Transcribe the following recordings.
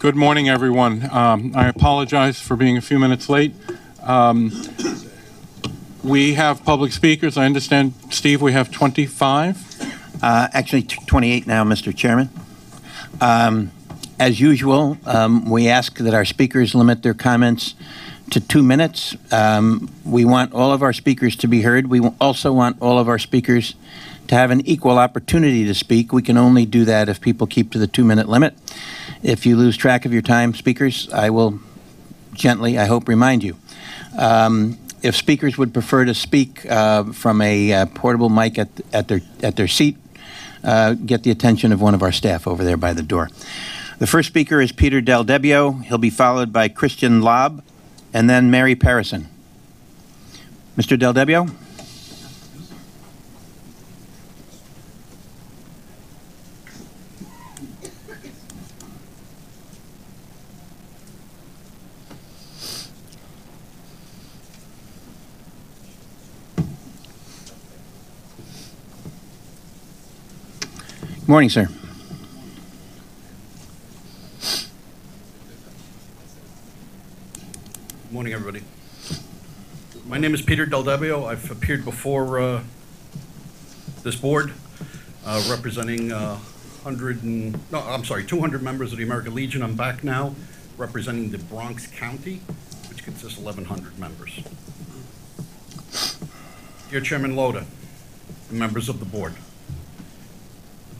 Good morning, everyone. I apologize for being a few minutes late. We have public speakers. I understand, Steve, we have 25? Actually, 28 now, Mr. Chairman. As usual, we ask that our speakers limit their comments to 2 minutes. We want all of our speakers to be heard. We also want all of our speakers to have an equal opportunity to speak. We can only do that if people keep to the 2-minute limit. If you lose track of your time, speakers, I will gently, I hope, remind you. If speakers would prefer to speak from a portable mic at their seat, get the attention of one of our staff over there by the door. The first speaker is Peter Del Debbio. He'll be followed by Christian Lobb and then Mary Parison. Mr. Del Debbio? Good morning, sir. Good morning, everybody. My name is Peter Del Debbio. I've appeared before this board representing 200 members of the American Legion. I'm back now representing the Bronx County, which consists of 1,100 members. Dear Chairman Loda and members of the board,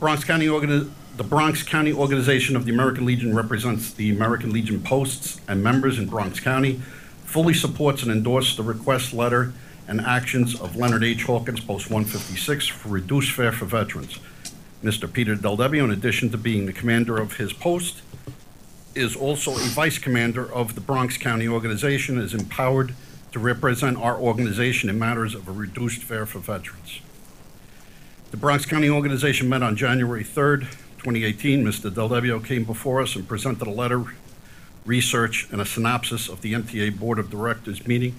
the Bronx County Organization of the American Legion represents the American Legion posts and members in Bronx County, fully supports and endorses the request letter and actions of Leonard H. Hawkins, Post 156, for reduced fare for veterans. Mr. Peter Del Debbio, in addition to being the commander of his post, is also a vice commander of the Bronx County Organization, is empowered to represent our organization in matters of a reduced fare for veterans. The Bronx County Organization met on January 3rd, 2018. Mr. Del Debbio came before us and presented a letter, research, and a synopsis of the MTA Board of Directors meeting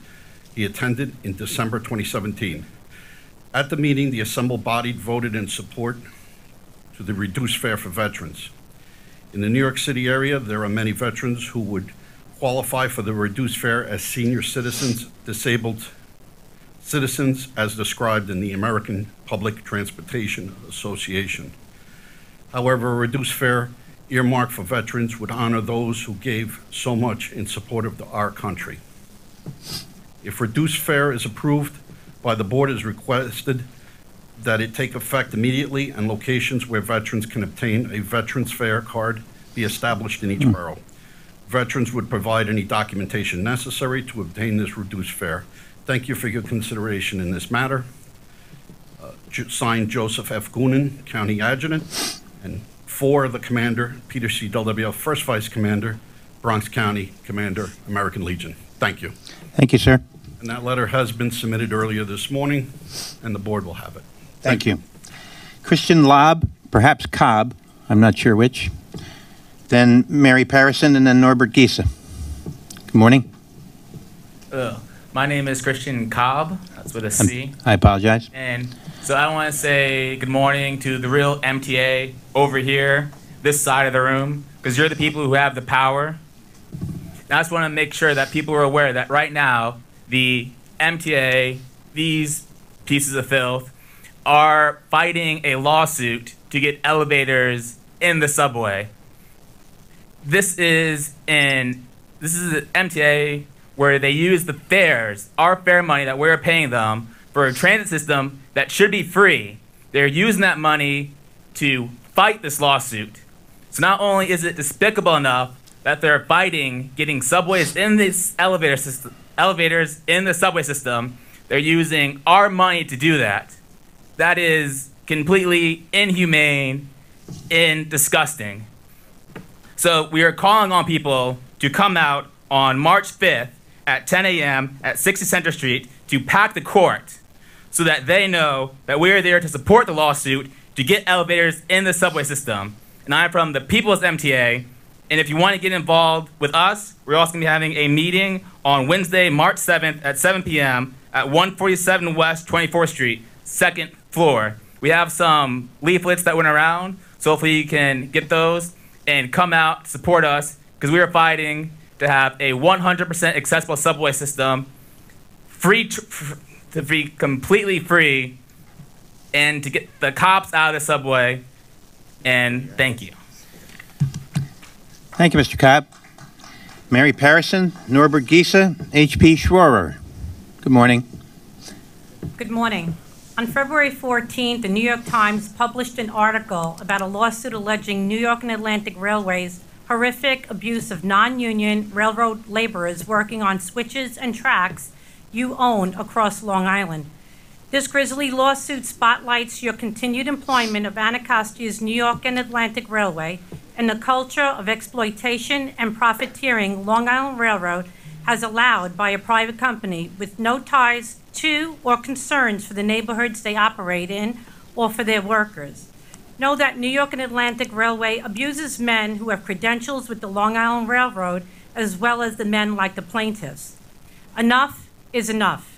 he attended in December 2017. At the meeting, the assembled body voted in support to the reduced fare for veterans. In the New York City area, there are many veterans who would qualify for the reduced fare as senior citizens, disabled citizens, as described in the American Public Transportation Association. However, a reduced fare earmarked for veterans would honor those who gave so much in support of our country. If reduced fare is approved by the board, it is requested that it take effect immediately and locations where veterans can obtain a veterans fare card be established in each borough. Veterans would provide any documentation necessary to obtain this reduced fare. Thank you for your consideration in this matter. Signed, Joseph F. Goonan, County Adjutant, and for the Commander, Peter C. Del Debbio, First Vice Commander, Bronx County Commander, American Legion. Thank you. Thank you, sir. And that letter has been submitted earlier this morning, and the board will have it. Thank you. Christian Lobb, perhaps Cobb, I'm not sure which. Then Mary Parison, and then Norbert Giese. Good morning. My name is Christian Cobb. That's with a C. I apologize. And so I want to say good morning to the real MTA over here, this side of the room, because you're the people who have the power. And I just want to make sure that people are aware that right now, the MTA, these pieces of filth, are fighting a lawsuit to get elevators in the subway. This is an MTA where they use the fares, our fare money that we're paying them, for a transit system that should be free. They're using that money to fight this lawsuit. So not only is it despicable enough that they're fighting getting subways in this elevators in the subway system, they're using our money to do that. That is completely inhumane and disgusting. So we are calling on people to come out on March 5th at 10 a.m. at 60 Center Street to pack the court so that they know that we are there to support the lawsuit to get elevators in the subway system. And I'm from the People's MTA, and if you want to get involved with us, we're also going to be having a meeting on Wednesday, March 7th at 7 p.m. at 147 West 24th Street, 2nd floor. We have some leaflets that went around, so hopefully you can get those and come out, support us, because we were fighting to have a 100% accessible subway system, to be completely free, and to get the cops out of the subway. And thank you. Thank you, Mr. Cobb. Mary Parison, Norbert Giese, H.P. Schroer. Good morning. Good morning. On February 14th, the New York Times published an article about a lawsuit alleging New York and Atlantic Railway's horrific abuse of non-union railroad laborers working on switches and tracks you own across Long Island. This grisly lawsuit spotlights your continued employment of Anacastia's New York and Atlantic Railway and the culture of exploitation and profiteering Long Island Railroad has allowed by a private company with no ties to or concerns for the neighborhoods they operate in or for their workers. Know that New York and Atlantic Railway abuses men who have credentials with the Long Island Railroad as well as the men like the plaintiffs. Enough is enough.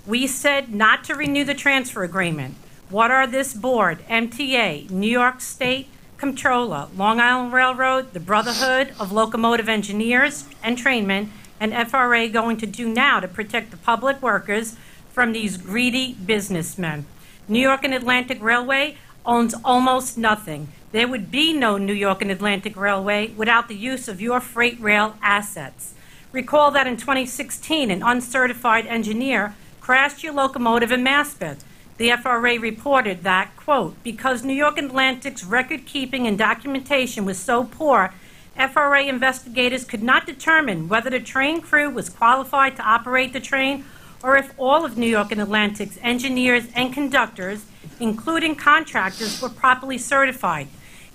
We said not to renew the transfer agreement. What are this board, MTA, New York State Comptroller, Long Island Railroad, the Brotherhood of Locomotive Engineers and Trainmen, and FRA going to do now to protect the public workers from these greedy businessmen? New York and Atlantic Railway owns almost nothing. There would be no New York and Atlantic Railway without the use of your freight rail assets. Recall that in 2016, an uncertified engineer crashed your locomotive in Maspeth. The FRA reported that, quote, because New York and Atlantic's record keeping and documentation was so poor, FRA investigators could not determine whether the train crew was qualified to operate the train or if all of New York and Atlantic's engineers and conductors, including contractors, were properly certified.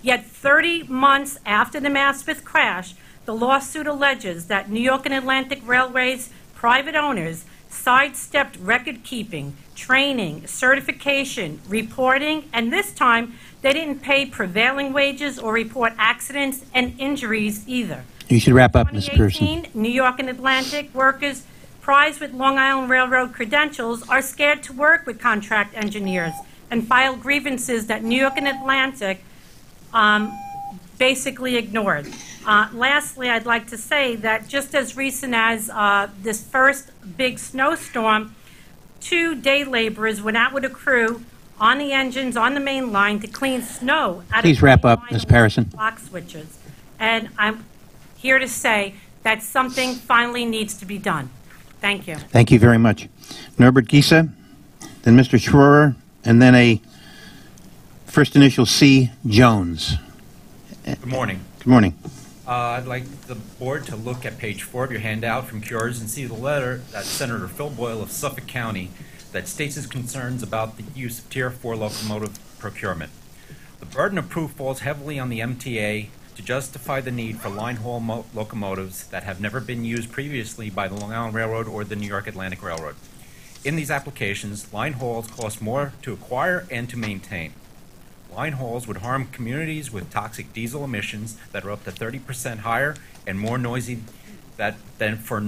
Yet 30 months after the Maspeth crash, the lawsuit alleges that New York and Atlantic Railway's private owners sidestepped record-keeping, training, certification, reporting, and this time they didn't pay prevailing wages or report accidents and injuries either. You should wrap up, Ms. Pearson. 2018, New York and Atlantic workers prized with Long Island Railroad credentials are scared to work with contract engineers and file grievances that New York and Atlantic basically ignored. Lastly, I'd like to say that just as recent as this first big snowstorm, 2 day laborers went out with a crew on the engines on the main line to clean snow out Please of wrap the up, line Ms. along Parison. lock switches. And I'm here to say that something finally needs to be done. Thank you. Thank you very much. Norbert Giese, then Mr. Schroer, and then a first initial C, Jones. Good morning. Good morning. I'd like the board to look at page 4 of your handout from Cures and see the letter that Senator Phil Boyle of Suffolk County that states his concerns about the use of Tier 4 locomotive procurement. The burden of proof falls heavily on the MTA to justify the need for line haul locomotives that have never been used previously by the Long Island Railroad or the New York Atlantic Railroad. In these applications, line hauls cost more to acquire and to maintain. Line hauls would harm communities with toxic diesel emissions that are up to 30% higher and more noisy than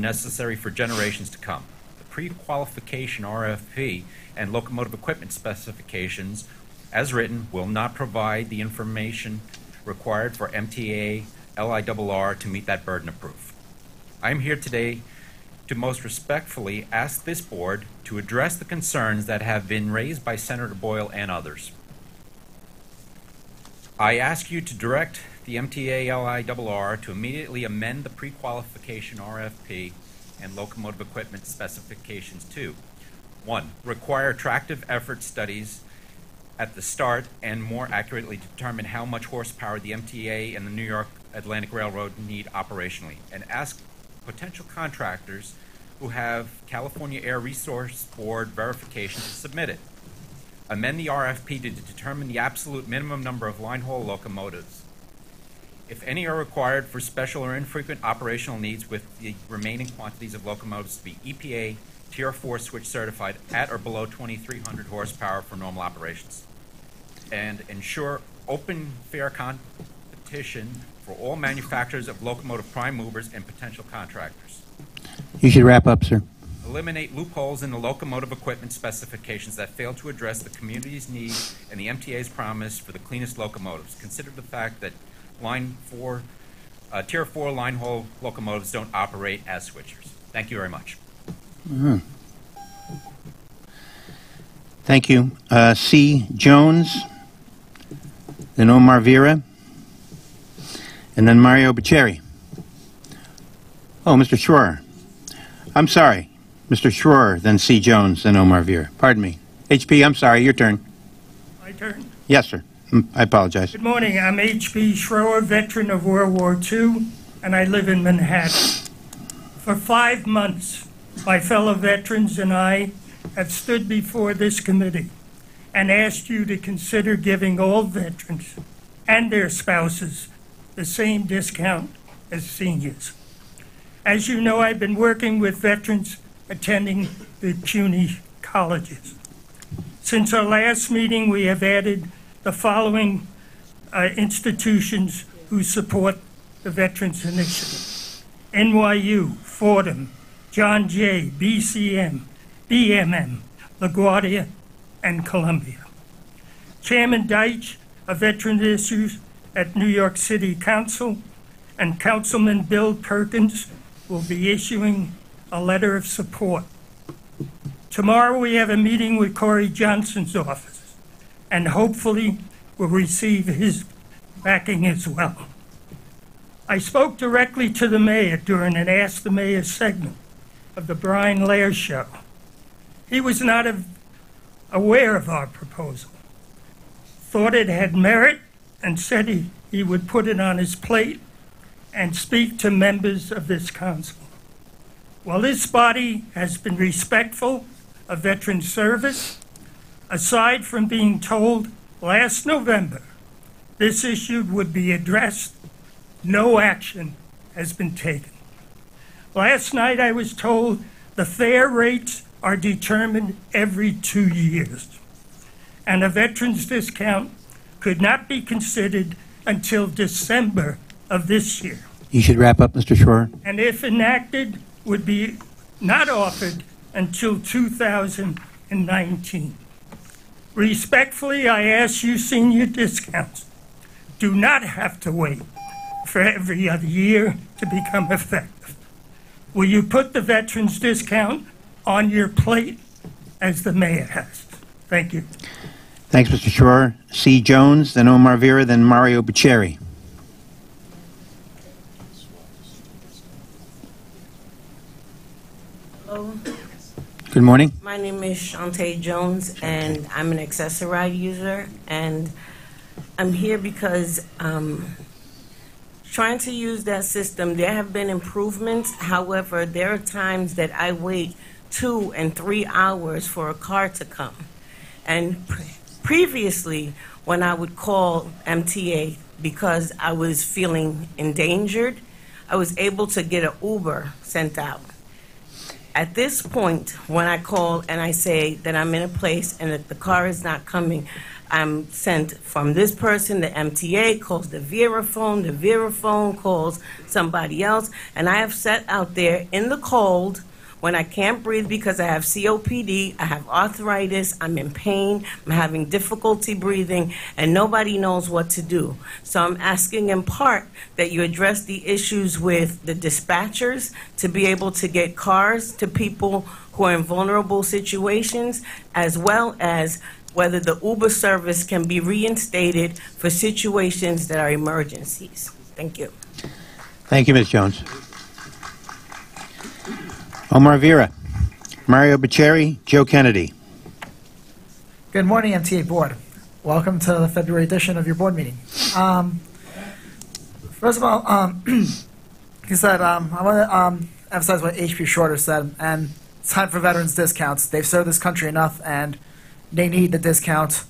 necessary for generations to come. The pre-qualification RFP and locomotive equipment specifications, as written, will not provide the information required for MTA LIRR to meet that burden of proof. I am here today to most respectfully ask this board to address the concerns that have been raised by Senator Boyle and others. I ask you to direct the MTA LIRR to immediately amend the pre-qualification RFP and locomotive equipment specifications to 1. Require attractive effort studies at the start and more accurately determine how much horsepower the MTA and the New York Atlantic Railroad need operationally, and ask potential contractors who have California Air Resource Board verification to submit it. Amend the RFP to determine the absolute minimum number of line haul locomotives, if any are required for special or infrequent operational needs, with the remaining quantities of locomotives to be EPA Tier 4 switch certified at or below 2,300 horsepower for normal operations, and ensure open, fair competition for all manufacturers of locomotive prime movers and potential contractors. You should wrap up, sir. Eliminate loopholes in the locomotive equipment specifications that fail to address the community's need and the MTA's promise for the cleanest locomotives. Consider the fact that Line 4 Tier 4 line haul locomotives don't operate as switchers. Thank you very much. Thank you. C. Jones, then Omar Vera, and then Mario Biceri. Oh, Mr. Schroer. I'm sorry. Mr. Schroer, then C. Jones, then Omar Vera. Pardon me. HP, I'm sorry. Your turn. My turn. Yes, sir. I apologize. Good morning. I'm H.P. Schroer, veteran of World War II, and I live in Manhattan. For 5 months, my fellow veterans and I have stood before this committee and asked you to consider giving all veterans and their spouses the same discount as seniors. As you know, I've been working with veterans attending the CUNY colleges. Since our last meeting, we have added the following institutions who support the Veterans Initiative: NYU, Fordham, John Jay, BCM, BMM, LaGuardia, and Columbia. Chairman Deitch of Veteran Issues at New York City Council and Councilman Bill Perkins will be issuing a letter of support. Tomorrow we have a meeting with Corey Johnson's office, and hopefully will receive his backing as well. I spoke directly to the mayor during an Ask the Mayor segment of the Brian Lair Show. He was not aware of our proposal, thought it had merit, and said he would put it on his plate and speak to members of this council. While this body has been respectful of veteran service, aside from being told last November this issue would be addressed, no action has been taken. Last night I was told the fare rates are determined every 2 years, and a veteran's discount could not be considered until December of this year, You should wrap up, Mr. Schroer. and if enacted, would be not offered until 2019. Respectfully, I ask you senior discounts do not have to wait for every other year to become effective. Will you put the veterans discount on your plate as the mayor has? Thank you. Thanks, Mr. Schroer. C. Jones, then Omar Vera, then Mario Biceri. Hello, Good morning. my name is Shantae Jones, and I'm an Accessoride user, and I'm here because trying to use that system, there have been improvements. However, there are times that I wait 2 and 3 hours for a car to come. And previously, when I would call MTA because I was feeling endangered, I was able to get an Uber sent out. At this point, when I call and I say that I'm in a place and that the car is not coming, I'm sent from this person, the MTA calls the Vera phone calls somebody else, and I have sat out there in the cold when I can't breathe because I have COPD, I have arthritis, I'm in pain, I'm having difficulty breathing, and nobody knows what to do. So I'm asking in part that you address the issues with the dispatchers to be able to get cars to people who are in vulnerable situations, as well as whether the Uber service can be reinstated for situations that are emergencies. Thank you. Thank you, Ms. Jones. Omar Vera, Mario Biceri, Joe Kennedy. Good morning, MTA Board. Welcome to the February edition of your board meeting. First of all, he said, I want to emphasize what H.P. Shorter said, and it's time for veterans discounts. They've served this country enough, and they need the discount.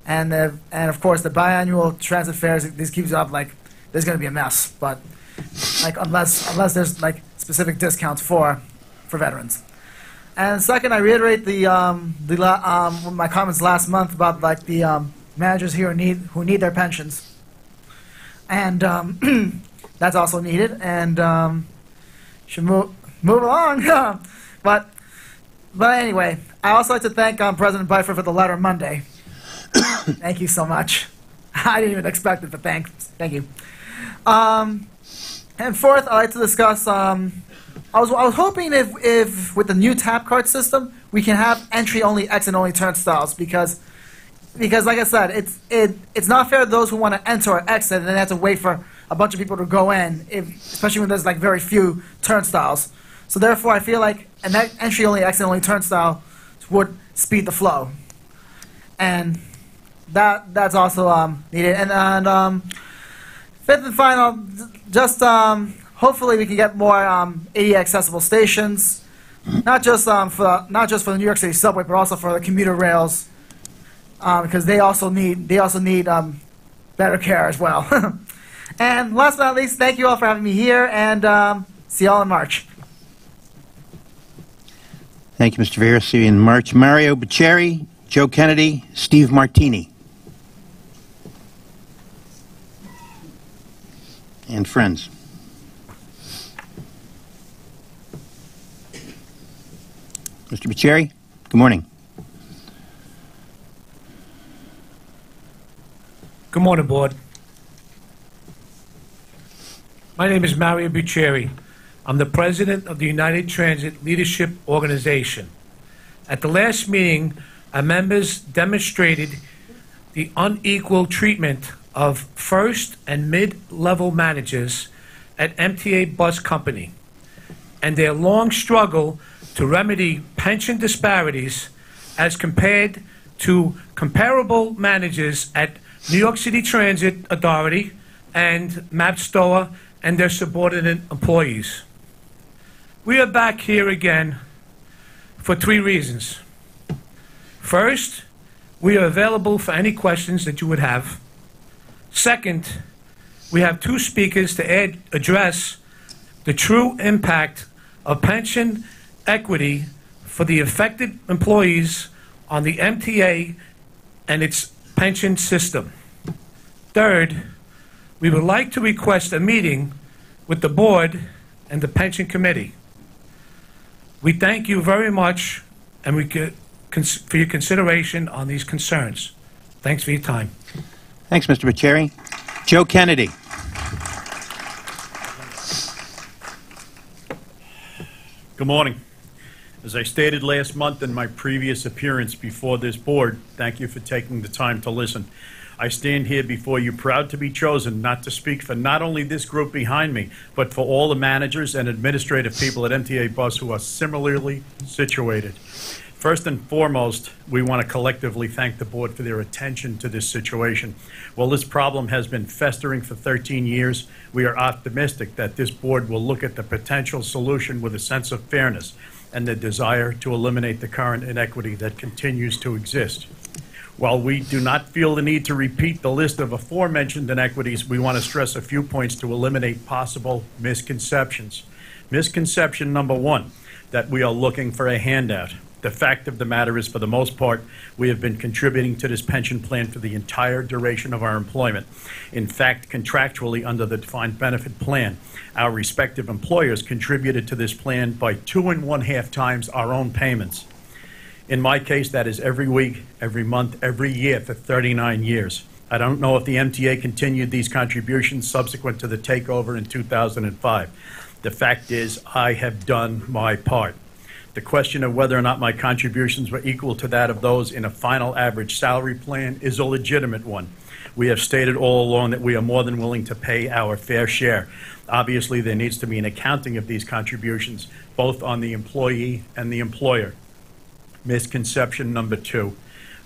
And of course, the biannual transit fares, this keeps up like there's going to be a mess, but like unless there's like specific discounts for veterans. And second, I reiterate my comments last month about like the managers here who need their pensions, and that's also needed, and should move along. but anyway, I also like to thank President Byford for the letter Monday. Thank you so much. I didn't even expect it, but thank you. And fourth, I'd like to discuss. I was hoping if with the new tap card system we can have entry only, exit only turnstiles because like I said, it's not fair to those who want to enter or exit and then have to wait for a bunch of people to go in, especially when there's like very few turnstiles. So therefore, I feel like an entry only, exit only turnstile would speed the flow, and that's also needed. And fifth and final, just hopefully we can get more ADA accessible stations, not just for the New York City subway, but also for the commuter rails, because they also need better care as well. And last but not least, thank you all for having me here, and see you all in March. Thank you, Mr. Vera. See you in March. Mario Bucieri, Joe Kennedy, Steve Martini. And friends. Mr. Bucieri, good morning. Good morning, Board. My name is Mario Bucieri. I'm the president of the United Transit Leadership Organization. At the last meeting, our members demonstrated the unequal treatment of first and mid-level managers at MTA Bus Company and their long struggle to remedy pension disparities as compared to comparable managers at New York City Transit Authority and MAPSTOA and their subordinate employees. We are back here again for 3 reasons. First, we are available for any questions that you would have. Second, we have 2 speakers to address the true impact of pension equity for the affected employees on the MTA and its pension system. Third, we would like to request a meeting with the board and the pension committee. We thank you very much and for your consideration on these concerns. Thanks for your time. Thanks, Mr. Bucieri. Joe Kennedy. Good morning. As I stated last month in my previous appearance before this board, thank you for taking the time to listen. I stand here before you proud to be chosen not to speak for not only this group behind me, but for all the managers and administrative people at MTA Bus who are similarly situated. First and foremost, we want to collectively thank the board for their attention to this situation. While this problem has been festering for 13 years, we are optimistic that this board will look at the potential solution with a sense of fairness and the desire to eliminate the current inequity that continues to exist. While we do not feel the need to repeat the list of aforementioned inequities, we want to stress a few points to eliminate possible misconceptions. Misconception number 1, that we are looking for a handout. The fact of the matter is, for the most part, we have been contributing to this pension plan for the entire duration of our employment. In fact, contractually under the defined benefit plan, our respective employers contributed to this plan by 2.5 times our own payments. In my case, that is every week, every month, every year for 39 years. I don't know if the MTA continued these contributions subsequent to the takeover in 2005. The fact is, I have done my part. The question of whether or not my contributions were equal to that of those in a final average salary plan is a legitimate one. We have stated all along that we are more than willing to pay our fair share. Obviously, there needs to be an accounting of these contributions, both on the employee and the employer. Misconception number 2,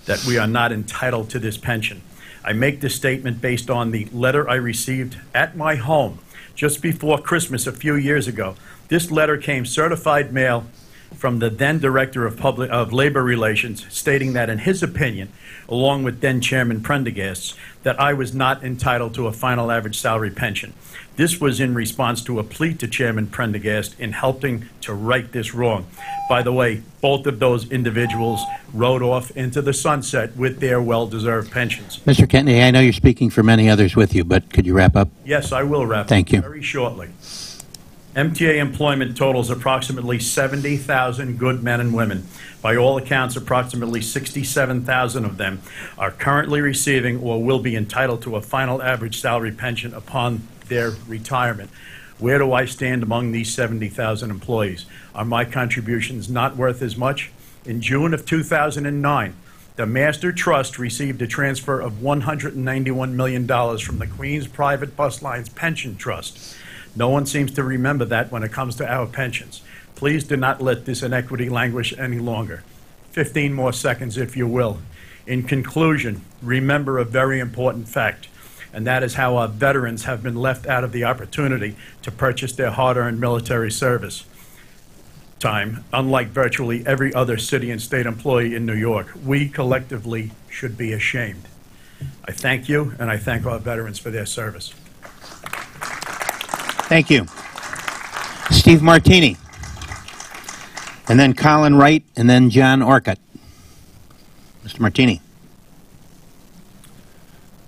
that we are not entitled to this pension. I make this statement based on the letter I received at my home just before Christmas a few years ago. This letter came certified mail from the then Director of Labor Relations, stating that in his opinion, along with then Chairman Prendergast, that I was not entitled to a final average salary pension. This was in response to a plea to Chairman Prendergast in helping to right this wrong. By the way, both of those individuals rode off into the sunset with their well-deserved pensions. Mr. Kennedy, I know you're speaking for many others with you, but could you wrap up? Yes, I will wrap Thank up you. very shortly. MTA employment totals approximately 70,000 good men and women. By all accounts, approximately 67,000 of them are currently receiving or will be entitled to a final average salary pension upon their retirement. Where do I stand among these 70,000 employees? Are my contributions not worth as much? In June of 2009, the Master Trust received a transfer of $191 million from the Queens Private Bus Lines Pension Trust. No one seems to remember that when it comes to our pensions. Please do not let this inequity languish any longer. 15 more seconds, if you will. In conclusion, remember a very important fact, and that is how our veterans have been left out of the opportunity to purchase their hard-earned military service time, unlike virtually every other city and state employee in New York. We collectively should be ashamed. I thank you, and I thank our veterans for their service. Thank you. Steve Martini. And then Colin Wright, and then John Orcutt. Mr. Martini.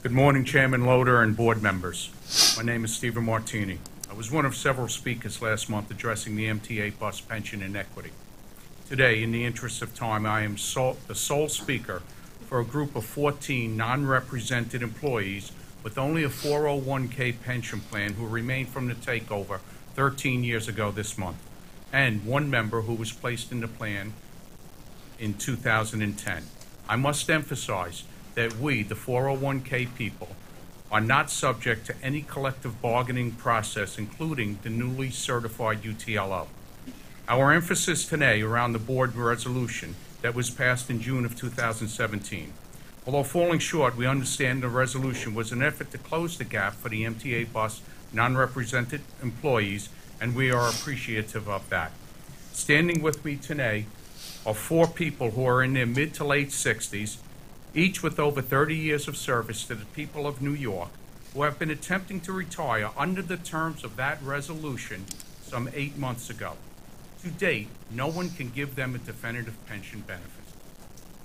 Good morning, Chairman Loader and board members. My name is Stephen Martini. I was one of several speakers last month addressing the MTA bus pension inequity. Today, in the interest of time, I am the sole speaker for a group of 14 non-represented employees with only a 401k pension plan who remained from the takeover 13 years ago this month, and one member who was placed in the plan in 2010. I must emphasize that we, the 401k people, are not subject to any collective bargaining process, including the newly certified UTLO. Our emphasis today around the board resolution that was passed in June of 2017. Although falling short, we understand the resolution was an effort to close the gap for the MTA bus non-represented employees, and we are appreciative of that. Standing with me today are 4 people who are in their mid to late 60s, each with over 30 years of service to the people of New York, who have been attempting to retire under the terms of that resolution some 8 months ago. To date, no one can give them a definitive pension benefit.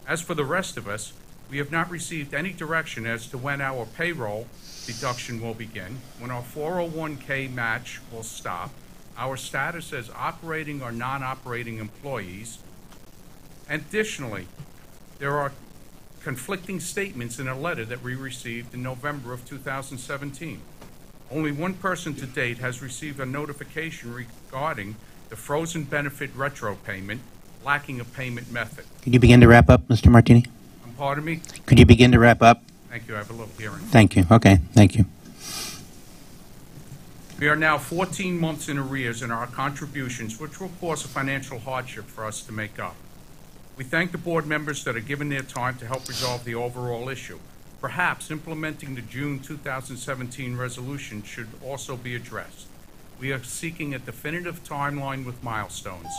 As for the rest of us, we have not received any direction as to when our payroll deduction will begin, when our 401k match will stop, our status as operating or non-operating employees. Additionally, there are conflicting statements in a letter that we received in November of 2017. Only one person to date has received a notification regarding the frozen benefit retro payment, lacking a payment method. Could you begin to wrap up, Mr. Martini? Pardon me? Could you begin to wrap up? Thank you. I have a little hearing. Thank you. Okay. Thank you. We are now 14 months in arrears in our contributions, which will cause a financial hardship for us to make up. We thank the board members that are given their time to help resolve the overall issue. Perhaps implementing the June 2017 resolution should also be addressed. We are seeking a definitive timeline with milestones.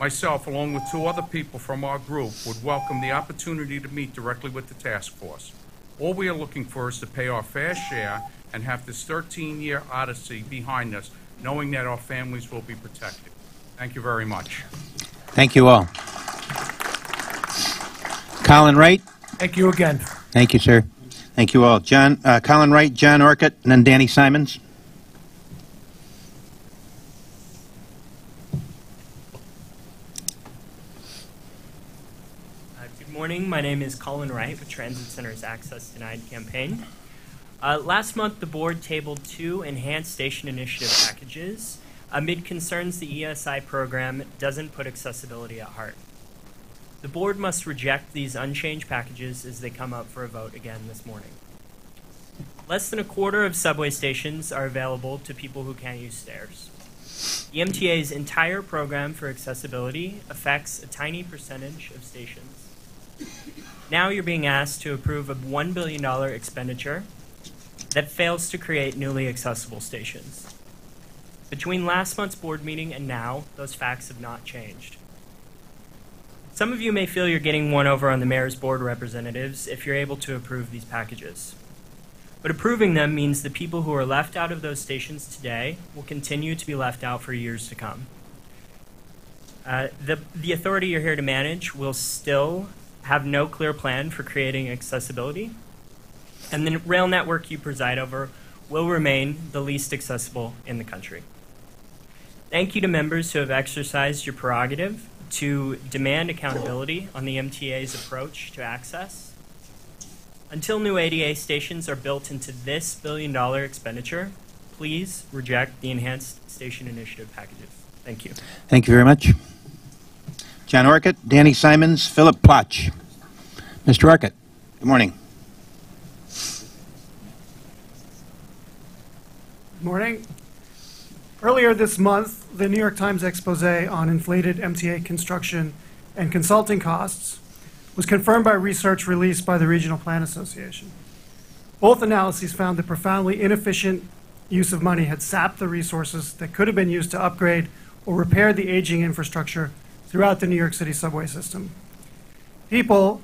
Myself, along with 2 other people from our group, would welcome the opportunity to meet directly with the task force. All we are looking for is to pay our fair share and have this 13-year odyssey behind us, knowing that our families will be protected. Thank you very much. Thank you all. Colin Wright. Thank you again. Thank you, sir. Thank you all. Colin Wright, John Orcutt, and then Danny Simons. Good morning. My name is Colin Wright with Transit Center's Access Denied campaign. Last month, the board tabled 2 enhanced station initiative packages amid concerns the ESI program doesn't put accessibility at heart. The board must reject these unchanged packages as they come up for a vote again this morning. Less than a quarter of subway stations are available to people who can't use stairs. The MTA's entire program for accessibility affects a tiny percentage of stations. Now you're being asked to approve a $1 billion expenditure that fails to create newly accessible stations. Between last month's board meeting and now, those facts have not changed. Some of you may feel you're getting one over on the mayor's board representatives if you're able to approve these packages. But approving them means the people who are left out of those stations today will continue to be left out for years to come. The authority you're here to manage will still have no clear plan for creating accessibility, and the rail network you preside over will remain the least accessible in the country. Thank you to members who have exercised your prerogative to demand accountability on the MTA's approach to access. Until new ADA stations are built into this $1 billion expenditure, please reject the enhanced station initiative packages. Thank you. Thank you very much. John Orcutt, Danny Simons, Philip Plotch. Mr. Orcutt, good morning. Good morning. Earlier this month, the New York Times expose on inflated MTA construction and consulting costs was confirmed by research released by the Regional Plan Association. Both analyses found that profoundly inefficient use of money had sapped the resources that could have been used to upgrade or repair the aging infrastructure throughout the New York City subway system. People,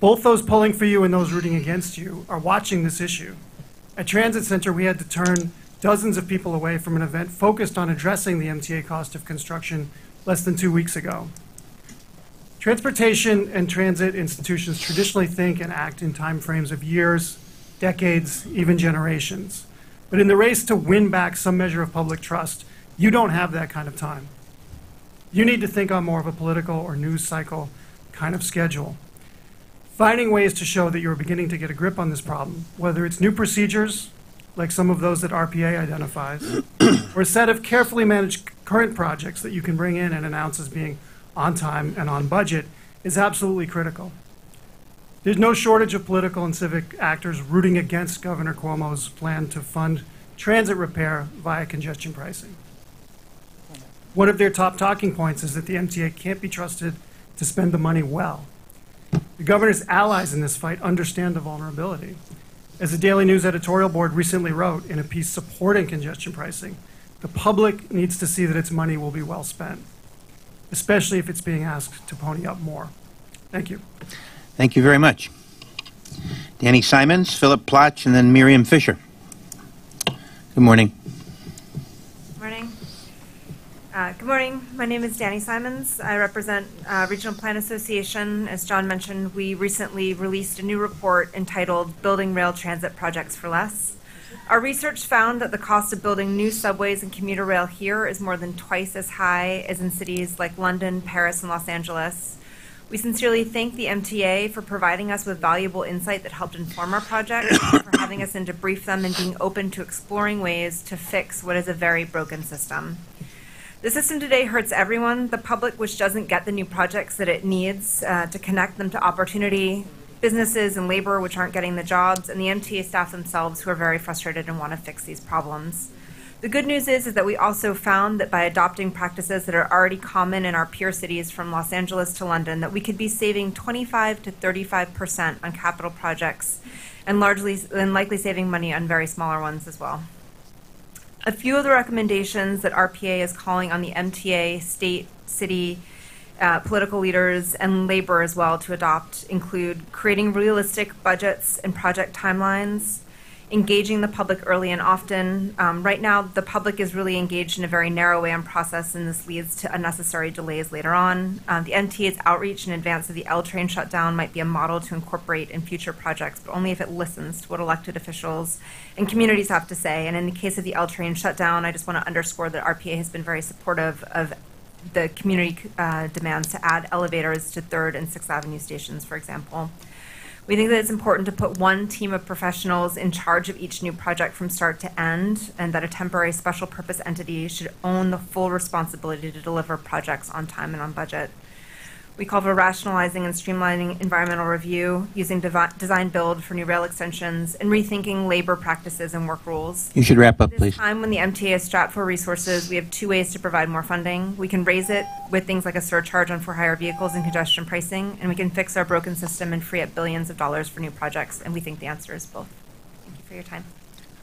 both those pulling for you and those rooting against you, are watching this issue. At Transit Center, we had to turn dozens of people away from an event focused on addressing the MTA cost of construction less than 2 weeks ago. Transportation and transit institutions traditionally think and act in time frames of years, decades, even generations. But in the race to win back some measure of public trust, you don't have that kind of time. You need to think on more of a political or news cycle kind of schedule. Finding ways to show that you're beginning to get a grip on this problem, whether it's new procedures, like some of those that RPA identifies, or a set of carefully managed current projects that you can bring in and announce as being on time and on budget, is absolutely critical. There's no shortage of political and civic actors rooting against Governor Cuomo's plan to fund transit repair via congestion pricing. One of their top talking points is that the MTA can't be trusted to spend the money well. The governor's allies in this fight understand the vulnerability. As the Daily News editorial board recently wrote in a piece supporting congestion pricing, the public needs to see that its money will be well spent, especially if it's being asked to pony up more. Thank you. Thank you very much. Danny Simons, Philip Plotch, and then Miriam Fisher. Good morning. Morning. Good morning. My name is Danny Simons. I represent Regional Plan Association. As John mentioned, we recently released a new report entitled Building Rail Transit Projects for Less. Our research found that the cost of building new subways and commuter rail here is more than twice as high as in cities like London, Paris, and Los Angeles. We sincerely thank the MTA for providing us with valuable insight that helped inform our project, and for having us in to brief them and being open to exploring ways to fix what is a very broken system. The system today hurts everyone, the public, which doesn't get the new projects that it needs to connect them to opportunity, businesses and labor, which aren't getting the jobs, and the MTA staff themselves, who are very frustrated and want to fix these problems. The good news is that we also found that by adopting practices that are already common in our peer cities from Los Angeles to London, that we could be saving 25 to 35% on capital projects and likely saving money on very smaller ones as well. A few of the recommendations that RPA is calling on the MTA, state, city, political leaders, and labor as well to adopt include creating realistic budgets and project timelines, engaging the public early and often. Right now, the public is really engaged in a very narrow way on process, and this leads to unnecessary delays later on. The MTA's outreach in advance of the L train shutdown might be a model to incorporate in future projects, but only if it listens to what elected officials and communities have to say. And in the case of the L train shutdown, I just want to underscore that RPA has been very supportive of the community demands to add elevators to 3rd and 6th Avenue stations, for example. We think that it's important to put one team of professionals in charge of each new project from start to end, and that a temporary special purpose entity should own the full responsibility to deliver projects on time and on budget. We call for rationalizing and streamlining environmental review, using design build for new rail extensions, and rethinking labor practices and work rules. You should wrap up, This please. time when the MTA is strapped for resources, we have two ways to provide more funding. We can raise it with things like a surcharge on for-hire vehicles and congestion pricing, and we can fix our broken system and free up billions of dollars for new projects, and we think the answer is both. Thank you for your time.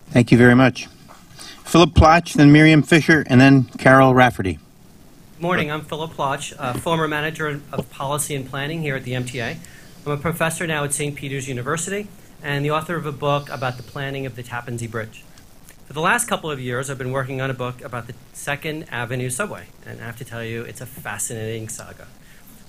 Thank you very much. Philip Plotch, then Miriam Fisher, and then Carol Rafferty. Morning, I'm Philip Plotch, former manager of policy and planning here at the MTA. I'm a professor now at St. Peter's University and the author of a book about the planning of the Tappan Zee Bridge. For the last couple of years, I've been working on a book about the 2nd Avenue subway, and I have to tell you, it's a fascinating saga.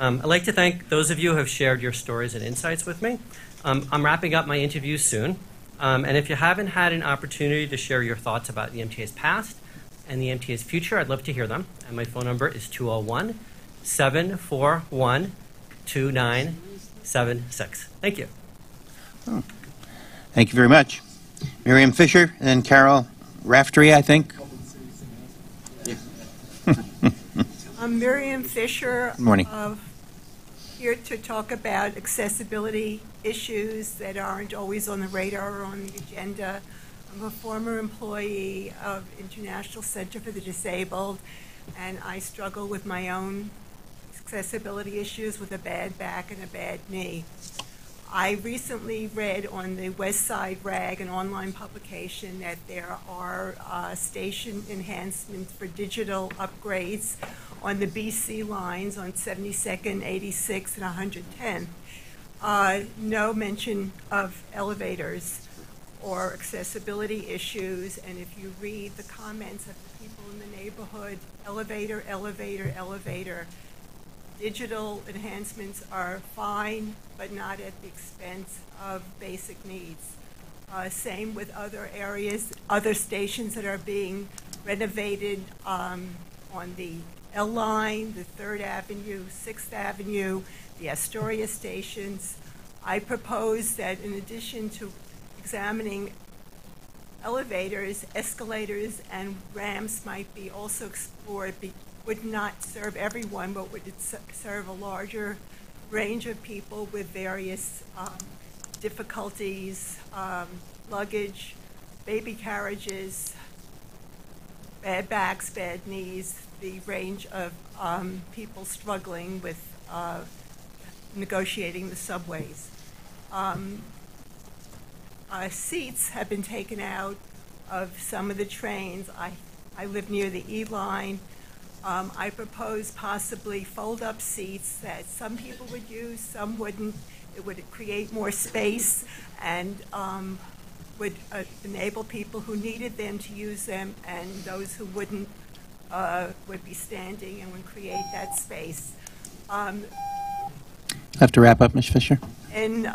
I'd like to thank those of you who have shared your stories and insights with me. I'm wrapping up my interview soon, and if you haven't had an opportunity to share your thoughts about the MTA's past and the MTA's future, I'd love to hear them. And my phone number is 201-741-2976. Thank you. Thank you very much. Miriam Fisher, and then Carol Raftery, I think. I'm Miriam Fisher. Good morning. Here to talk about accessibility issues that aren't always on the radar or on the agenda. I'm a former employee of International Center for the Disabled, and I struggle with my own accessibility issues with a bad back and a bad knee. I recently read on the West Side Rag, an online publication, that there are station enhancements for digital upgrades on the BC lines on 72nd, 86, and 110. No mention of elevators or accessibility issues, and if you read the comments of the people in the neighborhood, elevator, elevator, elevator. Digital enhancements are fine, but not at the expense of basic needs. Same with other areas, other stations that are being renovated on the L line, the 3rd Avenue, 6th Avenue, the Astoria stations. I propose that in addition to examining elevators, escalators, and ramps might be also explored. Would not serve everyone, but would serve a larger range of people with various difficulties, luggage, baby carriages, bad backs, bad knees, the range of people struggling with negotiating the subways. Seats have been taken out of some of the trains. I live near the E line. I propose possibly fold-up seats that some people would use, some wouldn't. It would create more space and would enable people who needed them to use them, and those who wouldn't would be standing and would create that space. Have to wrap up, Ms. Fisher. In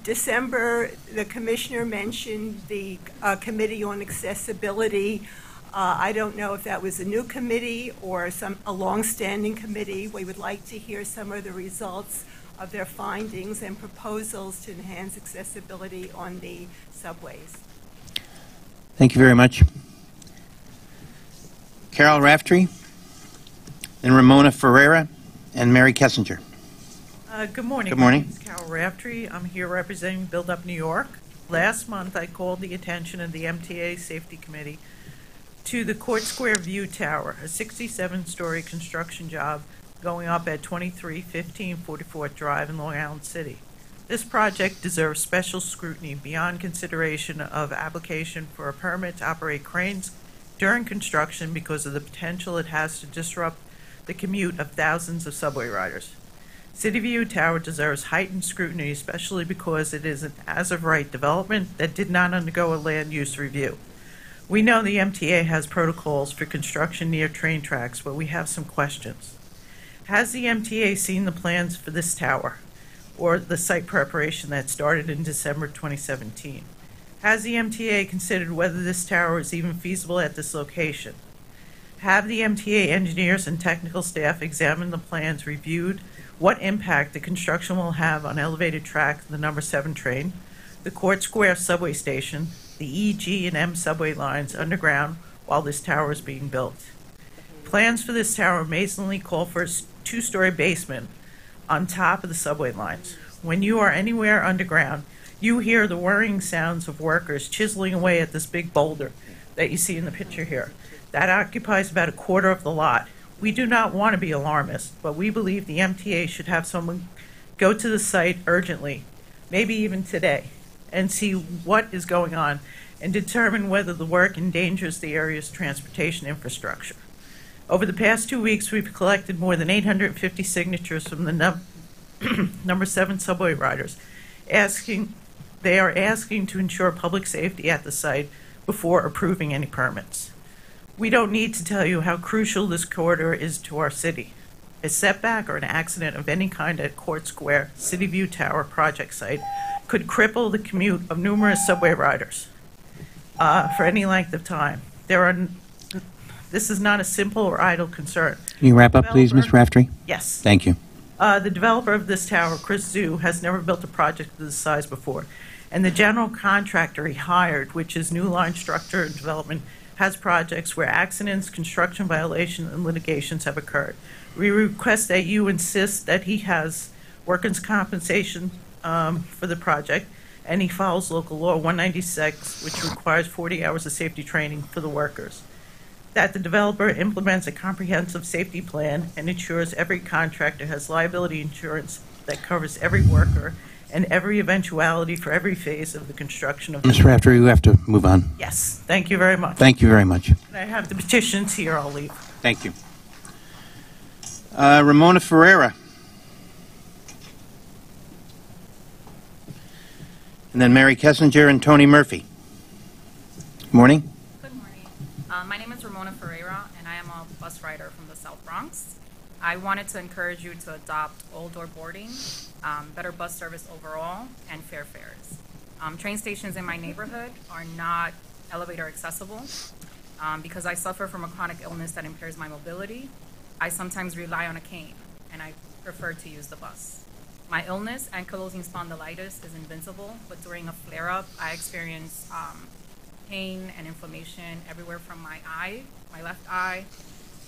December, the commissioner mentioned the Committee on Accessibility. I don't know if that was a new committee or a long-standing committee. We would like to hear some of the results of their findings and proposals to enhance accessibility on the subways. Thank you very much. Carol Raftery, then Ramona Ferreira, and Mary Kessinger. Good morning. Good morning. My name is Carol Raftery. I'm here representing Build Up New York. Last month, I called the attention of the MTA Safety Committee to the Court Square View Tower, a 67-story construction job going up at 2315 44th Drive in Long Island City. This project deserves special scrutiny beyond consideration of application for a permit to operate cranes during construction because of the potential it has to disrupt the commute of thousands of subway riders. City View Tower deserves heightened scrutiny, especially because it is an as-of-right development that did not undergo a land use review. We know the MTA has protocols for construction near train tracks, but we have some questions. Has the MTA seen the plans for this tower or the site preparation that started in December 2017? Has the MTA considered whether this tower is even feasible at this location? Have the MTA engineers and technical staff examined the plans, reviewed what impact the construction will have on elevated track, the number 7 train, the Court Square subway station, the E, G, and M subway lines underground while this tower is being built? Plans for this tower amazingly call for a 2-story basement on top of the subway lines. When you are anywhere underground, you hear the whirring sounds of workers chiseling away at this big boulder that you see in the picture here. That occupies about a quarter of the lot. We do not want to be alarmist, but we believe the MTA should have someone go to the site urgently, maybe even today, and see what is going on and determine whether the work endangers the area's transportation infrastructure. Over the past 2 weeks, we've collected more than 850 signatures from the number 7 subway riders. They are asking to ensure public safety at the site before approving any permits. We don't need to tell you how crucial this corridor is to our city. A setback or an accident of any kind at Court Square City View Tower project site could cripple the commute of numerous subway riders for any length of time. This is not a simple or idle concern. Can you wrap up, please, Ms. Raftery? Yes. Thank you. The developer of this tower, Chris Zhu, has never built a project of this size before, and the general contractor he hired, which is New Line Structure and Development, has projects where accidents, construction violations, and litigations have occurred. We request that you insist that he has workers' compensation for the project, and he follows local law 196, which requires 40 hours of safety training for the workers. That the developer implements a comprehensive safety plan and ensures every contractor has liability insurance that covers every worker and every eventuality for every phase of the construction of the... Ms. Raftery, you have to move on. Yes, thank you very much. Thank you very much. And I have the petitions here, I'll leave. Thank you. Ramona Ferreira. And then Mary Kessinger and Tony Murphy. Morning. Good morning. My name is Ramona Ferreira, and I am a bus rider from the South Bronx. I wanted to encourage you to adopt all-door boarding, better bus service overall, and fair fares. Train stations in my neighborhood are not elevator accessible. Because I suffer from a chronic illness that impairs my mobility, I sometimes rely on a cane, and I prefer to use the bus. My illness, ankylosing spondylitis, is invincible, but during a flare-up, I experience pain and inflammation everywhere from my eye, my left eye,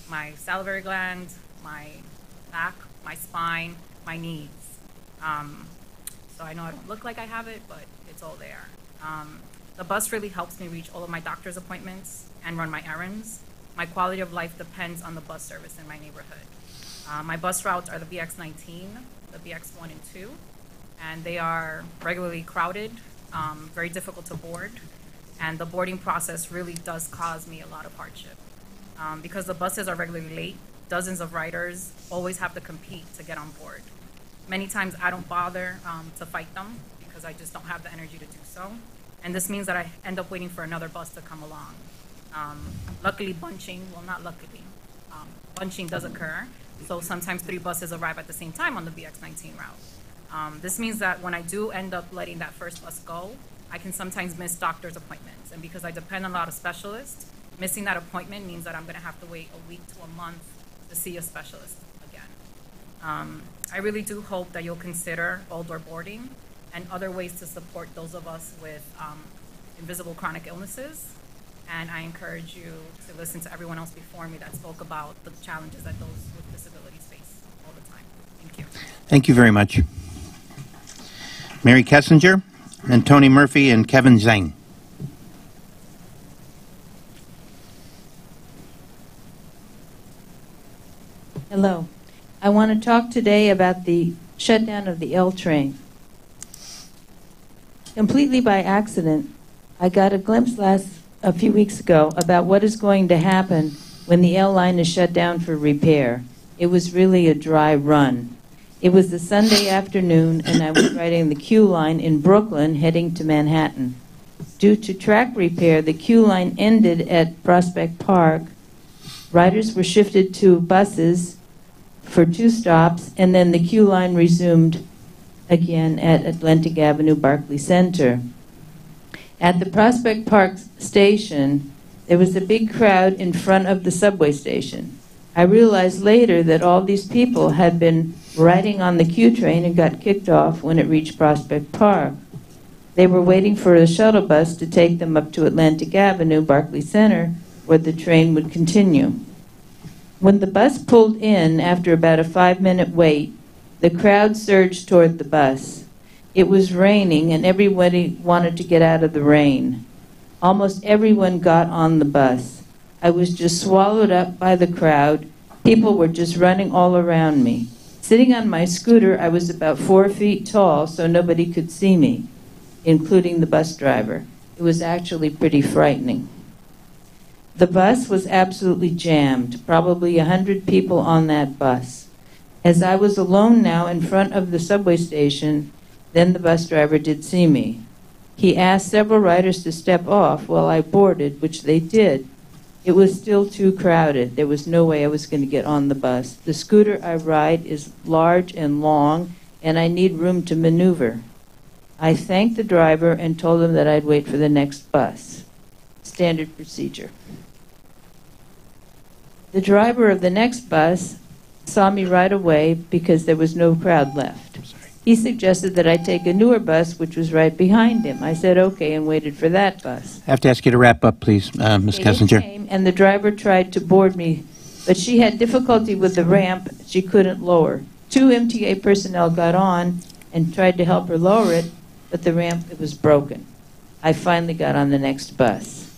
my salivary gland, my back, my spine, my knees. So I know I don't look like I have it, but it's all there. The bus really helps me reach all of my doctor's appointments and run my errands. My quality of life depends on the bus service in my neighborhood. My bus routes are the BX19, the BX1 and 2, and they are regularly crowded, very difficult to board, and the boarding process really does cause me a lot of hardship. Because the buses are regularly late, dozens of riders always have to compete to get on board. Many times I don't bother to fight them because I just don't have the energy to do so. And this means that I end up waiting for another bus to come along. Luckily, bunching does occur. So sometimes 3 buses arrive at the same time on the BX19 route. This means that when I do end up letting that first bus go, I can sometimes miss doctor's appointments. And because I depend on a lot of specialists, missing that appointment means that I'm going to have to wait a week to a month to see a specialist again. I really do hope that you'll consider all-door boarding and other ways to support those of us with invisible chronic illnesses. And I encourage you to listen to everyone else before me that spoke about the challenges that those with disabilities face all the time. Thank you. Thank you very much. Mary Kessinger, and Tony Murphy, and Kevin Zhang. Hello. I want to talk today about the shutdown of the L train. Completely by accident, I got a glimpse a few weeks ago about what is going to happen when the L line is shut down for repair. It was really a dry run. It was a Sunday afternoon, and I was riding the Q line in Brooklyn heading to Manhattan. Due to track repair, the Q line ended at Prospect Park. Riders were shifted to buses for 2 stops, and then the Q line resumed again at Atlantic Avenue, Barclay Center. At the Prospect Park station, there was a big crowd in front of the subway station. I realized later that all these people had been riding on the Q train and got kicked off when it reached Prospect Park. They were waiting for a shuttle bus to take them up to Atlantic Avenue, Barclay Center, where the train would continue. When the bus pulled in after about a 5-minute wait, the crowd surged toward the bus. It was raining, and everybody wanted to get out of the rain. Almost everyone got on the bus. I was just swallowed up by the crowd. People were just running all around me. Sitting on my scooter, I was about 4 feet tall, so nobody could see me, including the bus driver. It was actually pretty frightening. The bus was absolutely jammed, probably 100 people on that bus. As I was alone now in front of the subway station, then the bus driver did see me. He asked several riders to step off while I boarded, which they did. It was still too crowded. There was no way I was going to get on the bus. The scooter I ride is large and long, and I need room to maneuver. I thanked the driver and told him that I'd wait for the next bus. Standard procedure. The driver of the next bus saw me right away because there was no crowd left. He suggested that I take a newer bus, which was right behind him. I said okay and waited for that bus. I have to ask you to wrap up, please, Ms. It Kessinger. came, and the driver tried to board me, but she had difficulty with the ramp. She couldn't lower. 2 MTA personnel got on and tried to help her lower it, but the ramp, it was broken. I finally got on the next bus.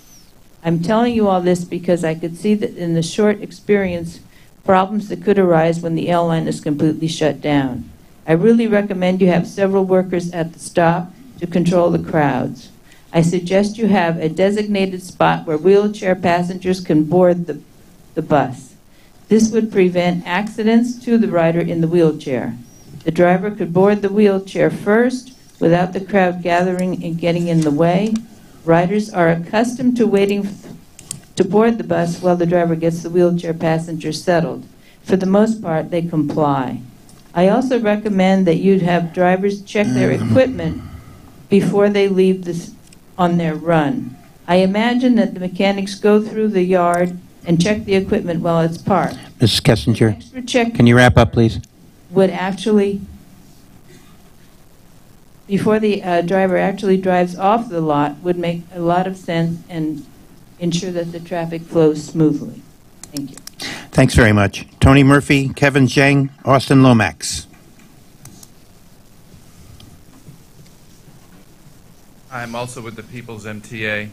I'm telling you all this because I could see that in the short experience, problems that could arise when the L line is completely shut down. I really recommend you have several workers at the stop to control the crowds. I suggest you have a designated spot where wheelchair passengers can board the bus. This would prevent accidents to the rider in the wheelchair. The driver could board the wheelchair first without the crowd gathering and getting in the way. Riders are accustomed to waiting to board the bus while the driver gets the wheelchair passenger settled. For the most part, they comply. I also recommend that you'd have drivers check their equipment before they leave on their run. I imagine that the mechanics go through the yard and check the equipment while it's parked. Ms. Kessinger, Check can you wrap up, please? would actually, before the driver actually drives off the lot, would make a lot of sense and ensure that the traffic flows smoothly. Thank you. Thanks very much. Tony Murphy, Kevin Zhang, Austin Lomax. I'm also with the People's MTA.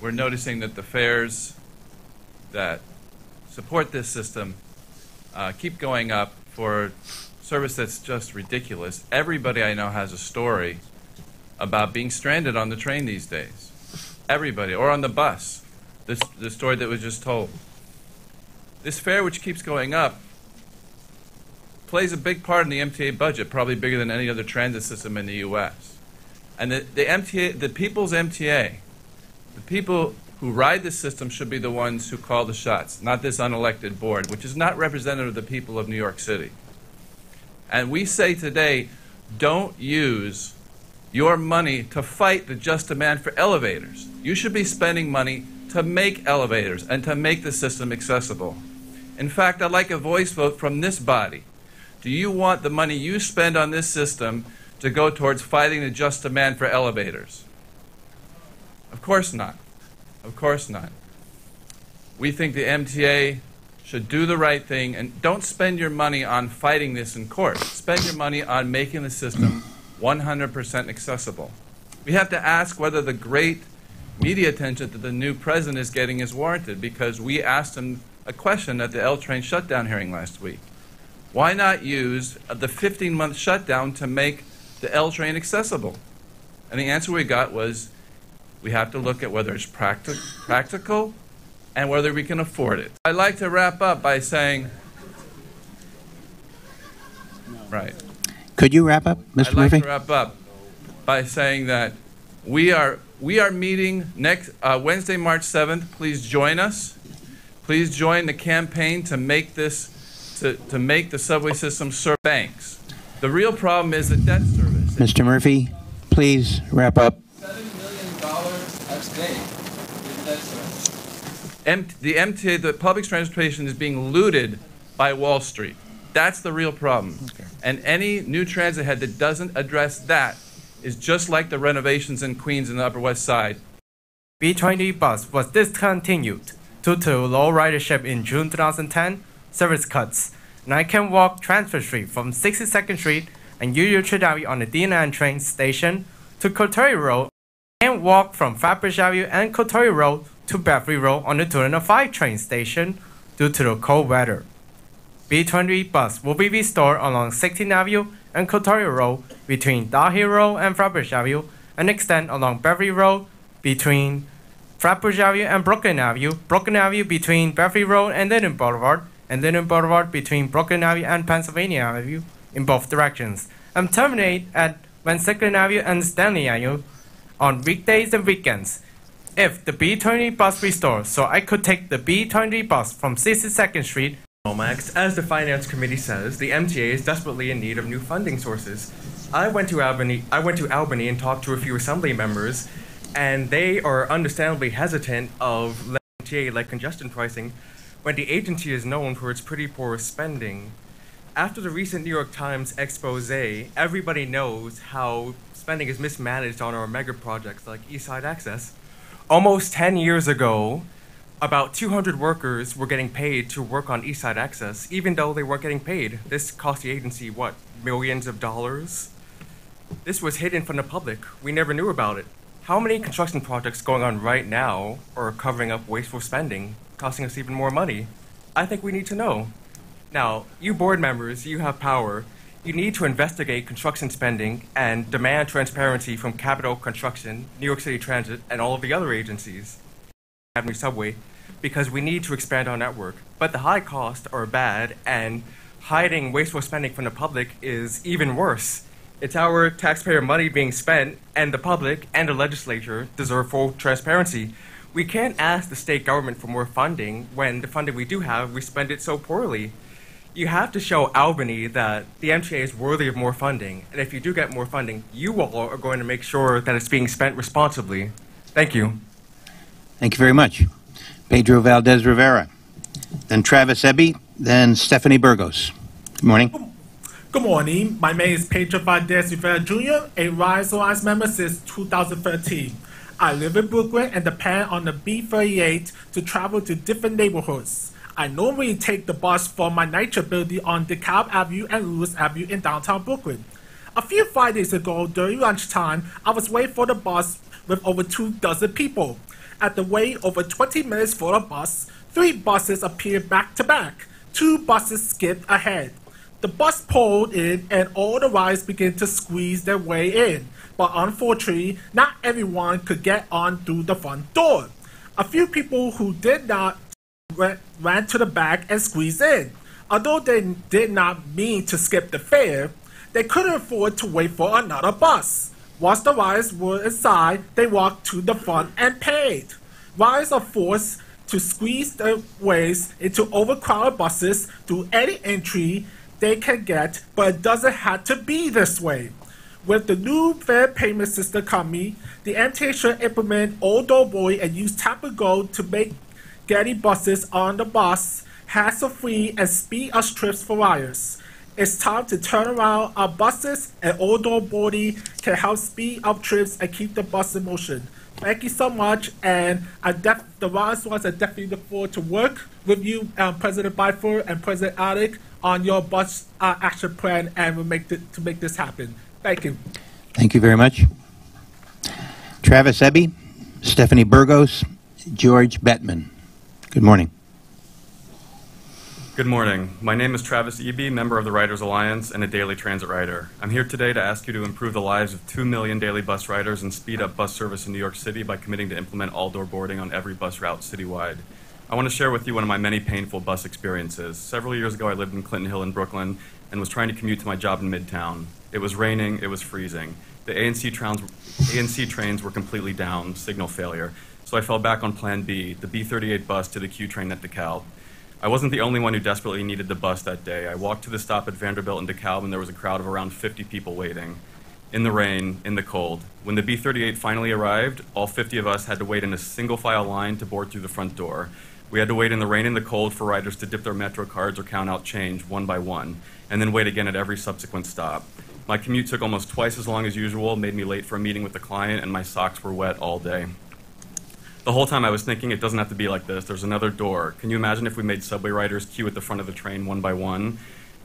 We're noticing that the fares that support this system keep going up for service that's just ridiculous. Everybody I know has a story about being stranded on the train these days. Everybody, or on the bus. The story that was just told. This fare, which keeps going up, plays a big part in the MTA budget, probably bigger than any other transit system in the U.S. And the MTA, the People's MTA, the people who ride the system should be the ones who call the shots, not this unelected board, which is not representative of the people of New York City. And we say today, don't use your money to fight the just demand for elevators. You should be spending money to make elevators and to make the system accessible. In fact, I'd like a voice vote from this body. Do you want the money you spend on this system to go towards fighting the just demand for elevators? Of course not. Of course not. We think the MTA should do the right thing and don't spend your money on fighting this in court. Spend your money on making the system 100% accessible. We have to ask whether the great media attention that the new president is getting is warranted, because we asked him a question at the L train shutdown hearing last week. Why not use the 15-month shutdown to make the L train accessible? And the answer we got was, we have to look at whether it's practical and whether we can afford it. I'd like to wrap up by saying, right. Could you wrap up, Mr. Murphy? I'd like to wrap up by saying that we are meeting next Wednesday, March 7th. Please join us. Please join the campaign to make this to make the subway system serve banks. The real problem is the debt service. Mr. Murphy, please wrap up. $7 million at stake in debt service. The MTA, the public transportation, is being looted by Wall Street. That's the real problem. Okay. And any new transit head that doesn't address that is just like the renovations in Queens and the Upper West Side. B20 bus was discontinued due to low ridership in June 2010, service cuts. And I can walk Transfer Street from 62nd Street and Union Avenue on the DNN train station to Coterie Road, and walk from Flatbush Avenue and Coterie Road to Beverly Road on the 205 train station due to the cold weather. B20 bus will be restored along 16th Avenue and Coterie Road between Dahi Road and Flatbush Avenue, and extend along Beverly Road between Flatbush Avenue and Brooklyn Avenue between Beverly Road and Linden Boulevard, and Linden Boulevard between Brooklyn Avenue and Pennsylvania Avenue in both directions, and terminate at Van Sicklen Avenue and Stanley Avenue on weekdays and weekends. If the B20 bus restores, so I could take the B20 bus from 62nd Street. Lomax, as the Finance Committee says, the MTA is desperately in need of new funding sources. I went to Albany and talked to a few Assembly members, and they are understandably hesitant of letting MTA like congestion pricing when the agency is known for its pretty poor spending. After the recent New York Times expose, everybody knows how spending is mismanaged on our mega projects like East Side Access. Almost 10 years ago, about 200 workers were getting paid to work on East Side Access, even though they weren't getting paid. This cost the agency, what, millions of dollars? This was hidden from the public. We never knew about it. How many construction projects going on right now are covering up wasteful spending, costing us even more money? I think we need to know. Now, you board members, you have power. You need to investigate construction spending and demand transparency from Capital Construction, New York City Transit, and all of the other agencies. Avenue Subway, because we need to expand our network. But the high costs are bad, and hiding wasteful spending from the public is even worse. It's our taxpayer money being spent, and the public and the legislature deserve full transparency. We can't ask the state government for more funding when the funding we do have, we spend it so poorly. You have to show Albany that the MTA is worthy of more funding, and if you do get more funding, you all are going to make sure that it's being spent responsibly. Thank you. Thank you very much. Pedro Valdez Rivera, then Travis Eby, then Stephanie Burgos. Good morning. Good morning. My name is Pedro Valdez Rivera Jr., a Rise Alliance member since 2013. I live in Brooklyn and depend on the B38 to travel to different neighborhoods. I normally take the bus from my night building on DeKalb Avenue and Lewis Avenue in downtown Brooklyn. A few Fridays ago, during lunchtime, I was waiting for the bus with over 24 people. At the wait over 20 minutes for a bus, 3 buses appeared back to back. 2 buses skipped ahead. The bus pulled in and all the riders began to squeeze their way in. But unfortunately, not everyone could get on through the front door. A few people who did not ran to the back and squeezed in. Although they did not mean to skip the fare, they couldn't afford to wait for another bus. Once the riders were inside, they walked to the front and paid. Riders are forced to squeeze their ways into overcrowded buses through any entry they can get, but it doesn't have to be this way. With the new fare payment system coming, the MTA should implement old door boy and use tap and go to make getting buses on the bus hassle-free and speed up trips for riders. It's time to turn around our buses, and old door boarding can help speed up trips and keep the bus in motion. Thank you so much, and the riders ones are definitely look forward to work with you, President Byford and President Alec, on your bus action plan, and we'll make this happen. Thank you. Thank you very much. Travis Eby, Stephanie Burgos, George Bettman. Good morning. Good morning. My name is Travis Eby, member of the Riders Alliance and a daily transit rider. I'm here today to ask you to improve the lives of 2 million daily bus riders and speed up bus service in New York City by committing to implement all-door boarding on every bus route citywide. I want to share with you one of my many painful bus experiences. Several years ago, I lived in Clinton Hill in Brooklyn and was trying to commute to my job in Midtown. It was raining, it was freezing. The ANC trains were completely down, signal failure. So I fell back on Plan B, the B38 bus to the Q train at DeKalb. I wasn't the only one who desperately needed the bus that day. I walked to the stop at Vanderbilt and DeKalb, and there was a crowd of around 50 people waiting. In the rain, in the cold. When the B38 finally arrived, all 50 of us had to wait in a single file line to board through the front door. We had to wait in the rain and the cold for riders to dip their Metro cards or count out change one by one, and then wait again at every subsequent stop. My commute took almost twice as long as usual, made me late for a meeting with the client, and my socks were wet all day. The whole time I was thinking, it doesn't have to be like this. There's another door. Can you imagine if we made subway riders queue at the front of the train one by one?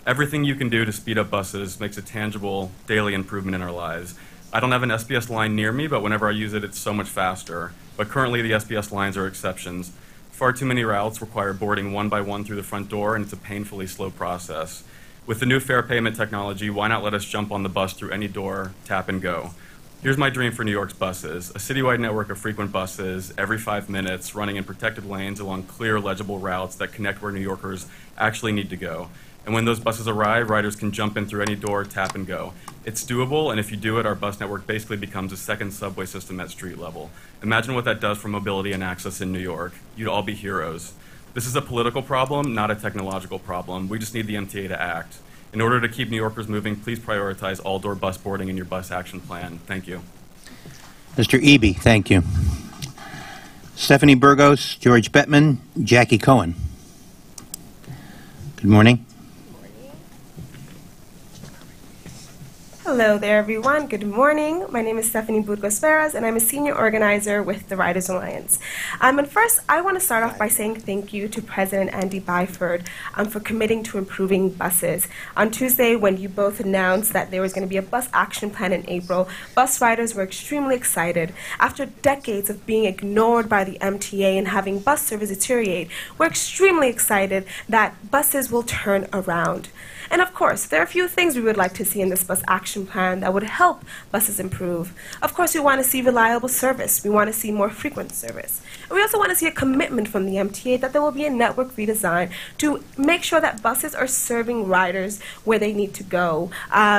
Everything you can do to speed up buses makes a tangible daily improvement in our lives. I don't have an SBS line near me, but whenever I use it, it's so much faster. But currently, the SBS lines are exceptions. Far too many routes require boarding one by one through the front door, and it's a painfully slow process. With the new fare payment technology, why not let us jump on the bus through any door, tap and go? Here's my dream for New York's buses, a citywide network of frequent buses every 5 minutes running in protected lanes along clear, legible routes that connect where New Yorkers actually need to go. And when those buses arrive, riders can jump in through any door, tap and go. It's doable, and if you do it, our bus network basically becomes a second subway system at street level. Imagine what that does for mobility and access in New York. You'd all be heroes. This is a political problem, not a technological problem. We just need the MTA to act. In order to keep New Yorkers moving, please prioritize all-door bus boarding in your bus action plan. Thank you. Mr. Eby, thank you. Stephanie Burgos, George Bettman, Jackie Cohen. Good morning. Hello there, everyone. Good morning. My name is Stephanie Burgos Veras, and I'm a senior organizer with the Riders Alliance. And first, I want to start off by saying thank you to President Andy Byford for committing to improving buses. On Tuesday, when you both announced that there was going to be a bus action plan in April, bus riders were extremely excited. After decades of being ignored by the MTA and having bus service deteriorate, we're extremely excited that buses will turn around. And of course, there are a few things we would like to see in this bus action plan that would help buses improve. Of course, we want to see reliable service. We want to see more frequent service. And we also want to see a commitment from the MTA that there will be a network redesign to make sure that buses are serving riders where they need to go,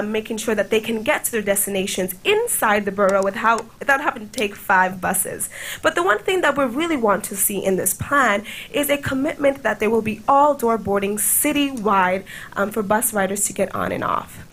making sure that they can get to their destinations inside the borough without having to take 5 buses. But the one thing that we really want to see in this plan is a commitment that there will be all-door boarding citywide for bus riders to get on and off.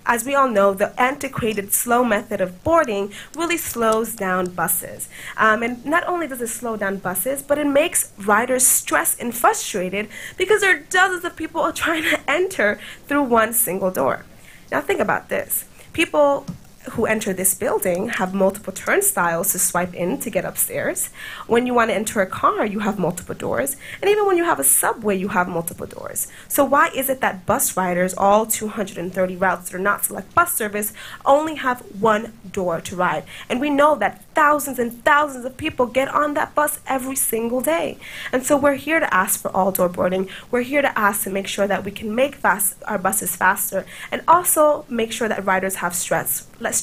As we all know, the antiquated slow method of boarding really slows down buses. And not only does it slow down buses, but it makes riders stressed and frustrated because there are dozens of people trying to enter through one single door. Now think about this. People who enter this building have multiple turnstiles to swipe in to get upstairs. When you want to enter a car, you have multiple doors. And even when you have a subway, you have multiple doors. So why is it that bus riders, all 230 routes that are not select bus service, only have one door to ride? And we know that thousands and thousands of people get on that bus every single day. And so we're here to ask for all-door boarding. We're here to ask to make sure that we can make our buses faster and also make sure that riders have less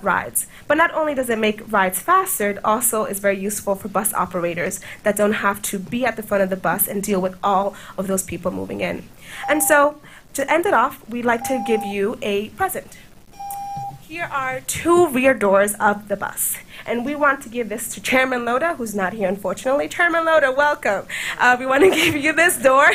rides. But not only does it make rides faster, it also is very useful for bus operators that don't have to be at the front of the bus and deal with all of those people moving in. And so, to end it off, we'd like to give you a present. Here are 2 rear doors of the bus. And we want to give this to Chairman Loda, who's not here, unfortunately. Chairman Loda, welcome. We want to give you this door.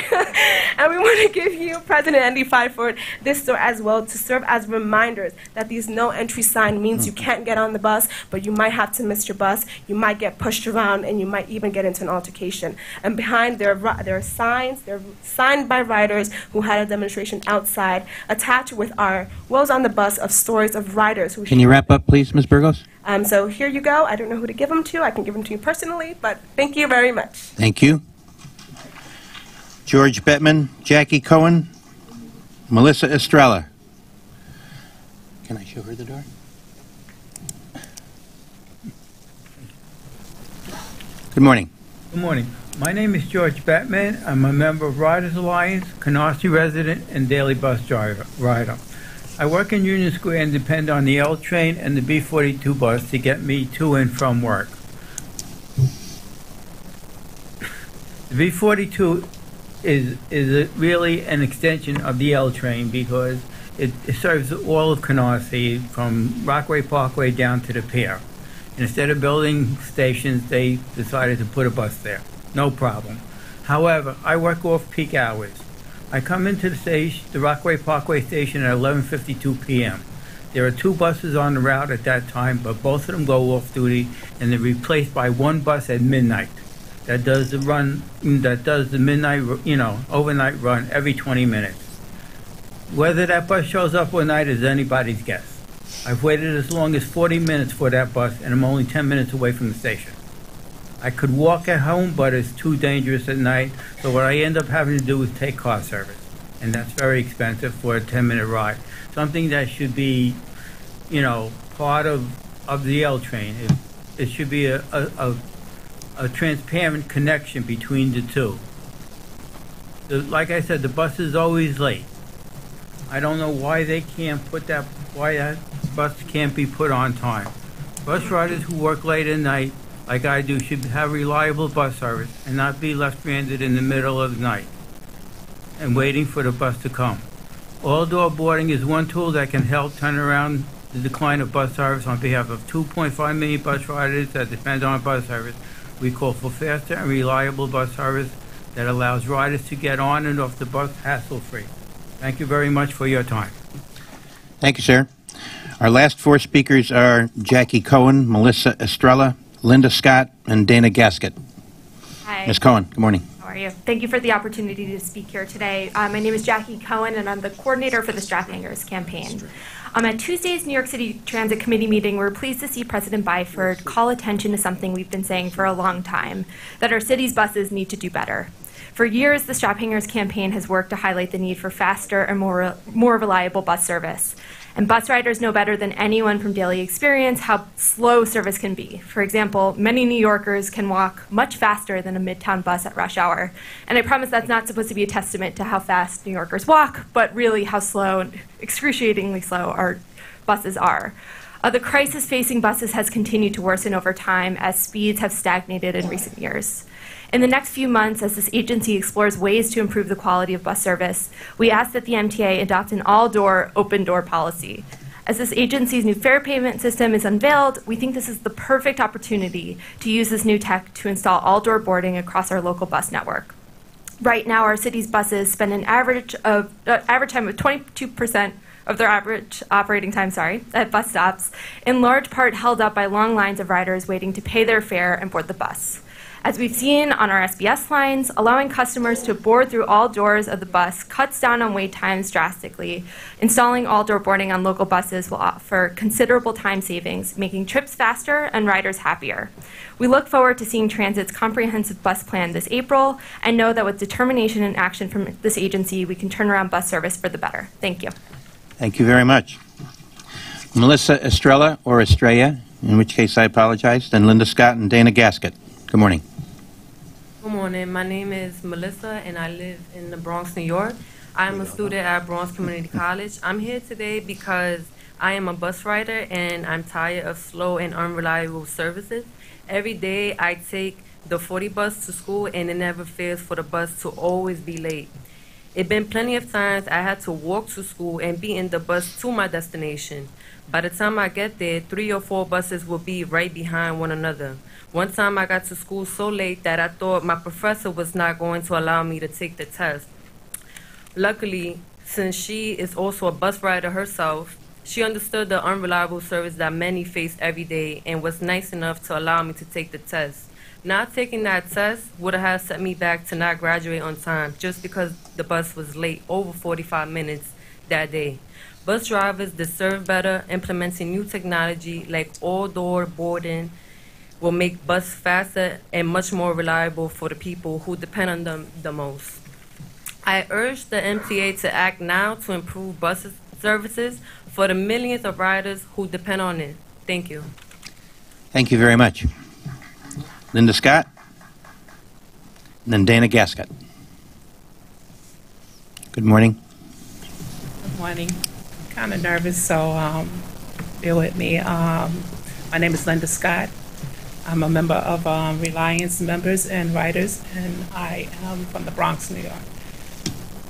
And we want to give you President Andy Byford this door as well to serve as reminders that these no entry sign means you can't get on the bus, but you might have to miss your bus, you might get pushed around, and you might even get into an altercation. And behind there are signs, they're signed by riders who had a demonstration outside, attached with our Woes on the Bus of stories of riders who... Can you wrap up, please, Ms. Burgos? So here you go. I don't know who to give them to. I can give them to you personally, but thank you very much. Thank you. George Bettman, Jackie Cohen, Melissa Estrella. Can I show her the door? Good morning. Good morning. My name is George Bettman. I'm a member of Riders Alliance, Canarsie resident, and daily bus rider. I work in Union Square and depend on the L train and the B42 bus to get me to and from work. The B42 is really an extension of the L train because it serves all of Canarsie from Rockaway Parkway down to the pier. And instead of building stations, they decided to put a bus there. No problem. However, I work off-peak hours. I come into the station, the Rockaway Parkway station at 11:52 p.m. There are 2 buses on the route at that time, but both of them go off duty, and they're replaced by 1 bus at midnight that does the midnight, overnight run every 20 minutes. Whether that bus shows up or not is anybody's guess. I've waited as long as 40 minutes for that bus, and I'm only 10 minutes away from the station. I could walk at home, but it's too dangerous at night, so what I end up having to do is take car service, and that's very expensive for a 10-minute ride. Something that should be, part of the L train. It should be a transparent connection between the two. Like I said, the bus is always late. I don't know why why that bus can't be put on time. Bus riders who work late at night like I do, should have reliable bus service and not be left stranded in the middle of the night and waiting for the bus to come. All-door boarding is one tool that can help turn around the decline of bus service on behalf of 2.5 million bus riders that depend on bus service. We call for faster and reliable bus service that allows riders to get on and off the bus hassle-free. Thank you very much for your time. Thank you, sir. Our last 4 speakers are Jackie Cohen, Melissa Estrella, Linda Scott, and Dana Gaskett. Hi. Ms. Cohen, good morning. How How are you? Thank you for the opportunity to speak here today. My name is Jackie Cohen, and I'm the coordinator for the Strap Hangers campaign. At Tuesday's New York City Transit Committee meeting, we're pleased to see President Byford call attention to something we've been saying for a long time, that our city's buses need to do better. For years, the Strap Hangers campaign has worked to highlight the need for faster and more reliable bus service. And bus riders know better than anyone from daily experience how slow service can be. For example, many New Yorkers can walk much faster than a Midtown bus at rush hour. And I promise that's not supposed to be a testament to how fast New Yorkers walk, but really how slow and excruciatingly slow our buses are. The crisis facing buses has continued to worsen over time as speeds have stagnated in recent years. In the next few months, as this agency explores ways to improve the quality of bus service, we ask that the MTA adopt an all-door, open-door policy. As this agency's new fare payment system is unveiled, we think this is the perfect opportunity to use this new tech to install all-door boarding across our local bus network. Right now, our city's buses spend an average time of 22% of their average operating time, at bus stops, in large part held up by long lines of riders waiting to pay their fare and board the bus. As we've seen on our SBS lines, allowing customers to board through all doors of the bus cuts down on wait times drastically. Installing all-door boarding on local buses will offer considerable time savings, making trips faster and riders happier. We look forward to seeing Transit's comprehensive bus plan this April and know that with determination and action from this agency, we can turn around bus service for the better. Thank you. Thank you very much. Melissa Estrella, or Estrella, in which case I apologize, then Linda Scott and Dana Gaskett. Good morning. Good morning. My name is Melissa, and I live in the Bronx, New York. I'm a student at Bronx Community College. I'm here today because I am a bus rider, and I'm tired of slow and unreliable services. Every day I take the 40 bus to school, and it never fails for the bus to always be late. It's been plenty of times I had to walk to school and be in the bus to my destination. By the time I get there, 3 or 4 buses will be right behind one another. One time I got to school so late that I thought my professor was not going to allow me to take the test. Luckily, since she is also a bus rider herself, she understood the unreliable service that many face every day and was nice enough to allow me to take the test. Not taking that test would have set me back to not graduate on time just because the bus was late over 45 minutes that day. Bus drivers deserve better. Implementing new technology like all-door boarding will make bus faster and much more reliable for the people who depend on them the most. I urge the MTA to act now to improve bus services for the millions of riders who depend on it. Thank you. Thank you very much. Linda Scott, and then Dana Gaskett. Good morning. Good morning. I'm kind of nervous, so bear with me. My name is Linda Scott. I'm a member of Reliance Members and Riders, and I am from the Bronx, New York.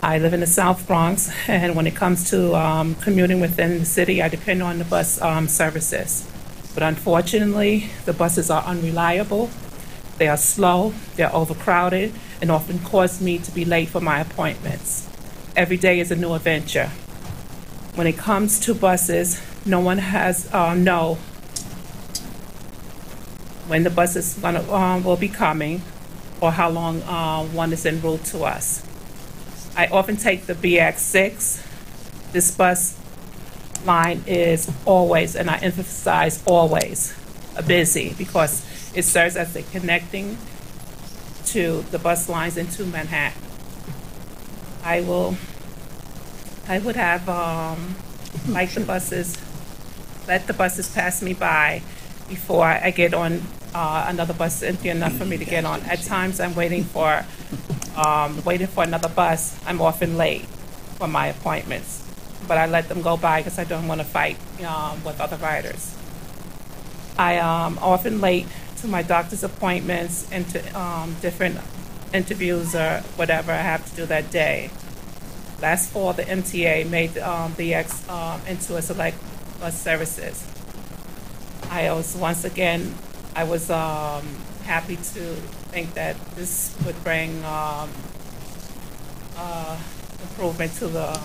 I live in the South Bronx, and when it comes to commuting within the city, I depend on the bus services. But unfortunately, the buses are unreliable, they are slow, they're overcrowded, and often cause me to be late for my appointments. Every day is a new adventure. When it comes to buses, no one has know when the bus is will be coming or how long one is en route to us. I often take the BX6. This bus line is always, and I emphasize always, busy because it serves as a connecting to the bus lines into Manhattan. I would have let the buses pass me by before I get on another bus empty enough for me to get on. At times I'm waiting for another bus. I'm often late for my appointments, but I let them go by because I don't want to fight with other riders. I am often late to my doctor's appointments and to different interviews or whatever I have to do that day. Last fall, the MTA made BX into a select bus services. I was happy to think that this would bring improvement to the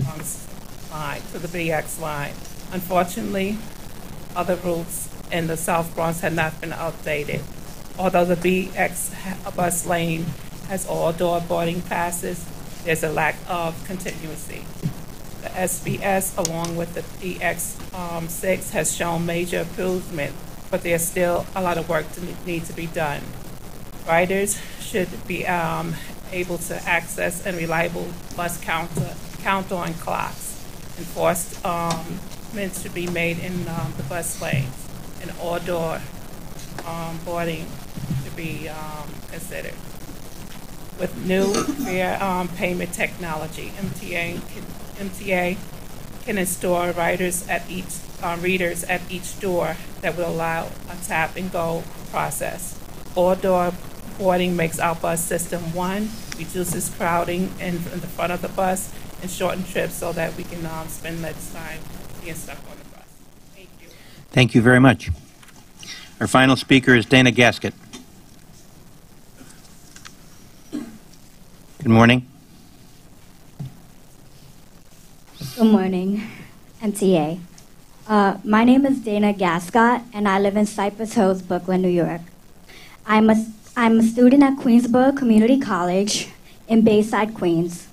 Bronx line, to the BX line. Unfortunately, other routes in the South Bronx had not been updated. Although the BX bus lane has all-door boarding passes, there's a lack of continuity. The SBS, along with the EX6, has shown major improvement, but there's still a lot of work to need to be done. Riders should be able to access a reliable bus counter and clocks. Enforcement should be made in the bus lanes, and all-door boarding should be considered. With new fare payment technology, MTA can install readers at each door that will allow a tap and go process. All-door boarding makes our bus system one, reduces crowding in the front of the bus, and shorten trips so that we can spend less time being stuck on the bus. Thank you. Thank you very much. Our final speaker is Dana Gaskett. Good morning. Good morning, MTA. My name is Dana Gascott, and I live in Cypress Hills, Brooklyn, New York. I'm a student at Queensborough Community College in Bayside, Queens.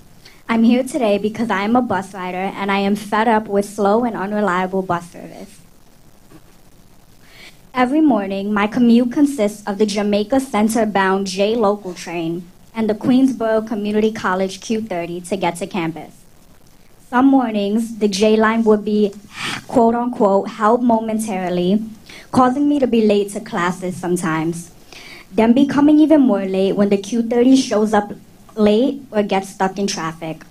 I'm here today because I am a bus rider, and I am fed up with slow and unreliable bus service. Every morning, my commute consists of the Jamaica Center-bound J local train and the Queensborough Community College Q30 to get to campus. Some mornings, the J line would be, quote-unquote, held momentarily, causing me to be late to classes sometimes, then becoming even more late when the Q30 shows up late or gets stuck in traffic.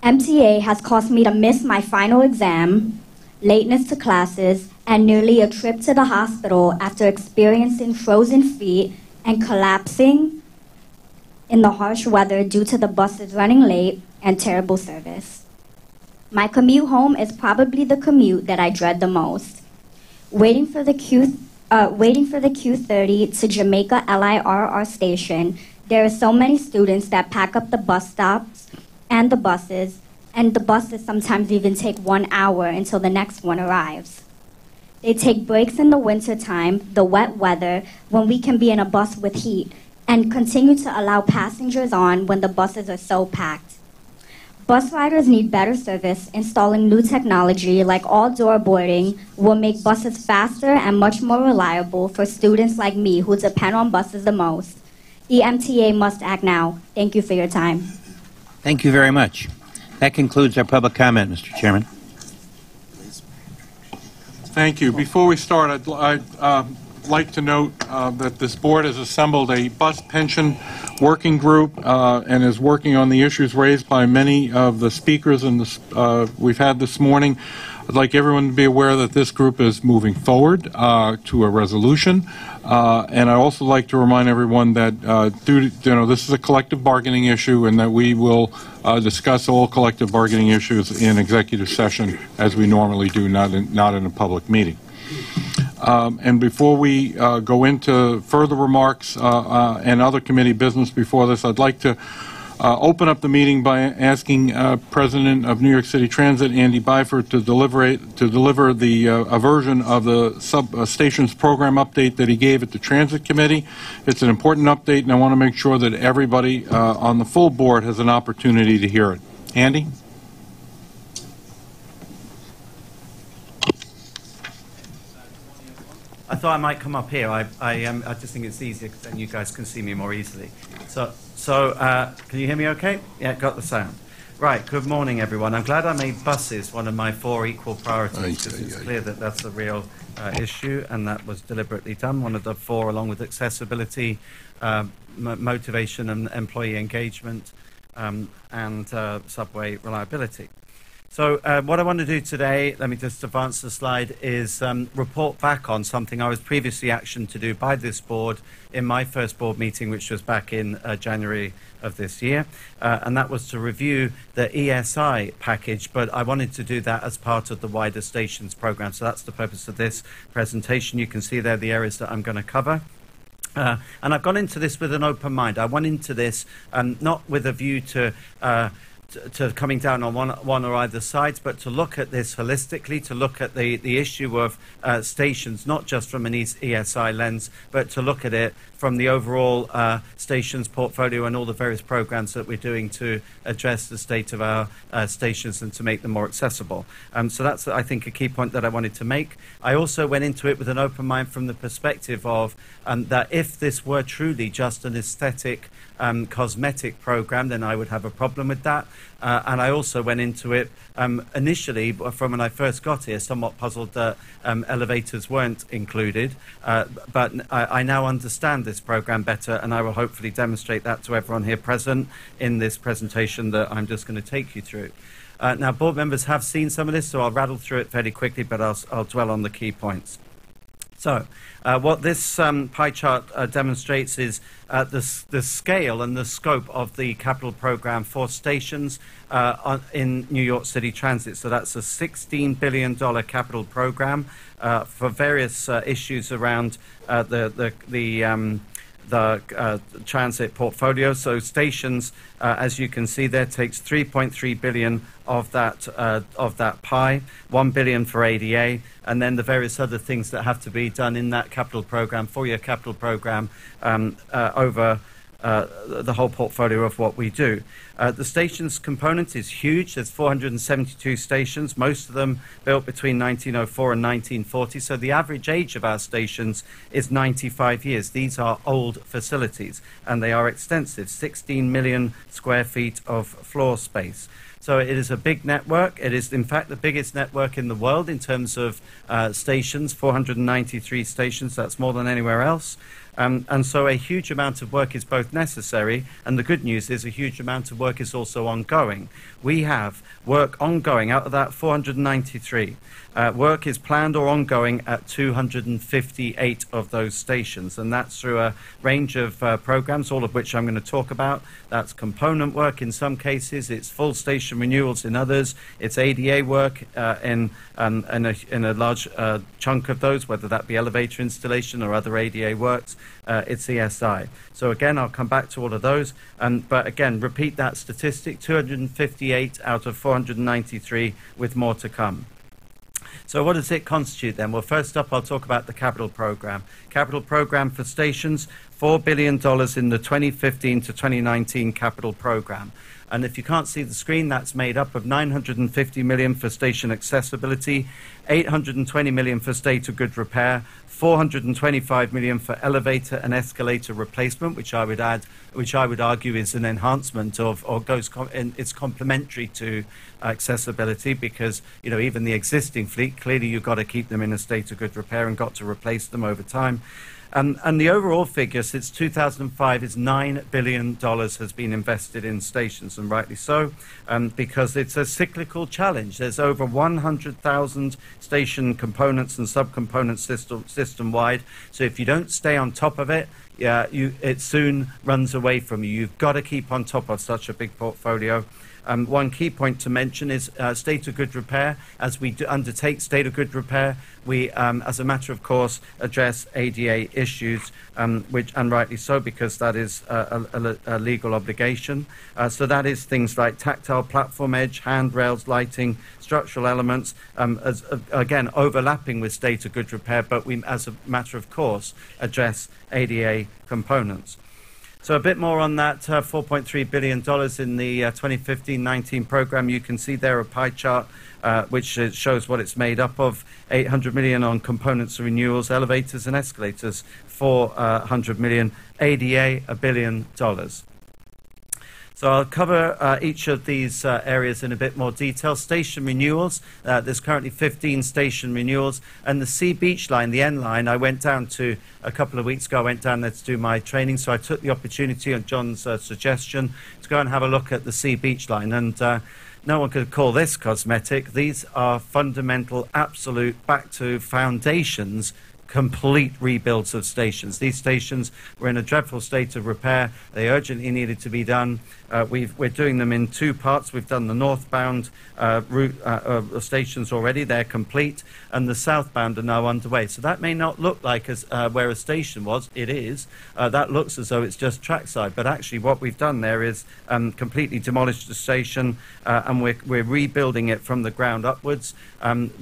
MTA has caused me to miss my final exam, lateness to classes, and nearly a trip to the hospital after experiencing frozen feet and collapsing in the harsh weather due to the buses running late and terrible service. My commute home is probably the commute that I dread the most. Waiting for the Q30 to Jamaica LIRR station, there are so many students that pack up the bus stops and the buses sometimes even take 1 hour until the next one arrives. They take breaks in the winter time, the wet weather, when we can be in a bus with heat, and continue to allow passengers on when the buses are so packed. Bus riders need better service. Installing new technology like all-door boarding will make buses faster and much more reliable for students like me who depend on buses the most. The MTA must act now. Thank you for your time. Thank you very much. That concludes our public comment, Mr. Chairman. Thank you. Before we start, I'd like to note that this board has assembled a bus pension working group and is working on the issues raised by many of the speakers we've had this morning. I'd like everyone to be aware that this group is moving forward to a resolution. And I'd also like to remind everyone that this is a collective bargaining issue, and that we will discuss all collective bargaining issues in executive session as we normally do, not in a public meeting. And before we go into further remarks and other committee business before this, I'd like to open up the meeting by asking President of New York City Transit, Andy Byford, to deliver a version of the substations program update that he gave at the Transit Committee. It's an important update, and I want to make sure that everybody on the full board has an opportunity to hear it. Andy? I thought I might come up here. I just think it's easier because then you guys can see me more easily. So can you hear me okay? Yeah, got the sound. Right, good morning, everyone. I'm glad I made buses one of my 4 equal priorities, because it's clear that that's a real issue, and that was deliberately done. One of the 4, along with accessibility, motivation and employee engagement, and subway reliability. So what I want to do today, let me just advance the slide, is report back on something I was previously actioned to do by this board in my first board meeting, which was back in January of this year. And that was to review the ESI package, but I wanted to do that as part of the wider stations program. So that's the purpose of this presentation. You can see there the areas that I'm going to cover. And I've gone into this with an open mind. I went into this not with a view to to coming down on one or either sides, but to look at this holistically, to look at the issue of stations, not just from an ESI lens, but to look at it from the overall stations portfolio and all the various programs that we're doing to address the state of our stations and to make them more accessible. So that's, I think, a key point that I wanted to make. I also went into it with an open mind from the perspective of that if this were truly just an aesthetic cosmetic program, then I would have a problem with that. And I also went into it initially, from when I first got here, somewhat puzzled that elevators weren't included. But I now understand this program better, and I will hopefully demonstrate that to everyone here present in this presentation that I'm just going to take you through. Now, board members have seen some of this, so I'll rattle through it fairly quickly, but I'll dwell on the key points. So, what this pie chart demonstrates is the scale and the scope of the capital program for stations in New York City Transit. So that's a $16 billion capital program for various issues around the transit portfolio. So stations, as you can see there, takes $3.3 billion of that pie, $1 billion for ADA, and then the various other things that have to be done in that capital program, four-year capital program, over the whole portfolio of what we do. The stations component is huge. There's 472 stations, most of them built between 1904 and 1940. So the average age of our stations is 95 years. These are old facilities, and they are extensive, 16 million square feet of floor space. So it is a big network. It is, in fact, the biggest network in the world in terms of stations, 493 stations. That's more than anywhere else. And so a huge amount of work is both necessary, and the good news is a huge amount of work is also ongoing. We have work ongoing out of that 493. Work is planned or ongoing at 258 of those stations, and that's through a range of programs, all of which I'm going to talk about. That's component work in some cases, it's full station renewals in others, it's ADA work in a large chunk of those, whether that be elevator installation or other ADA works. It's ESI. So again, I'll come back to all of those. But again, repeat that statistic, 258 out of 493 with more to come. So what does it constitute then? Well, first up, I'll talk about the capital program. Capital program for stations, $4 billion in the 2015 to 2019 capital program. And if you can't see the screen, that's made up of $950 million for station accessibility, $820 million for state of good repair, $425 million for elevator and escalator replacement, which I would argue is an enhancement of, or it's complementary to accessibility, because even the existing fleet, clearly you've got to keep them in a state of good repair and got to replace them over time. And the overall figure since 2005 is $9 billion has been invested in stations, and rightly so, because it's a cyclical challenge. There's over 100,000 station components and subcomponents system-wide. So if you don't stay on top of it, it soon runs away from you. You've got to keep on top of such a big portfolio. One key point to mention is state of good repair. As we undertake state of good repair, we, as a matter of course, address ADA issues, which, and rightly so, because that is a legal obligation. So that is things like tactile platform edge, handrails, lighting, structural elements, again, overlapping with state of good repair, but we, as a matter of course, address ADA components. So a bit more on that $4.3 billion in the 2015-19 program. You can see there a pie chart which shows what it's made up of. $800 million on components and renewals, elevators and escalators, $400 million, ADA, $1 billion. So I'll cover each of these areas in a bit more detail. Station renewals, there's currently 15 station renewals. And the Sea Beach line, the N line, I went down to a couple of weeks ago. I went down there to do my training. So I took the opportunity on John's suggestion to go and have a look at the Sea Beach line. And no one could call this cosmetic. These are fundamental, absolute, back to foundations complete rebuilds of stations. These stations were in a dreadful state of repair. They urgently needed to be done. We're doing them in two parts. We've done the northbound route stations already. They're complete. And the southbound are now underway. So that may not look like where a station was. It is. That looks as though it's just trackside. But actually what we've done there is completely demolished the station, and we're rebuilding it from the ground upwards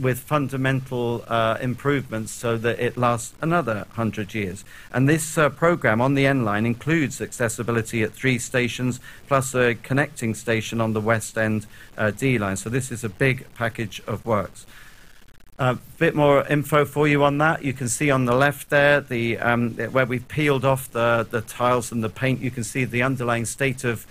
with fundamental improvements so that it lasts another 100 years. And this program on the N line includes accessibility at 3 stations plus a connecting station on the West End D line. So this is a big package of works. A bit more info for you on that. You can see on the left there where we've peeled off the tiles and the paint. You can see the underlying state of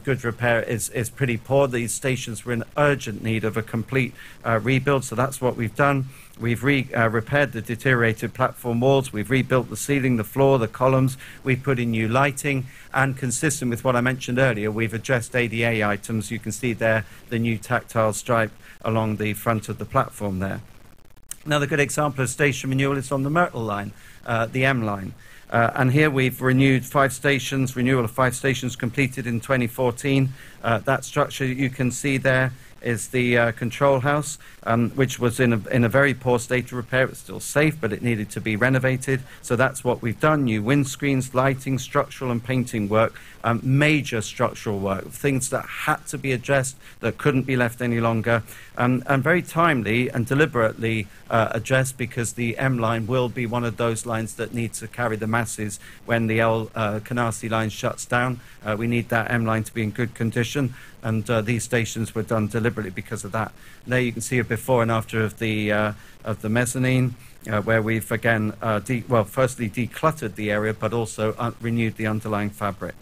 good repair is pretty poor. These stations were in urgent need of a complete rebuild, so that's what we've done. We've repaired the deteriorated platform walls. We've rebuilt the ceiling, the floor, the columns. We've put in new lighting, and consistent with what I mentioned earlier, we've addressed ADA items. You can see there the new tactile stripe along the front of the platform there. Another good example of station renewal is on the Myrtle line, the M line. And here we've renewed 5 stations, renewal of 5 stations completed in 2014. That structure you can see there is the control house, which was in a very poor state of repair. It's still safe, but it needed to be renovated. So that's what we've done. New windscreens, lighting, structural and painting work, major structural work, things that had to be addressed, that couldn't be left any longer, and very timely and deliberately addressed, because the M line will be one of those lines that needs to carry the masses when the Canarsie line shuts down. We need that M line to be in good condition, and these stations were done deliberately because of that. There you can see a before and after of the mezzanine, where we've again, firstly decluttered the area, but also renewed the underlying fabric.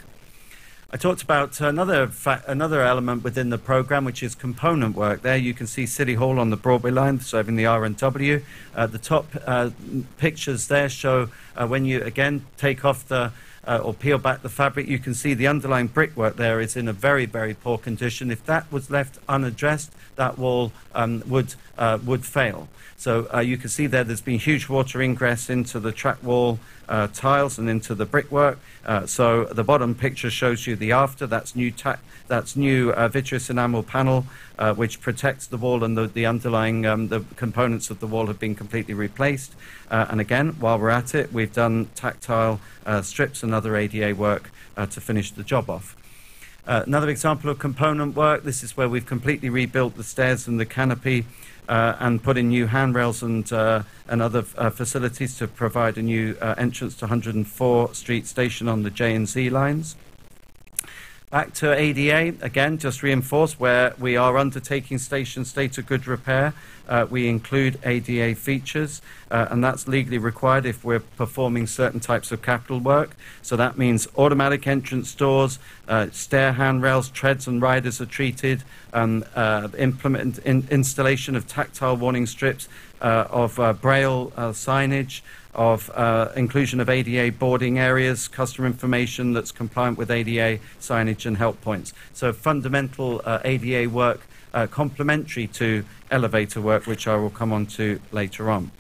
I talked about another element within the program, which is component work. There you can see City Hall on the Broadway line, serving the R&W. The top pictures there show when you again take off or peel back the fabric, you can see the underlying brickwork there is in a very, very poor condition. If that was left unaddressed, that wall would fail. So you can see there's been huge water ingress into the track wall tiles and into the brickwork. So the bottom picture shows you the after. That's new vitreous enamel panel, which protects the wall, and the underlying the components of the wall have been completely replaced. And again, while we're at it, we've done tactile strips and other ADA work to finish the job off. Another example of component work, this is where we've completely rebuilt the stairs and the canopy and put in new handrails and other facilities to provide a new entrance to 104 Street Station on the J and Z lines. Back to ADA, again, just reinforce where we are undertaking station state of good repair. We include ADA features, and that's legally required if we're performing certain types of capital work. So that means automatic entrance doors, stair handrails, treads and riders are treated, installation of tactile warning strips, of braille signage, of inclusion of ADA boarding areas, customer information that's compliant with ADA signage and help points. So fundamental ADA work complementary to elevator work, which I will come on to later on.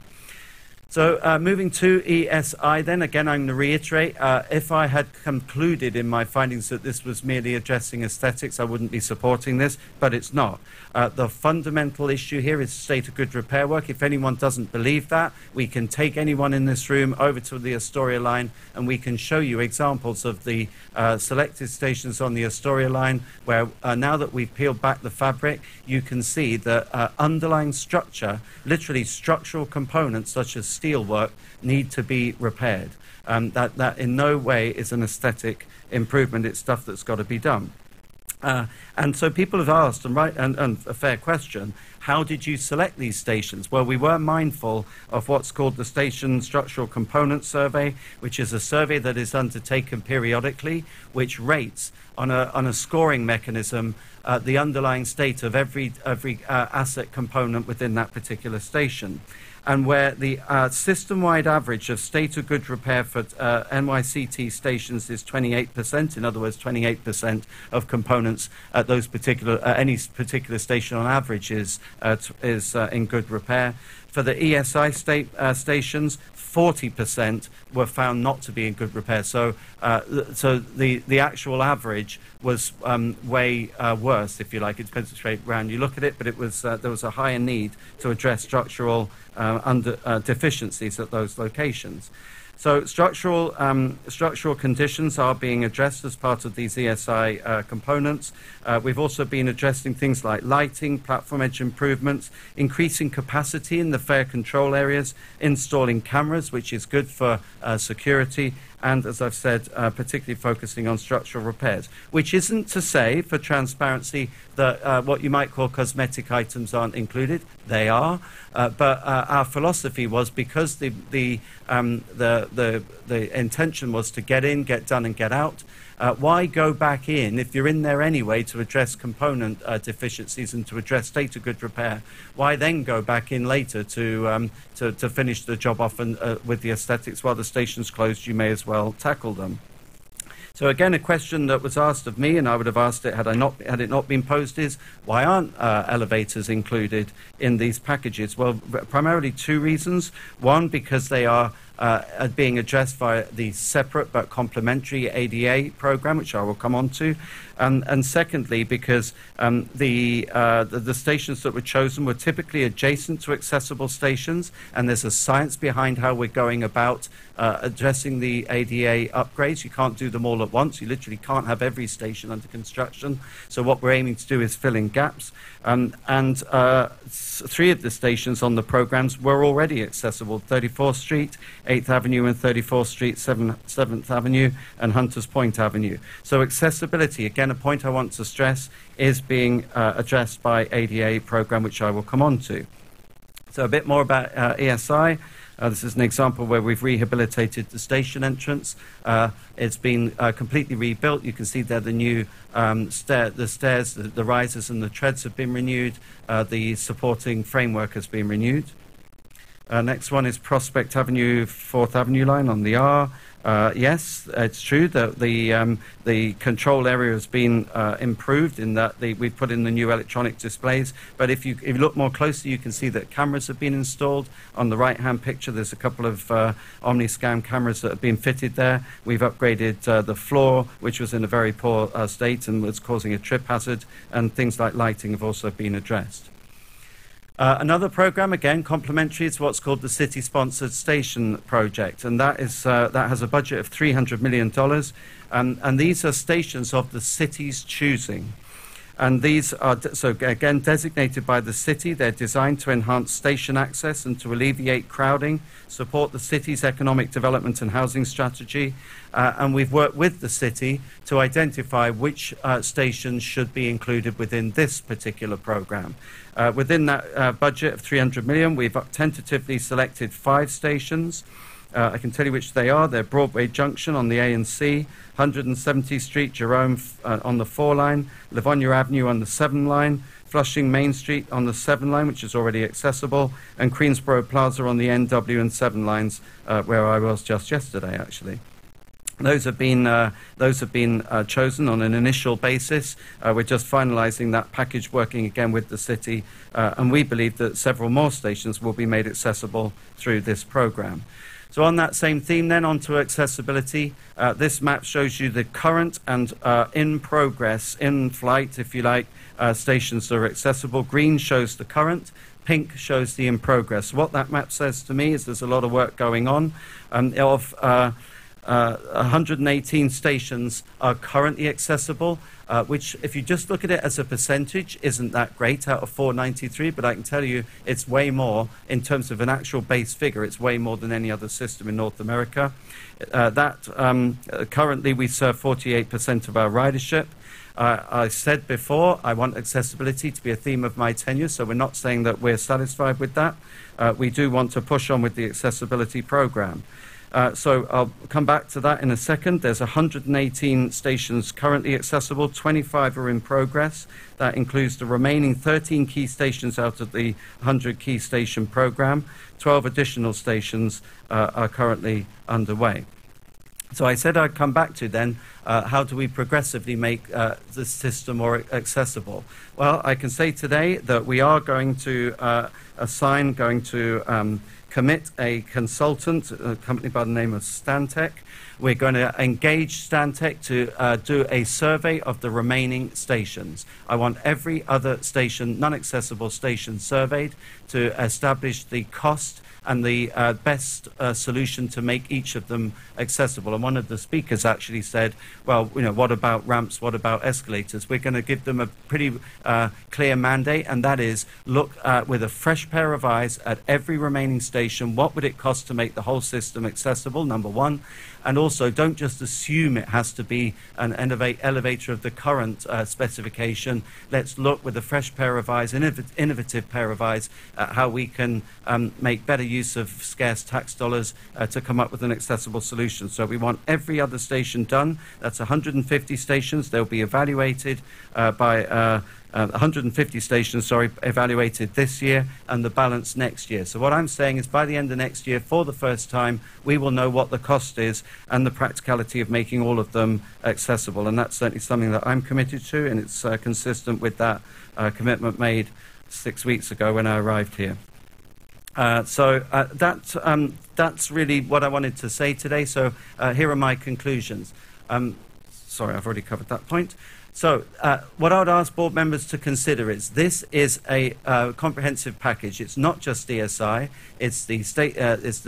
So moving to ESI then, again, I'm going to reiterate, if I had concluded in my findings that this was merely addressing aesthetics, I wouldn't be supporting this, but it's not. The fundamental issue here is state of good repair work. If anyone doesn't believe that, we can take anyone in this room over to the Astoria line and we can show you examples of the selected stations on the Astoria line where now that we've peeled back the fabric, you can see the underlying structure, literally structural components such as steel work, need to be repaired. That in no way is an aesthetic improvement. It's stuff that's got to be done. And so people have asked, and a fair question, how did you select these stations? Well, we were mindful of what's called the Station Structural Component Survey, which is a survey that is undertaken periodically, which rates on a scoring mechanism the underlying state of every asset component within that particular station. And where the system-wide average of state of good repair for NYCT stations is 28%, in other words, 28% of components at those any particular station on average is in good repair. For the ESI stations, 40% were found not to be in good repair. So, the actual average was way worse, if you like. It depends which way round you look at it, but it was there was a higher need to address structural deficiencies at those locations. So structural conditions are being addressed as part of these ESI components. We've also been addressing things like lighting, platform edge improvements, increasing capacity in the fare control areas, installing cameras, which is good for security, and, as I've said, particularly focusing on structural repairs, which isn't to say, for transparency, that what you might call cosmetic items aren't included. They are, but our philosophy was, because the intention was to get in, get done, and get out. Why go back in if you're in there anyway to address component deficiencies and to address state of good repair? Why then go back in later to finish the job off and with the aesthetics while the station's closed? You may as well tackle them. So again, a question that was asked of me, and I would have asked it had it not been posed, is why aren't elevators included in these packages? Well, primarily two reasons. One, because they are being addressed via the separate but complementary ADA program, which I will come on to. And secondly, because the stations that were chosen were typically adjacent to accessible stations, and there's a science behind how we're going about addressing the ADA upgrades. You can't do them all at once. You literally can't have every station under construction. So what we're aiming to do is fill in gaps. Three of the stations on the programs were already accessible: 34th Street, 8th Avenue and 34th Street, 7th Avenue and Hunters Point Avenue. So accessibility, again, a point I want to stress, is being addressed by ADA program, which I will come on to. So a bit more about ESI. This is an example where we've rehabilitated the station entrance. It's been completely rebuilt. You can see there the new the stairs, the risers and the treads have been renewed. The supporting framework has been renewed. Next one is Prospect Avenue, 4th Avenue line on the R. Yes, it's true that the control area has been improved in that we've put in the new electronic displays. But if you look more closely, you can see that cameras have been installed. On the right-hand picture, there's a couple of OmniScan cameras that have been fitted there. We've upgraded the floor, which was in a very poor state and was causing a trip hazard, and things like lighting have also been addressed. Another program, again, complementary, is what's called the City-Sponsored Station Project, and that has a budget of $300 million, and these are stations of the city's choosing. And these are, so again, designated by the city. They're designed to enhance station access and to alleviate crowding, support the city's economic development and housing strategy. And we've worked with the city to identify which stations should be included within this particular program. Within that budget of $300 million, we've tentatively selected 5 stations. I can tell you which they are. They're Broadway Junction on the A and C, 170th Street, Jerome on the 4 line, Livonia Avenue on the 7 line, Flushing Main Street on the 7 line, which is already accessible, and Queensborough Plaza on the NW and 7 lines, where I was just yesterday, actually. Those have been chosen on an initial basis. We're just finalising that package, working again with the city, and we believe that several more stations will be made accessible through this programme. So on that same theme then, onto accessibility, this map shows you the current and in progress, in flight, if you like, stations that are accessible. Green shows the current, pink shows the in progress. What that map says to me is there's a lot of work going on. 118 stations are currently accessible, which, if you just look at it as a percentage, isn't that great out of 493, but I can tell you it's way more in terms of an actual base figure. It's way more than any other system in North America. Currently we serve 48% of our ridership. I said before, I want accessibility to be a theme of my tenure, so we're not saying that we're satisfied with that. We do want to push on with the accessibility program. So I'll come back to that in a second. There's 118 stations currently accessible, 25 are in progress. That includes the remaining 13 key stations out of the 100 key station program. 12 additional stations are currently underway. So I said I'd come back to then, how do we progressively make the system more accessible? Well, I can say today that we are going to commit a consultant, a company by the name of Stantec. We're going to engage Stantec to do a survey of the remaining stations. I want every other station, non-accessible station, surveyed to establish the cost and the best solution to make each of them accessible. And one of the speakers actually said, well, you know, what about ramps? What about escalators? We're going to give them a pretty clear mandate, and that is look with a fresh pair of eyes at every remaining station. What would it cost to make the whole system accessible, number one? And also, don't just assume it has to be an elevator of the current specification. Let's look with a fresh pair of eyes, innovative pair of eyes, at how we can make better use of scarce tax dollars to come up with an accessible solution. So we want every other station done. That's 150 stations. They'll be evaluated by 150 stations, evaluated this year, and the balance next year. So what I'm saying is by the end of next year, for the first time, we will know what the cost is and the practicality of making all of them accessible. And that's certainly something that I'm committed to, and it's consistent with that commitment made 6 weeks ago when I arrived here. That's really what I wanted to say today. So here are my conclusions. Sorry, I've already covered that point. So what I would ask board members to consider is this is a comprehensive package. It's not just ESI. It's the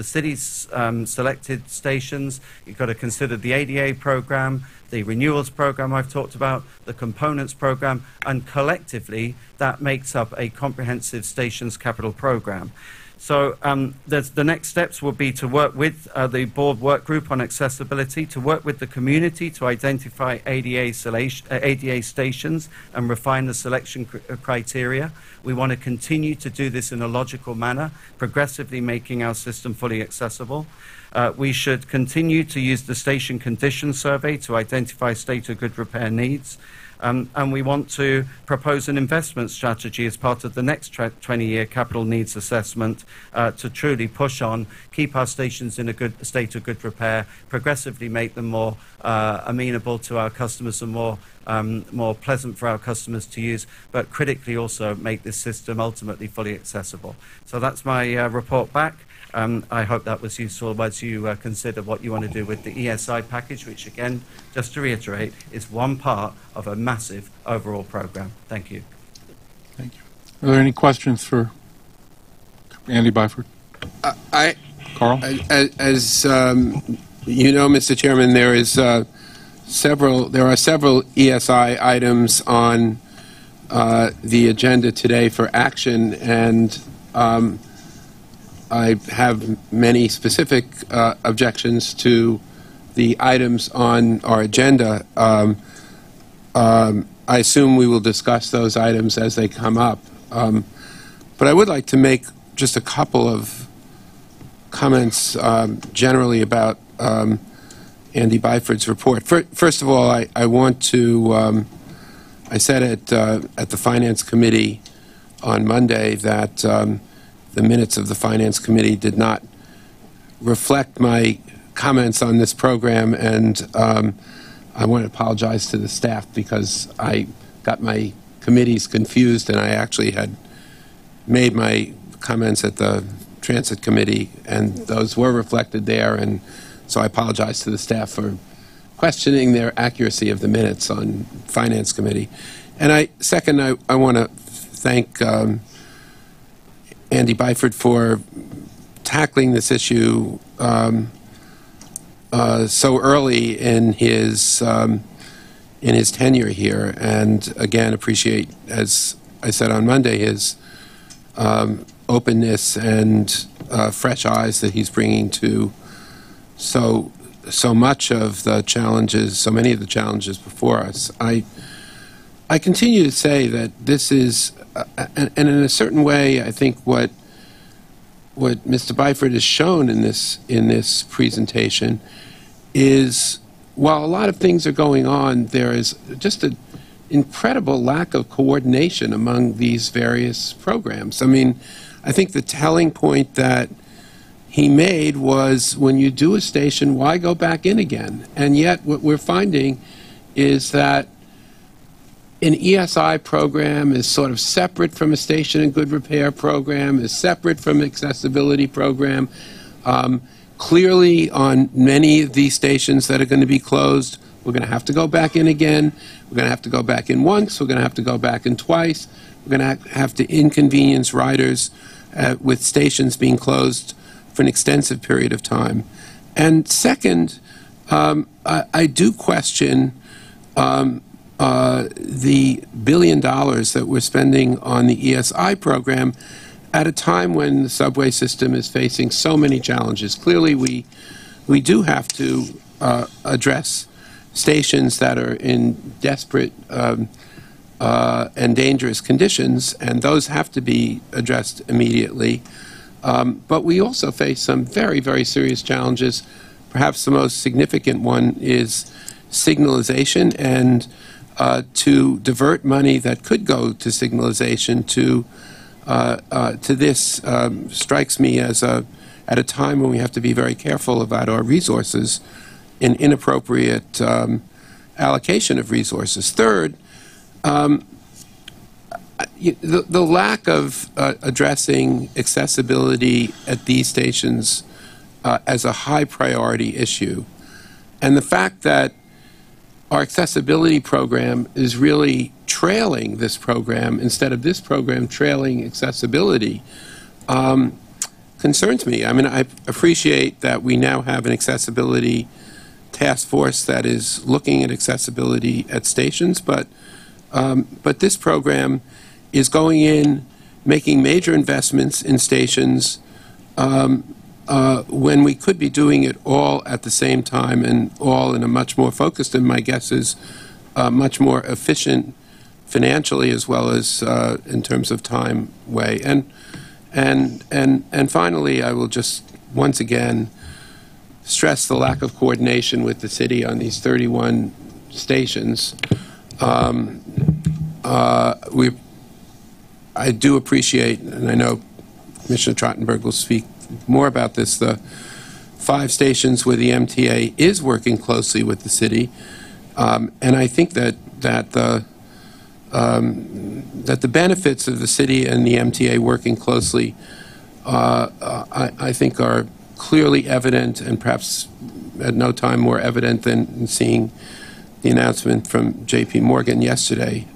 city's selected stations. You've got to consider the ADA program, the renewals program I've talked about, the components program, and collectively that makes up a comprehensive stations capital program. So the next steps will be to work with the board work group on accessibility, to work with the community to identify ADA stations and refine the selection criteria. We want to continue to do this in a logical manner, progressively making our system fully accessible. We should continue to use the station condition survey to identify state of good repair needs. And we want to propose an investment strategy as part of the next 20-year capital needs assessment to truly push on, keep our stations in a good state of good repair, progressively make them more amenable to our customers and more pleasant for our customers to use, but critically also make this system ultimately fully accessible. So that's my report back. I hope that was useful as you consider what you want to do with the ESI package, which again, just to reiterate, is one part of a massive overall program. Thank you. Thank you. Are there any questions for Andy Byford? Carl? As you know, Mr. Chairman, there are several ESI items on the agenda today for action, and I have many specific objections to the items on our agenda. I assume we will discuss those items as they come up. But I would like to make just a couple of comments generally about Andy Byford's report. First of all, I want to, I said at the Finance Committee on Monday that the minutes of the Finance Committee did not reflect my comments on this program, and I want to apologize to the staff because I got my committees confused, and I actually had made my comments at the Transit Committee, and those were reflected there, and so I apologize to the staff for questioning their accuracy of the minutes on Finance Committee. And second, I want to thank Andy Byford for tackling this issue so early in his tenure here, and again appreciate, as I said on Monday, his openness and fresh eyes that he's bringing to so much of the challenges, so many of the challenges before us. I continue to say that this is, and in a certain way, I think what Mr. Byford has shown in this presentation is, while a lot of things are going on, there is just an incredible lack of coordination among these various programs. I mean, I think the telling point that he made was, when you do a station, why go back in again? And yet what we're finding is that an ESI program is sort of separate from a station and good repair program, is separate from an accessibility program. Clearly, on many of these stations that are going to be closed, we're going to have to go back in again. We're going to have to go back in once. We're going to have to go back in twice. We're going to have to inconvenience riders with stations being closed for an extensive period of time. And second, I do question the $1 billion that we're spending on the ESI program at a time when the subway system is facing so many challenges. Clearly, we do have to address stations that are in desperate and dangerous conditions, and those have to be addressed immediately. But we also face some very, very serious challenges. Perhaps the most significant one is signalization, and to divert money that could go to signalization to this strikes me as at a time when we have to be very careful about our resources, an inappropriate allocation of resources. Third, the lack of addressing accessibility at these stations as a high priority issue, and the fact that our accessibility program is really trailing this program instead of this program trailing accessibility concerns me. I mean, I appreciate that we now have an accessibility task force that is looking at accessibility at stations, but this program is going in, making major investments in stations when we could be doing it all at the same time and all in a much more focused, and my guess is much more efficient financially as well as in terms of time way. And finally, I will just once again stress the lack of coordination with the city on these 31 stations. I do appreciate, and I know Commissioner Trottenberg will speak more about this, the 5 stations where the MTA is working closely with the city, and I think that the benefits of the city and the MTA working closely, I think, are clearly evident, and perhaps at no time more evident than seeing the announcement from J.P. Morgan yesterday.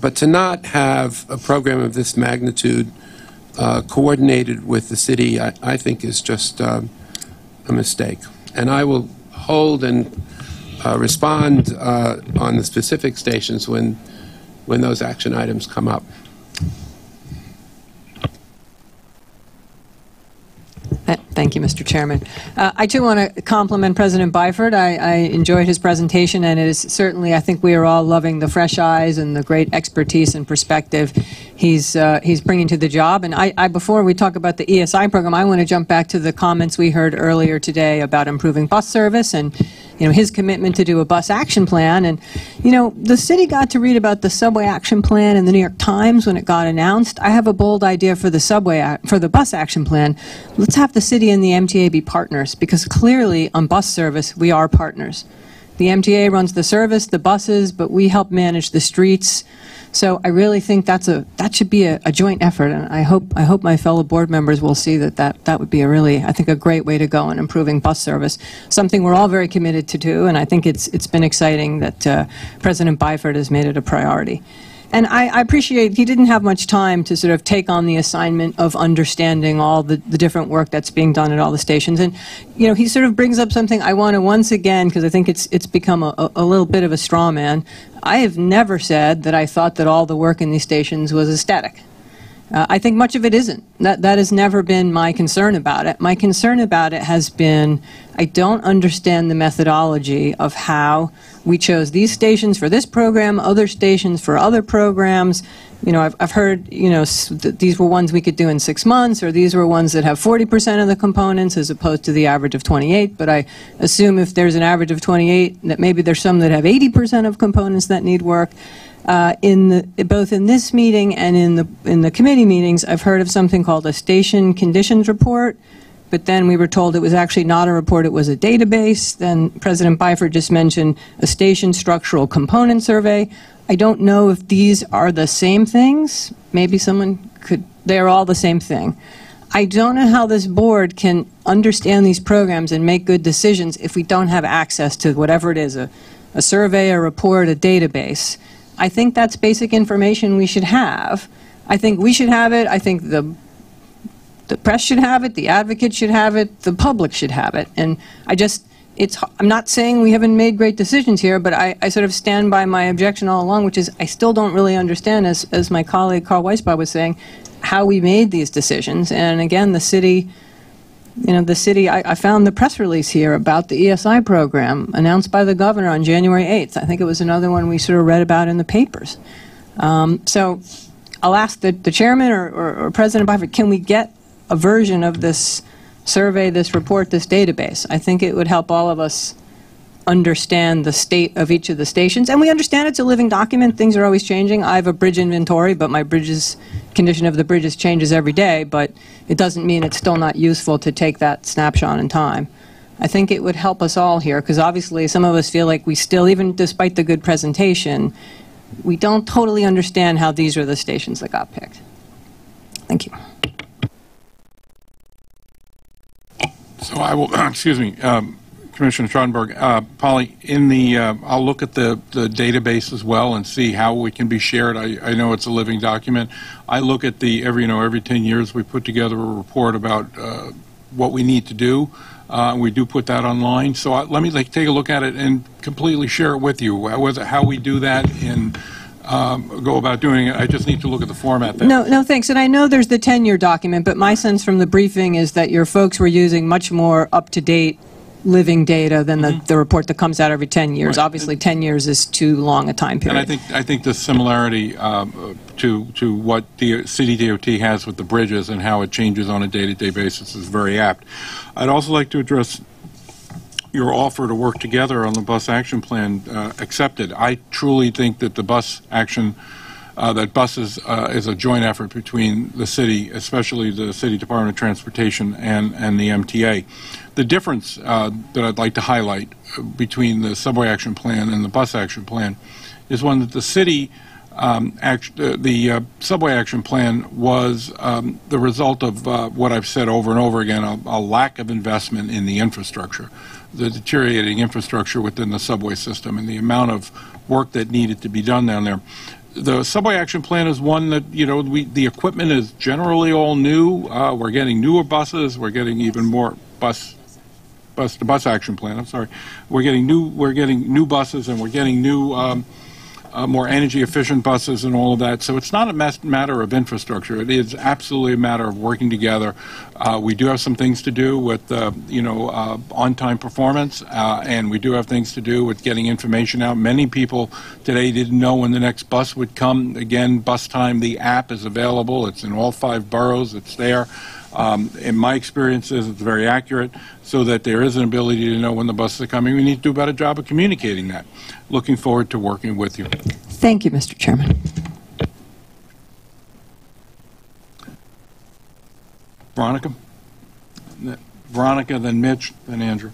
But to not have a program of this magnitude coordinated with the city, I think is just a mistake. And I will hold and respond on the specific stations when those action items come up. Thank you, Mr. Chairman. I too want to compliment President Byford. I enjoyed his presentation, and it is certainly, I think we are all loving the fresh eyes and the great expertise and perspective he's bringing to the job. And I before we talk about the ESI program, I want to jump back to the comments we heard earlier today about improving bus service and his commitment to do a bus action plan. And the city got to read about the subway action plan in the New York Times when it got announced. I have a bold idea for the bus action plan. Let's have the city and the MTA be partners, because clearly on bus service we are partners. The MTA runs the service, the buses, but we help manage the streets. So I really think that should be a joint effort, and I hope my fellow board members will see that would be a really, I think, a great way to go in improving bus service. Something we're all very committed to do, and I think it's been exciting that President Byford has made it a priority. And I appreciate he didn't have much time to sort of take on the assignment of understanding all the different work that's being done at all the stations. And, he sort of brings up something I want to once again, because I think it's become a little bit of a straw man. I have never said that I thought that all the work in these stations was aesthetic. I think much of it isn't. That has never been my concern about it. My concern about it has been I don't understand the methodology of how we chose these stations for this program, other stations for other programs, you know, I've heard, you know, these were ones we could do in 6 months, or these were ones that have 40% of the components as opposed to the average of 28. But I assume if there's an average of 28, that maybe there's some that have 80% of components that need work. Both in this meeting and in the committee meetings, I've heard of something called a station conditions report. But then we were told it was actually not a report, it was a database. Then President Byford just mentioned a station structural component survey. I don't know if these are the same things. Maybe someone could, they're all the same thing. I don't know how this board can understand these programs and make good decisions if we don't have access to whatever it is, a survey, a report, a database. I think that's basic information we should have. I think we should have it. I think the press should have it, the advocates should have it, the public should have it. And I'm not saying we haven't made great decisions here, but I sort of stand by my objection all along, which is I still don't really understand, as my colleague Carl Weisbach was saying, how we made these decisions. And again, the city, you know, I found the press release here about the ESI program announced by the governor on January 8th. I think it was another one we sort of read about in the papers. So I'll ask the chairman or President Byford, can we get a version of this survey, this report, this database? I think it would help all of us understand the state of each of the stations. And we understand it's a living document. Things are always changing. I have a bridge inventory, but my condition of the bridges changes every day, but it doesn't mean it's still not useful to take that snapshot in time. I think it would help us all here, because obviously some of us feel like we still, even despite the good presentation, we don't totally understand how these are the stations that got picked. Thank you. So I will, excuse me, Commissioner Schottenberg, Polly, I'll look at the database as well and see how we can be shared. I know it's a living document. I look at every 10 years we put together a report about what we need to do. We do put that online. So let me take a look at it and completely share it with you. How we do that and go about doing it. I just need to look at the format there. No, thanks. And I know there's the 10-year document, but my sense from the briefing is that your folks were using much more up-to-date living data than the report that comes out every 10 years. Right. Obviously, 10 years is too long a time period. And I think the similarity to what the City DOT has with the bridges and how it changes on a day-to-day basis is very apt. I'd also like to address your offer to work together on the bus action plan accepted. I truly think that the bus action, that buses is a joint effort between the city, especially the City Department of Transportation and the MTA. The difference that I'd like to highlight between the subway action plan and the bus action plan is one that the city, the subway action plan was the result of what I've said over and over again, a lack of investment in the infrastructure, the deteriorating infrastructure within the subway system and the amount of work that needed to be done down there. The subway action plan is one that, you know, the equipment is generally all new. We're getting newer buses. We're getting even more bus action plan. I'm sorry. We're getting new buses, and we're getting new more energy efficient buses and all of that. So it's not a matter of infrastructure. It is absolutely a matter of working together. We do have some things to do with on-time performance, and we do have things to do with getting information out. Many people today didn't know when the next bus would come. Again, Bus Time, the app is available. It's in all 5 boroughs. It's there. In my experiences, it's very accurate, so that there is an ability to know when the buses are coming. We need to do a better job of communicating that. Looking forward to working with you. Thank you, Mr. Chairman. Veronica, then Mitch, then Andrew.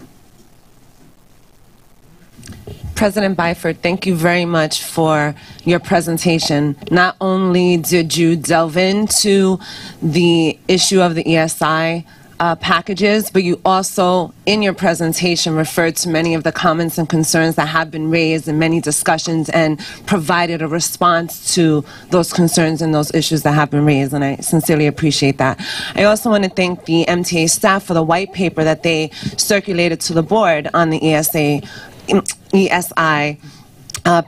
President Byford, thank you very much for your presentation. Not only did you delve into the issue of the ESI packages, but you also, in your presentation, referred to many of the comments and concerns that have been raised in many discussions and provided a response to those concerns and those issues that have been raised, and I sincerely appreciate that. I also want to thank the MTA staff for the white paper that they circulated to the board on the ESI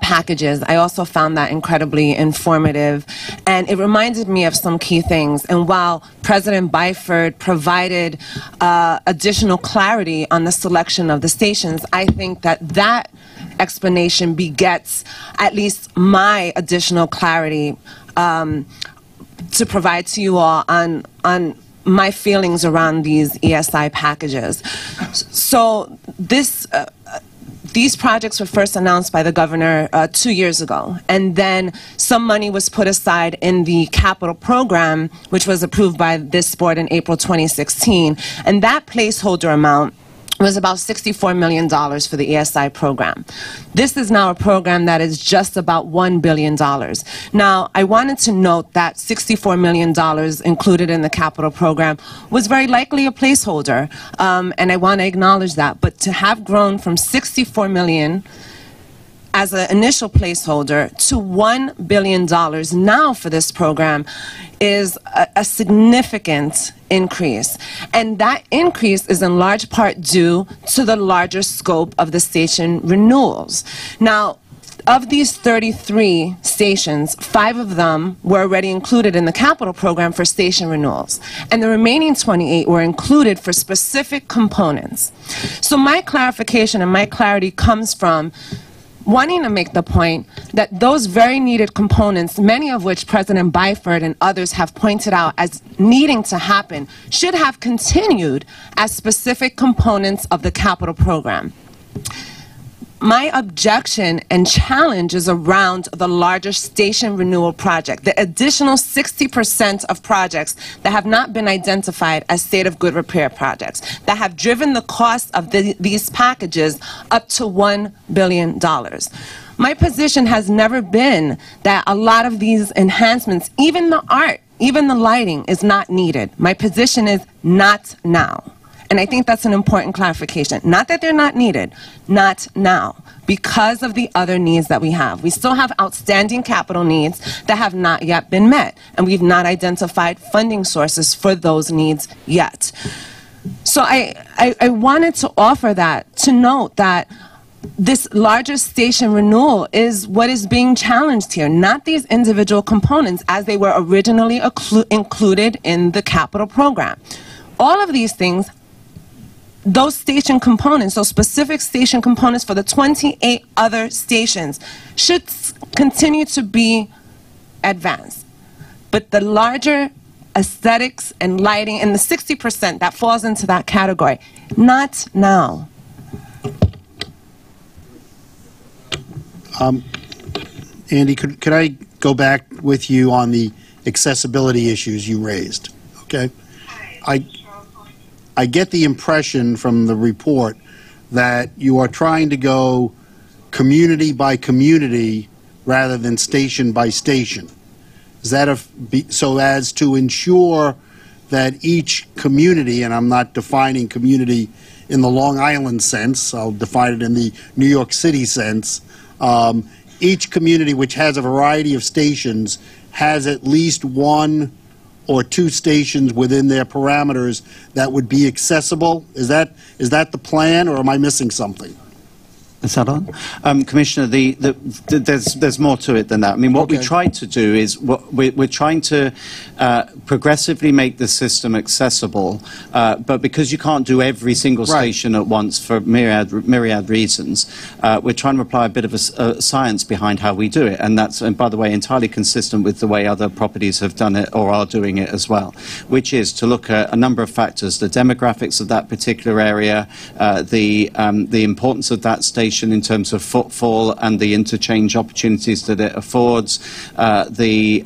packages. I also found that incredibly informative, and it reminded me of some key things. And while President Byford provided additional clarity on the selection of the stations, I think that explanation begets at least my additional clarity to provide to you all on my feelings around these ESI packages. So these projects were first announced by the governor 2 years ago, and then some money was put aside in the capital program, which was approved by this board in April 2016, and that placeholder amount was about $64 million for the ESI program. This is now a program that is just about $1 billion. Now, I wanted to note that $64 million included in the capital program was very likely a placeholder, and I want to acknowledge that. But to have grown from $64 million as an initial placeholder to $1 billion now for this program is a significant increase. And that increase is in large part due to the larger scope of the station renewals. Now, of these 33 stations, 5 of them were already included in the capital program for station renewals, and the remaining 28 were included for specific components. So my clarification and my clarity comes from wanting to make the point that those very needed components, many of which President Byford and others have pointed out as needing to happen, should have continued as specific components of the capital program. My objection and challenge is around the larger station renewal project, the additional 60% of projects that have not been identified as state of good repair projects, that have driven the cost of these packages up to $1 billion. My position has never been that a lot of these enhancements, even the art, even the lighting, is not needed. My position is not now. And I think that's an important clarification. Not that they're not needed, not now, because of the other needs that we have. We still have outstanding capital needs that have not yet been met, and we've not identified funding sources for those needs yet. So I wanted to offer that, to note that this larger station renewal is what is being challenged here, not these individual components as they were originally included in the capital program. All of these things, those station components, those specific station components for the 28 other stations should continue to be advanced. But the larger aesthetics and lighting and the 60% that falls into that category, not now. Andy, could I go back with you on the accessibility issues you raised? Okay. I get the impression from the report that you are trying to go community by community rather than station by station. Is that so as to ensure that each community, and I'm not defining community in the Long Island sense, I'll define it in the New York City sense, each community which has a variety of stations has at least 1 or 2 stations within their parameters that would be accessible? Is that the plan, or am I missing something? Is that on? Commissioner, there's more to it than that. I mean, what we try to do is we're trying to progressively make the system accessible, but because you can't do every single station at once for myriad reasons, we're trying to apply a bit of a science behind how we do it, and that's, and by the way, entirely consistent with the way other properties have done it or are doing it as well, which is to look at a number of factors: the demographics of that particular area, the importance of that station in terms of footfall and the interchange opportunities that it affords, the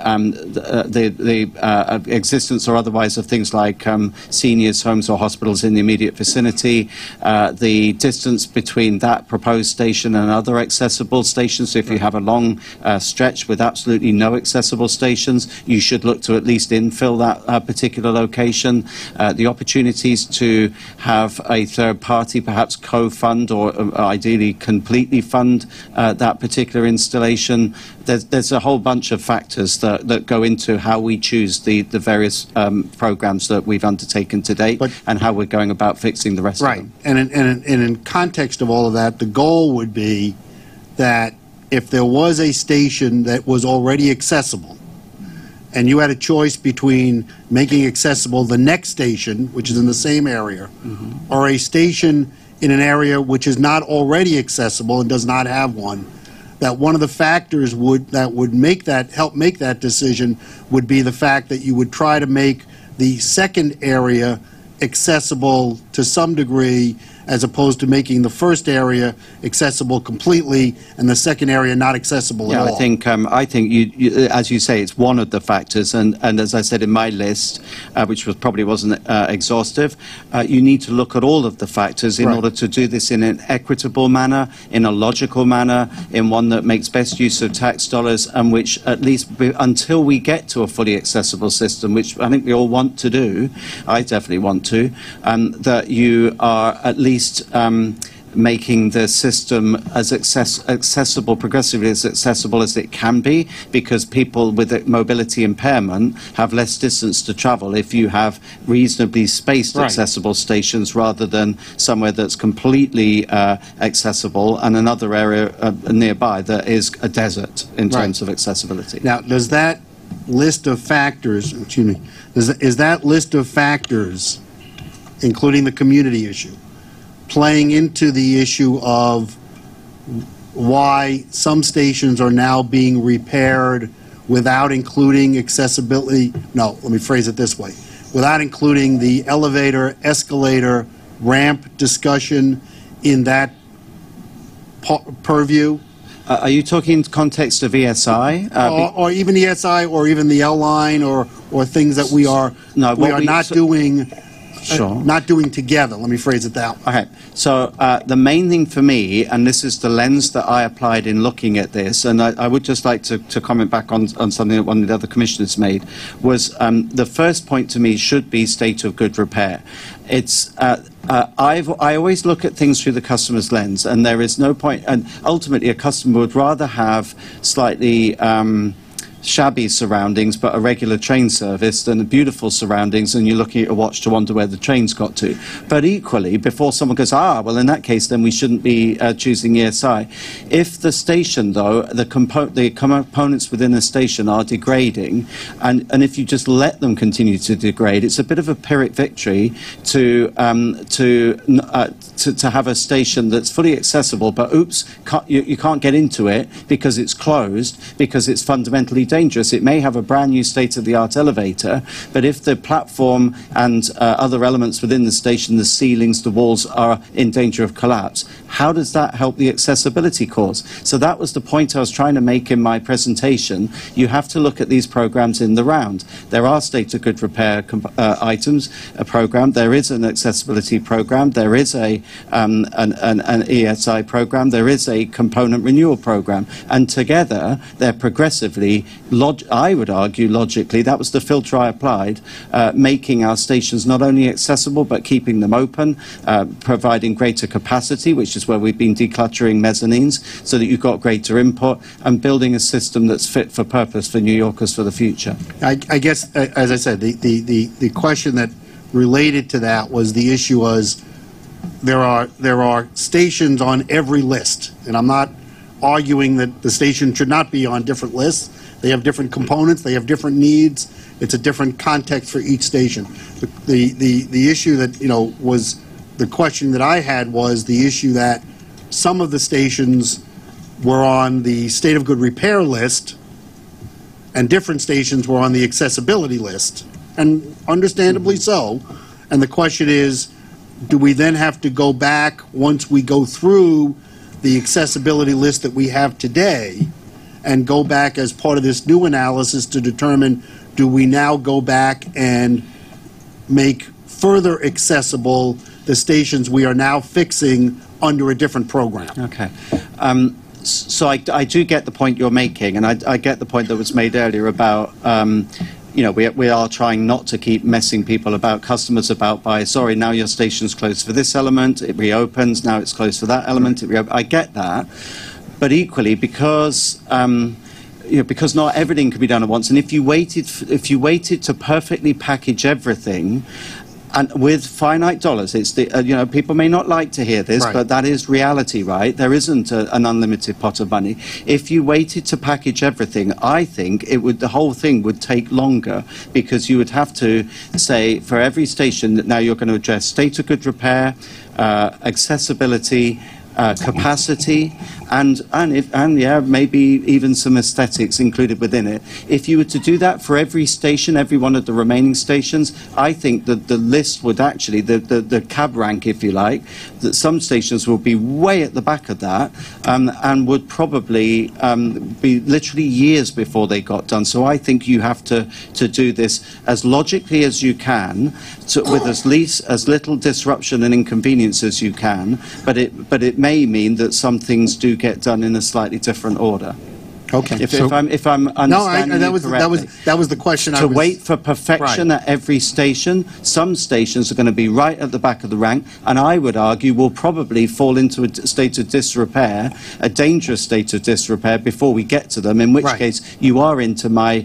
existence or otherwise of things like seniors' homes or hospitals in the immediate vicinity, the distance between that proposed station and other accessible stations. So if you have a long stretch with absolutely no accessible stations, you should look to at least infill that particular location. The opportunities to have a third party perhaps co-fund or ideally completely fund that particular installation. There's a whole bunch of factors that go into how we choose the various programs that we've undertaken to date, and how we're going about fixing the rest of them. And in context of all of that, the goal would be that if there was a station that was already accessible, and you had a choice between making accessible the next station, which is in the same area, or a station in an area which is not already accessible and does not have one, that one of the factors that would help make that decision would be the fact that you would try to make the second area accessible to some degree, as opposed to making the first area accessible completely and the second area not accessible at all. I think you, as you say, it's one of the factors, and as I said in my list, which probably wasn't exhaustive, you need to look at all of the factors in order to do this in an equitable manner, in a logical manner, in one that makes best use of tax dollars, and which at least until we get to a fully accessible system, which I think we all want to do, I definitely want to, that you are at least making the system as accessible, progressively as accessible as it can be, because people with a mobility impairment have less distance to travel if you have reasonably spaced accessible stations rather than somewhere that's completely accessible and another area nearby that is a desert in terms of accessibility. Now, does that list of factors, excuse me, is that list of factors, including the community issue, playing into the issue of why some stations are now being repaired without including accessibility? No, let me phrase it this way. Without including the elevator, escalator, ramp discussion in that purview? Are you talking in context of ESI? Or even ESI, or even the L line, or things that we are not doing. Sure. Not doing together. Let me phrase it that way. Okay. So the main thing for me, and this is the lens that I applied in looking at this, and I would just like to comment back on something that one of the other commissioners made, was the first point to me should be state of good repair. It's I always look at things through the customer's lens, and there is no point. And ultimately, a customer would rather have slightly shabby surroundings but a regular train service than the beautiful surroundings and you're looking at a watch to wonder where the train's got to. But equally, before someone goes, well, in that case, then we shouldn't be choosing ESI. If the station, though, the components within the station are degrading, and if you just let them continue to degrade, it's a bit of a Pyrrhic victory to have a station that's fully accessible, but you can't get into it because it's closed, because it's fundamentally dangerous. It may have a brand new state-of-the-art elevator, but if the platform and other elements within the station, the ceilings, the walls, are in danger of collapse, how does that help the accessibility cause? So that was the point I was trying to make in my presentation. You have to look at these programs in the round. There are state of good repair items, a program. There is an accessibility program. There is an ESI program. There is a component renewal program. And together, they're progressively, I would argue logically, that was the filter I applied, making our stations not only accessible but keeping them open, providing greater capacity, which is where we've been decluttering mezzanines, so that you've got greater input, and building a system that's fit for purpose for New Yorkers for the future. I guess, as I said, the question that related to that was the issue was there are stations on every list, and I'm not arguing that the station should not be on different lists. They have different components, they have different needs, it's a different context for each station. The issue that, was the question that I had was the issue that some of the stations were on the state of good repair list and different stations were on the accessibility list, and understandably so. And the question is, do we then have to go back once we go through the accessibility list that we have today and go back as part of this new analysis to determine, do we now go back and make further accessible the stations we are now fixing under a different program? Okay. So I do get the point you're making, and I get the point that was made earlier about we are trying not to keep messing people about, customers about by, sorry, now your station's closed for this element, it reopens, now it's closed for that element, it reopens. I get that. But equally, because because not everything can be done at once, and if you waited to perfectly package everything, and with finite dollars, it's the people may not like to hear this, but that is reality, right? There isn't an unlimited pot of money. If you waited to package everything, I think the whole thing would take longer, because you would have to say for every station that now you're going to address state of good repair, accessibility, capacity, and yeah, maybe even some aesthetics included within it. If you were to do that for every station, every one of the remaining stations, I think that the list would actually, the cab rank, if you like, that some stations will be way at the back of that, and would probably be literally years before they got done. So I think you have to do this as logically as you can, with as little disruption and inconvenience as you can, but it may mean that some things do get done in a slightly different order. Okay. If I'm understanding that was the question. To wait for perfection at every station, some stations are going to be right at the back of the rank, and I would argue will probably fall into a state of disrepair, a dangerous state of disrepair before we get to them. In which case, you are into my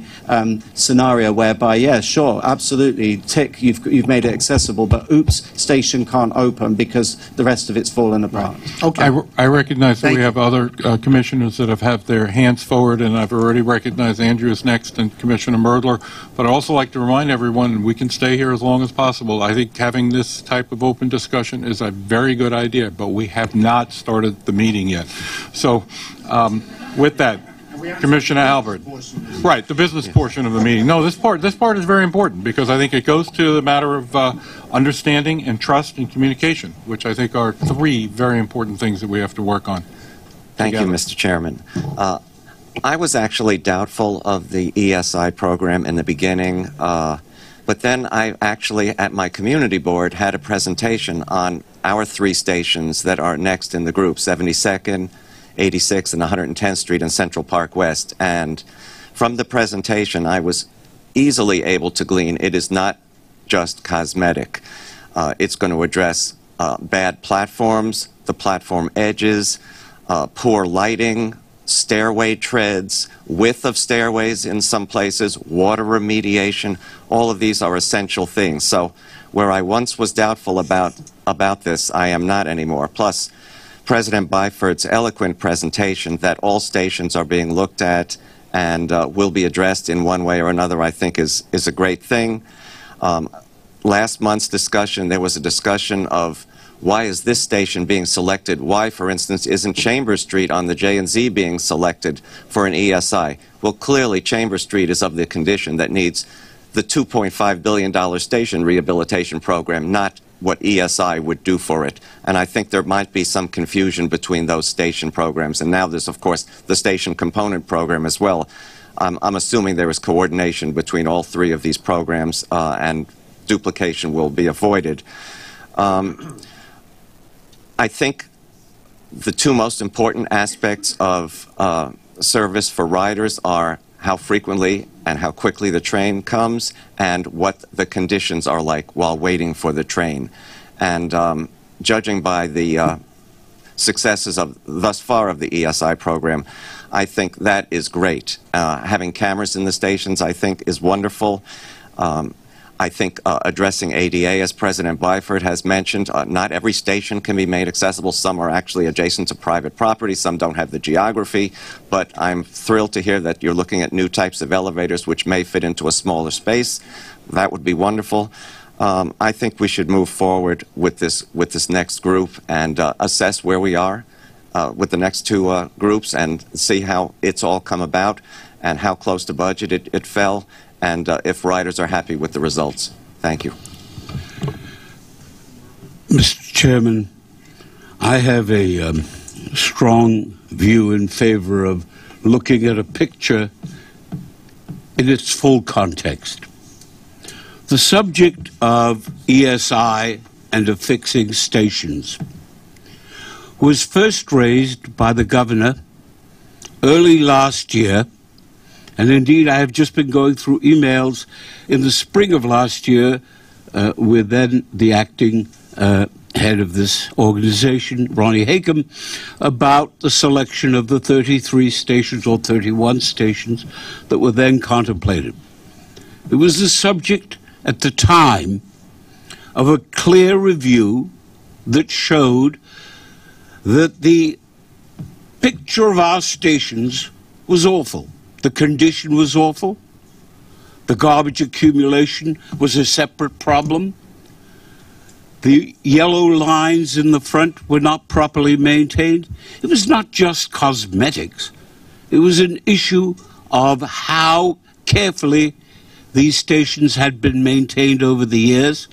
scenario whereby, yeah, sure, absolutely, tick, you've made it accessible, but oops, station can't open because the rest of it's fallen apart. Okay. I recognize that we have other commissioners that have their hands forward, and I've already recognized Andrew is next and Commissioner Merdler, but I'd also like to remind everyone we can stay here as long as possible. I think having this type of open discussion is a very good idea, but we have not started the meeting yet. So with that, Commissioner Albert. Right, the business portion of the meeting. No, this part is very important because I think it goes to the matter of understanding and trust and communication, which I think are three very important things that we have to work on. Thank you, Mr. Chairman. I was actually doubtful of the ESI program in the beginning, but then I actually, at my community board, had a presentation on our three stations that are next in the group, 72nd, 86th, and 110th Street in Central Park West. And from the presentation, I was easily able to glean it is not just cosmetic. It's going to address bad platforms, the platform edges, poor lighting, stairway treads, width of stairways in some places, water remediation. All of these are essential things. So where I once was doubtful about this, I am not anymore. Plus, President Byford's eloquent presentation that all stations are being looked at and will be addressed in one way or another, I think is a great thing. Last month's discussion, there was a discussion of why is this station being selected? Why, for instance, isn't Chambers Street on the J&Z being selected for an ESI? Well, clearly Chambers Street is of the condition that needs the $2.5 billion station rehabilitation program, not what ESI would do for it. And I think there might be some confusion between those station programs. And now there's, of course, the station component program as well. I'm assuming there is coordination between all three of these programs and duplication will be avoided. I think the two most important aspects of service for riders are how frequently and how quickly the train comes and what the conditions are like while waiting for the train. And judging by the successes of thus far of the ESI program, I think that is great. Having cameras in the stations, I think, is wonderful. I think addressing ADA, as President Byford has mentioned, not every station can be made accessible. Some are actually adjacent to private property. Some don't have the geography. But I'm thrilled to hear that you're looking at new types of elevators which may fit into a smaller space. That would be wonderful. I think we should move forward with this next group and assess where we are with the next two groups and see how it's all come about and how close to budget it fell. And if riders are happy with the results. Thank you. Mr. Chairman, I have a strong view in favor of looking at a picture in its full context. The subject of ESI and of fixing stations was first raised by the governor early last year. And indeed, I have just been going through emails in the spring of last year with then the acting head of this organization, Ronnie Hakam, about the selection of the 33 stations or 31 stations that were then contemplated. It was the subject at the time of a clear review that showed that the picture of our stations was awful. The condition was awful. The garbage accumulation was a separate problem. The yellow lines in the front were not properly maintained. It was not just cosmetics. It was an issue of how carefully these stations had been maintained over the years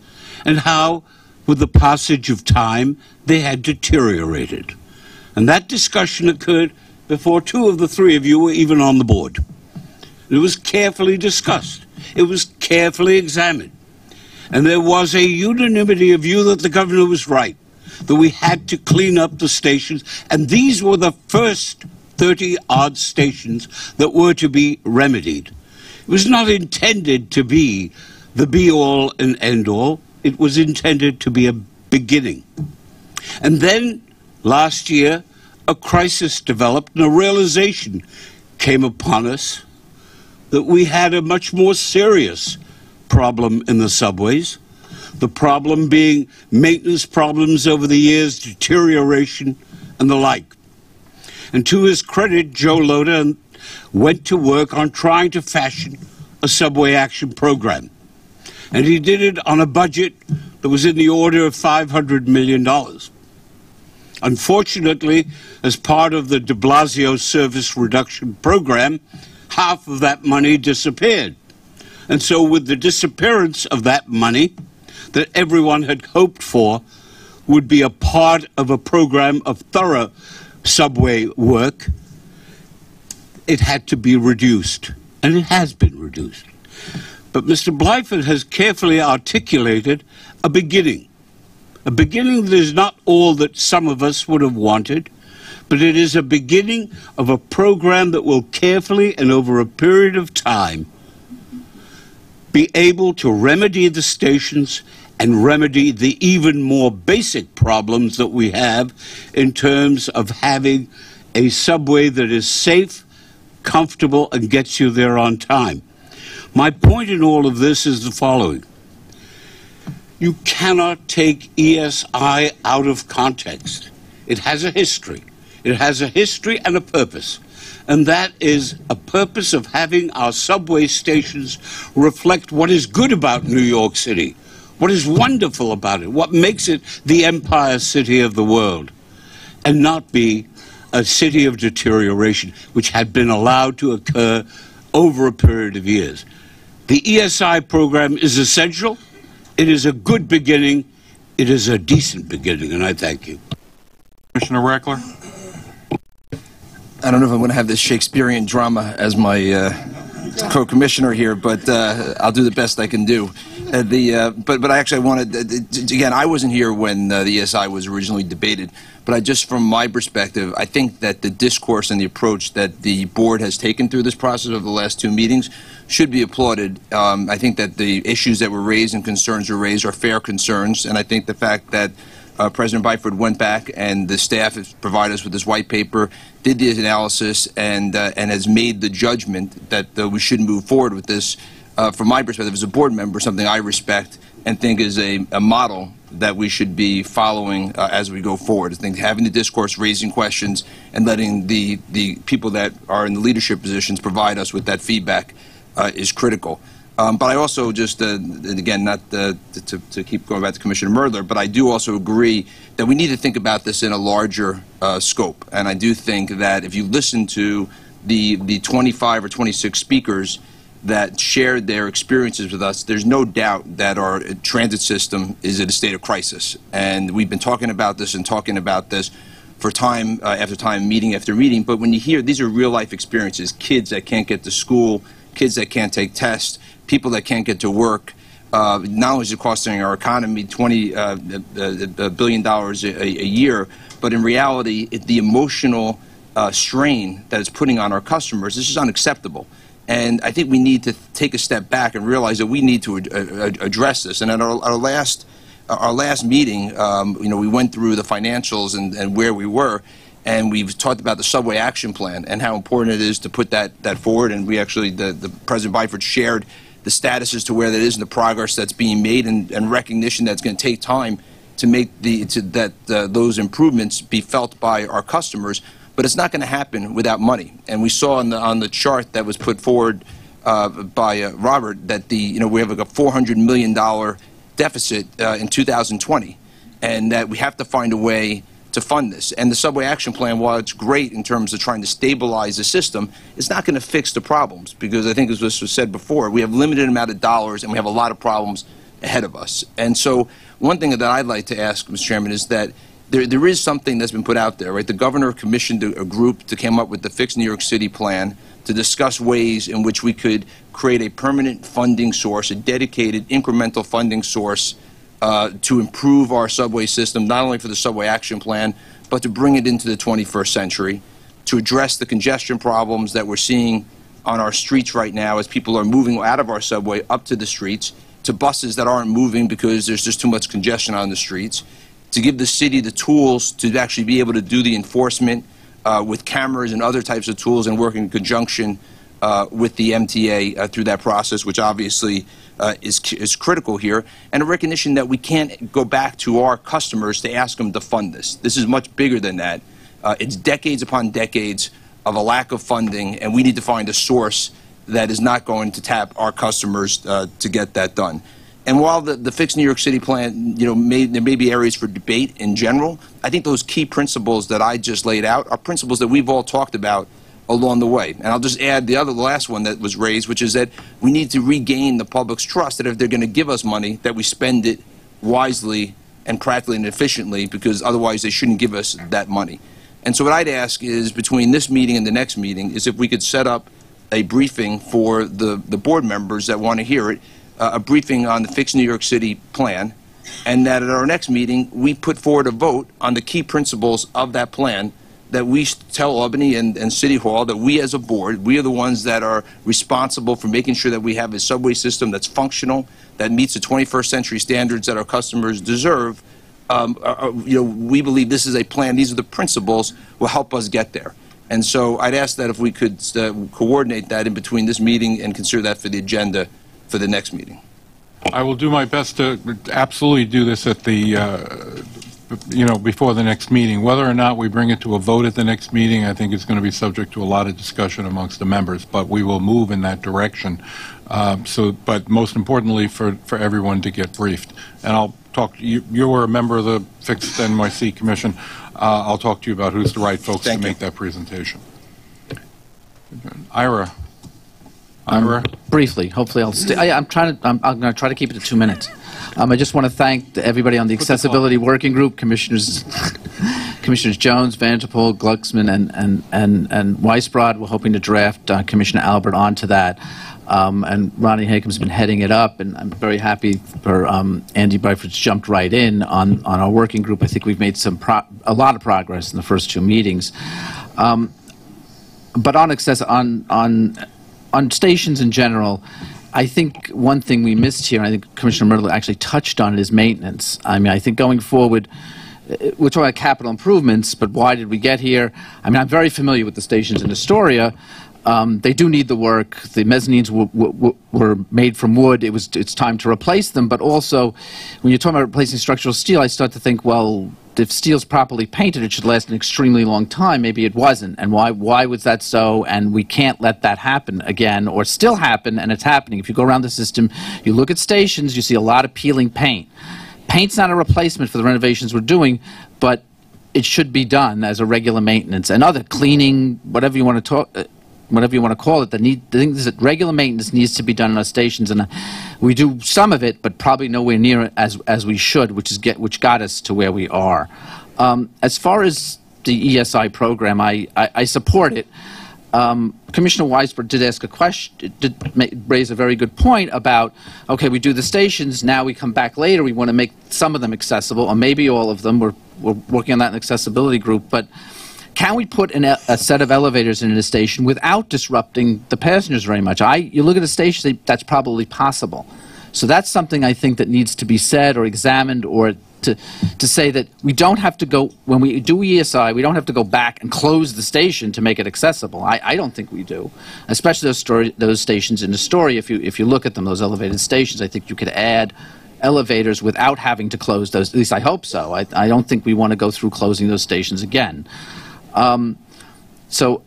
and how, with the passage of time, they had deteriorated. And that discussion occurred before two of the three of you were even on the board. It was carefully discussed. It was carefully examined. And there was a unanimity of view that the governor was right, that we had to clean up the stations. And these were the first 30-odd stations that were to be remedied. It was not intended to be the be-all and end-all. It was intended to be a beginning. And then, last year, a crisis developed and a realization came upon us that we had a much more serious problem in the subways. The problem being maintenance problems over the years, deterioration, and the like. And to his credit, Joe Loda went to work on trying to fashion a subway action program. And he did it on a budget that was in the order of $500 million. Unfortunately, as part of the de Blasio service reduction program, half of that money disappeared. And so with the disappearance of that money that everyone had hoped for would be a part of a program of thorough subway work, it had to be reduced. And it has been reduced. But Mr. Blyford has carefully articulated a beginning. A beginning that is not all that some of us would have wanted, but it is a beginning of a program that will carefully and over a period of time be able to remedy the stations and remedy the even more basic problems that we have in terms of having a subway that is safe, comfortable, and gets you there on time. My point in all of this is the following. You cannot take ESI out of context. It has a history. It has a history and a purpose. And that is a purpose of having our subway stations reflect what is good about New York City, what is wonderful about it, what makes it the empire city of the world, and not be a city of deterioration, which had been allowed to occur over a period of years. The ESI program is essential. It is a good beginning. It is a decent beginning, and I thank you. Commissioner Reckler. I don't know if I'm going to have this Shakespearean drama as my co-commissioner here, but I'll do the best I can do. But I actually wanted, again, I wasn't here when the ESI was originally debated, but just from my perspective, I think that the discourse and the approach that the board has taken through this process over the last two meetings should be applauded. I think that the issues that were raised and concerns were raised are fair concerns, and I think the fact that President Byford went back and the staff has provided us with this white paper, did the analysis, and has made the judgment that we should move forward with this. From my perspective as a board member, something I respect and think is a model that we should be following as we go forward. I think having the discourse, raising questions, and letting the people that are in the leadership positions provide us with that feedback is critical. But I also just, again, not to keep going back to Commissioner Murther, but I do also agree that we need to think about this in a larger scope. And I do think that if you listen to the 25 or 26 speakers that shared their experiences with us, there's no doubt that our transit system is in a state of crisis. And we've been talking about this for time after time, meeting after meeting. But when you hear, these are real-life experiences, kids that can't get to school, kids that can't take tests, people that can't get to work. Not only is it costing our economy $20 billion a year, but in reality, the emotional strain that it's putting on our customers, this is unacceptable. And I think we need to take a step back and realize that we need to address this. And at our last meeting, we went through the financials and where we were, and we've talked about the subway action plan and how important it is to put that forward. And we actually, the President Byford shared the status as to where that is and the progress that's being made, and recognition that it's going to take time to make those improvements be felt by our customers. But it's not going to happen without money. And we saw on the chart that was put forward by Robert that we have like a $400 million deficit in 2020. and that we have to find a way to fund this. And the Subway Action Plan, while it's great in terms of trying to stabilize the system, it's not going to fix the problems, because I think, as was said before, we have limited amount of dollars and we have a lot of problems ahead of us. And so one thing that I'd like to ask, Mr. Chairman, is that there is something that's been put out there, right? The governor commissioned a group to come up with the Fix New York City plan to discuss ways in which we could create a permanent funding source, a dedicated incremental funding source to improve our subway system, not only for the Subway Action Plan, but to bring it into the 21st century, to address the congestion problems that we're seeing on our streets right now as people are moving out of our subway up to the streets, to buses that aren't moving because there's just too much congestion on the streets, to give the city the tools to actually be able to do the enforcement with cameras and other types of tools, and work in conjunction with the MTA through that process, which obviously is critical here, and a recognition that we can't go back to our customers to ask them to fund this. This is much bigger than that. It's decades upon decades of a lack of funding, and we need to find a source that is not going to tap our customers to get that done. And while the Fix New York City plan, there may be areas for debate in general, I think those key principles that I just laid out are principles that we've all talked about along the way. And I'll just add the last one that was raised, which is that we need to regain the public's trust that if they're going to give us money, that we spend it wisely and practically and efficiently, because otherwise they shouldn't give us that money. And so what I'd ask is, between this meeting and the next meeting, is if we could set up a briefing for the board members that want to hear it, a briefing on the Fix New York City plan, and that at our next meeting we put forward a vote on the key principles of that plan, that we tell Albany and City Hall that we as a board, we are the ones that are responsible for making sure that we have a subway system that's functional, that meets the 21st century standards that our customers deserve. We believe this is a plan, these are the principles, will help us get there. And so I'd ask that if we could coordinate that in between this meeting and consider that for the agenda for the next meeting. I will do my best to absolutely do this at the, before the next meeting. Whether or not we bring it to a vote at the next meeting, I think is going to be subject to a lot of discussion amongst the members, but we will move in that direction. But most importantly, for everyone to get briefed. And I'll talk to you. You were a member of the Fixed NYC Commission. I'll talk to you about who's the right folks to make that presentation. Ira. Briefly, hopefully I'll stay. I'm going to try to keep it to 2 minutes. I just want to thank everybody on the Accessibility Working Group, Commissioners Jones, Vanderpool, Glucksman, and Weisbrod. We're hoping to draft Commissioner Albert onto that. And Ronnie Hakeem's been heading it up, and I'm very happy for Andy Byford's jumped right in on our working group. I think we've made a lot of progress in the first 2 meetings. But on stations in general, I think one thing we missed here, and I think Commissioner Myrtle actually touched on it, is maintenance. I mean, I think going forward, we're talking about capital improvements, but why did we get here? I mean, I'm very familiar with the stations in Astoria. They do need the work. The mezzanines were made from wood. It's time to replace them. But also, when you're talking about replacing structural steel, I start to think, well, if steel's properly painted, it should last an extremely long time. Maybe it wasn't. And why was that so? And we can't let that happen again, or still happen, and it's happening. If you go around the system, you look at stations, you see a lot of peeling paint. Paint's not a replacement for the renovations we're doing, but it should be done as a regular maintenance. And other cleaning, whatever you want to call it, the thing is that regular maintenance needs to be done in our stations, and we do some of it, but probably nowhere near it as we should, which got us to where we are. As far as the ESI program, I support it. Commissioner Weisberg did ask a question, raise a very good point about, okay, we do the stations, now we come back later, we want to make some of them accessible, or maybe all of them. We're working on that in the accessibility group, but can we put a set of elevators in a station without disrupting the passengers very much? You look at a station, that's probably possible. So that's something I think that needs to be said or examined, or to say that we don't have to go, when we do ESI, we don't have to go back and close the station to make it accessible. I don't think we do, especially those stations in Astoria. If you look at them, those elevated stations, I think you could add elevators without having to close those. At least I hope so. I don't think we want to go through closing those stations again. So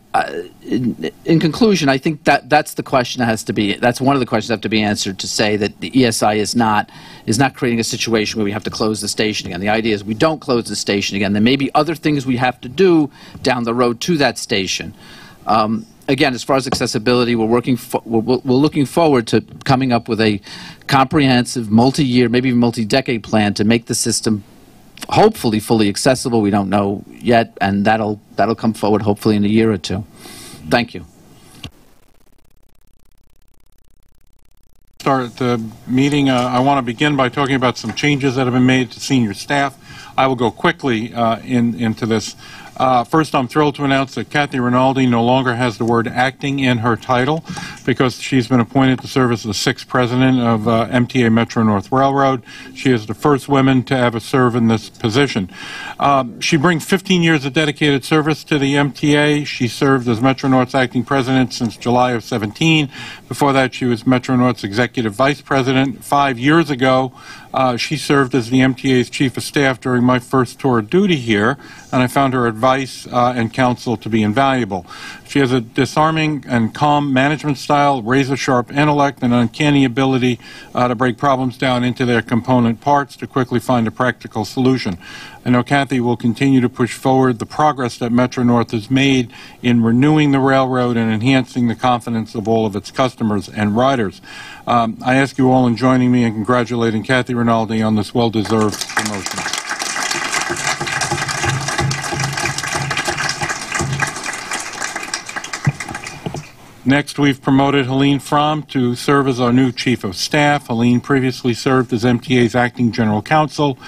in conclusion, I think that's the question that has to be, that's one of the questions that have to be answered, to say that the ESI is not creating a situation where we have to close the station again. The idea is we don't close the station again. There may be other things we have to do down the road to that station. Again, as far as accessibility, we're looking forward to coming up with a comprehensive, multi-year, maybe even multi-decade plan to make the system hopefully fully accessible. We don't know yet, and that'll come forward hopefully in a year or two. Thank you. Start the meeting. I want to begin by talking about some changes that have been made to senior staff. I will go quickly into this. First, I'm thrilled to announce that Kathy Rinaldi no longer has the word acting in her title because she's been appointed to serve as the 6th president of MTA Metro North Railroad. She is the first woman to ever serve in this position. She brings 15 years of dedicated service to the MTA. She served as Metro North's acting president since July of 17. Before that, she was Metro North's executive vice president. 5 years ago, she served as the MTA's chief of staff during my first tour of duty here, and I found her advice and counsel to be invaluable. She has a disarming and calm management style, razor-sharp intellect, and an uncanny ability to break problems down into their component parts to quickly find a practical solution. I know Kathy will continue to push forward the progress that Metro North has made in renewing the railroad and enhancing the confidence of all of its customers and riders. I ask you all in joining me in congratulating Kathy Rinaldi on this well-deserved promotion. Next, we've promoted Helene Fromm to serve as our new Chief of Staff. Helene previously served as MTA's acting general counsel.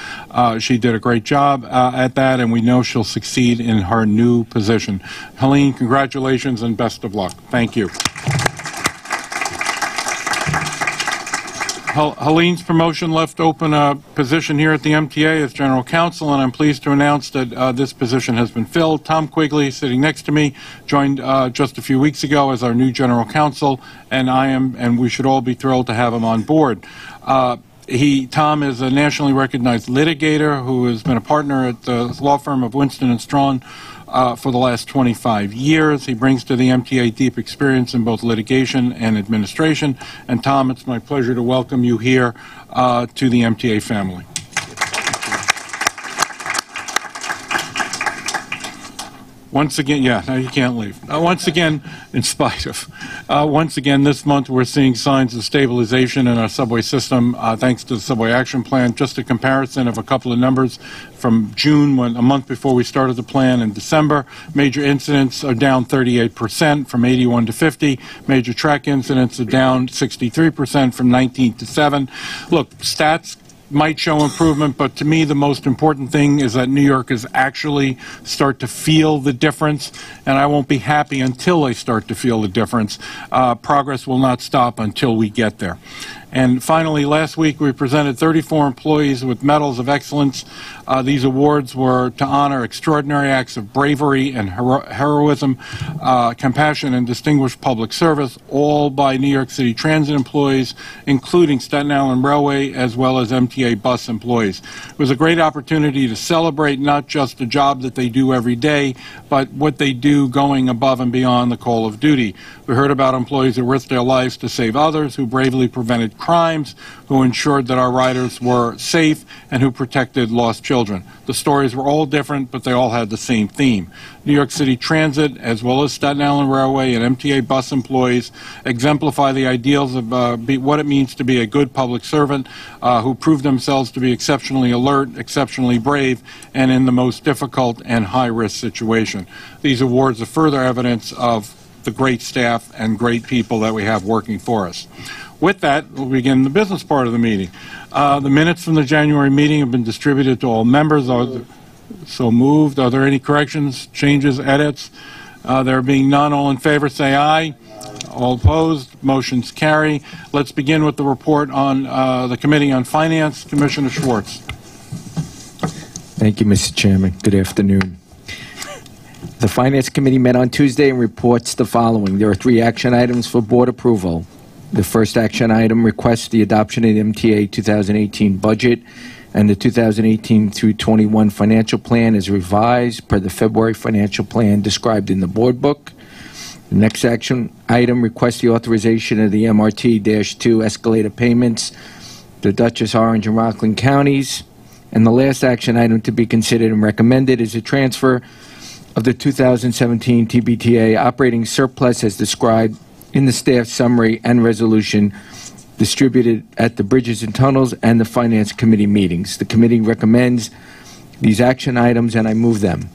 She did a great job at that, and we know she'll succeed in her new position. Helene, congratulations and best of luck. Thank you. Helene's promotion left open a position here at the MTA as General Counsel, and I'm pleased to announce that this position has been filled. Tom Quigley, sitting next to me, joined just a few weeks ago as our new General Counsel, and we should all be thrilled to have him on board. Tom is a nationally recognized litigator who has been a partner at the law firm of Winston & Strawn for the last 25 years. He brings to the MTA deep experience in both litigation and administration. And Tom, it's my pleasure to welcome you here to the MTA family. Once again, yeah, no, you can't leave. Once again, in spite of, once again, this month we're seeing signs of stabilization in our subway system thanks to the Subway Action Plan. Just a comparison of a couple of numbers from June, a month before we started the plan, in December. Major incidents are down 38% from 81 to 50. Major track incidents are down 63% from 19 to 7. Look, stats might show improvement, but to me the most important thing is that New Yorkers actually start to feel the difference, and I won't be happy until they start to feel the difference. Progress will not stop until we get there. And finally, last week we presented 34 employees with medals of excellence. These awards were to honor extraordinary acts of bravery and heroism, compassion, and distinguished public service, all by New York City Transit employees, including Staten Island Railway, as well as MTA bus employees. It was a great opportunity to celebrate not just the job that they do every day, but what they do going above and beyond the call of duty. We heard about employees who risked their lives to save others, who bravely prevented crimes, who ensured that our riders were safe, and who protected lost children. The stories were all different, but they all had the same theme. New York City Transit, as well as Staten Island Railway and MTA bus employees, exemplify the ideals of what it means to be a good public servant, who prove themselves to be exceptionally alert, exceptionally brave, and in the most difficult and high-risk situation. These awards are further evidence of the great staff and great people that we have working for us. With that, we'll begin the business part of the meeting. The minutes from the January meeting have been distributed to all members. So moved. Are there any corrections, changes, edits? There being none, all in favor say aye. All opposed, motions carry. Let's begin with the report on the Committee on Finance. Commissioner Schwartz. Thank you, Mr. Chairman. Good afternoon. The Finance Committee met on Tuesday and reports the following. There are 3 action items for board approval. The first action item requests the adoption of the MTA 2018 budget and the 2018 through 21 financial plan is revised per the February financial plan described in the board book. The next action item requests the authorization of the MRT-2 escalator payments, the Dutchess, Orange, and Rockland counties. And the last action item to be considered and recommended is a transfer of the 2017 TBTA operating surplus as described in the staff summary and resolution distributed at the Bridges and Tunnels and the Finance Committee meetings. The committee recommends these action items, and I move them.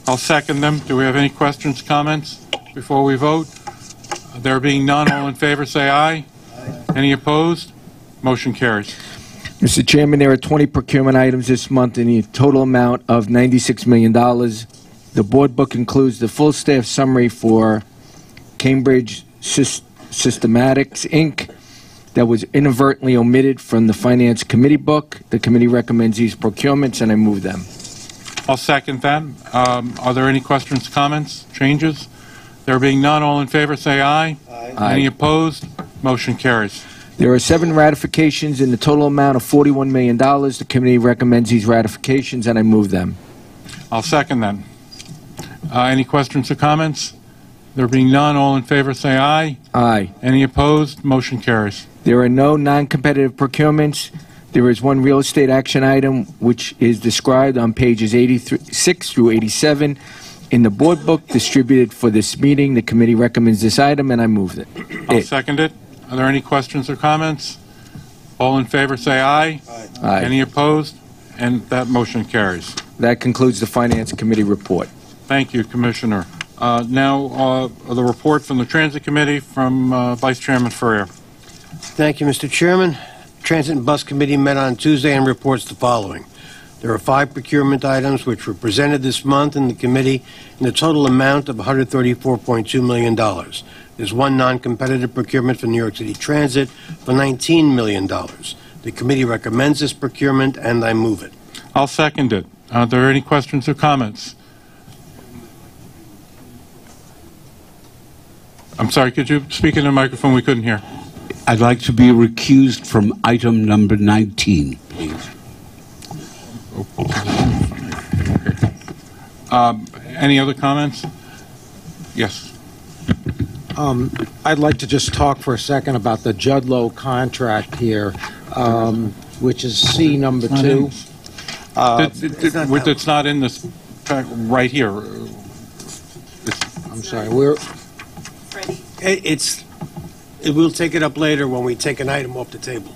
I'll second them. Do we have any questions, comments before we vote? There being none, all in favor say aye. Any opposed? Motion carries. Mr. Chairman, there are 20 procurement items this month in the total amount of $96 million. The board book includes the full staff summary for Cambridge Systematics, Inc., that was inadvertently omitted from the Finance Committee book. The committee recommends these procurements, and I move them. I'll second that. Are there any questions, comments, changes? There being none, all in favor say aye. Aye. Any opposed? Motion carries. There are 7 ratifications in the total amount of $41 million. The committee recommends these ratifications, and I move them. I'll second that. Any questions or comments? There being none, all in favor say aye. Aye. Any opposed? Motion carries. There are no non-competitive procurements. There is one real estate action item, which is described on pages 86 through 87 in the board book distributed for this meeting. The committee recommends this item, and I move it. I'll second it. Are there any questions or comments? All in favor say aye. Aye. Any opposed? And that motion carries. That concludes the Finance Committee report. Thank you, Commissioner. Now, the report from the Transit Committee from Vice Chairman Ferrier. Thank you, Mr. Chairman. Transit and Bus Committee met on Tuesday and reports the following. There are 5 procurement items which were presented this month in the committee in a total amount of $134.2 million. There's 1 non-competitive procurement for New York City Transit for $19 million. The committee recommends this procurement, and I move it. I'll second it. Are there any questions or comments? I'm sorry, could you speak in the microphone? We couldn't hear. I'd like to be recused from item number 19, please. Any other comments? Yes. I'd like to just talk for a second about the Judlow contract here, which is C number 2. It's not in this right here. I'm sorry. We'll take it up later when we take an item off the table.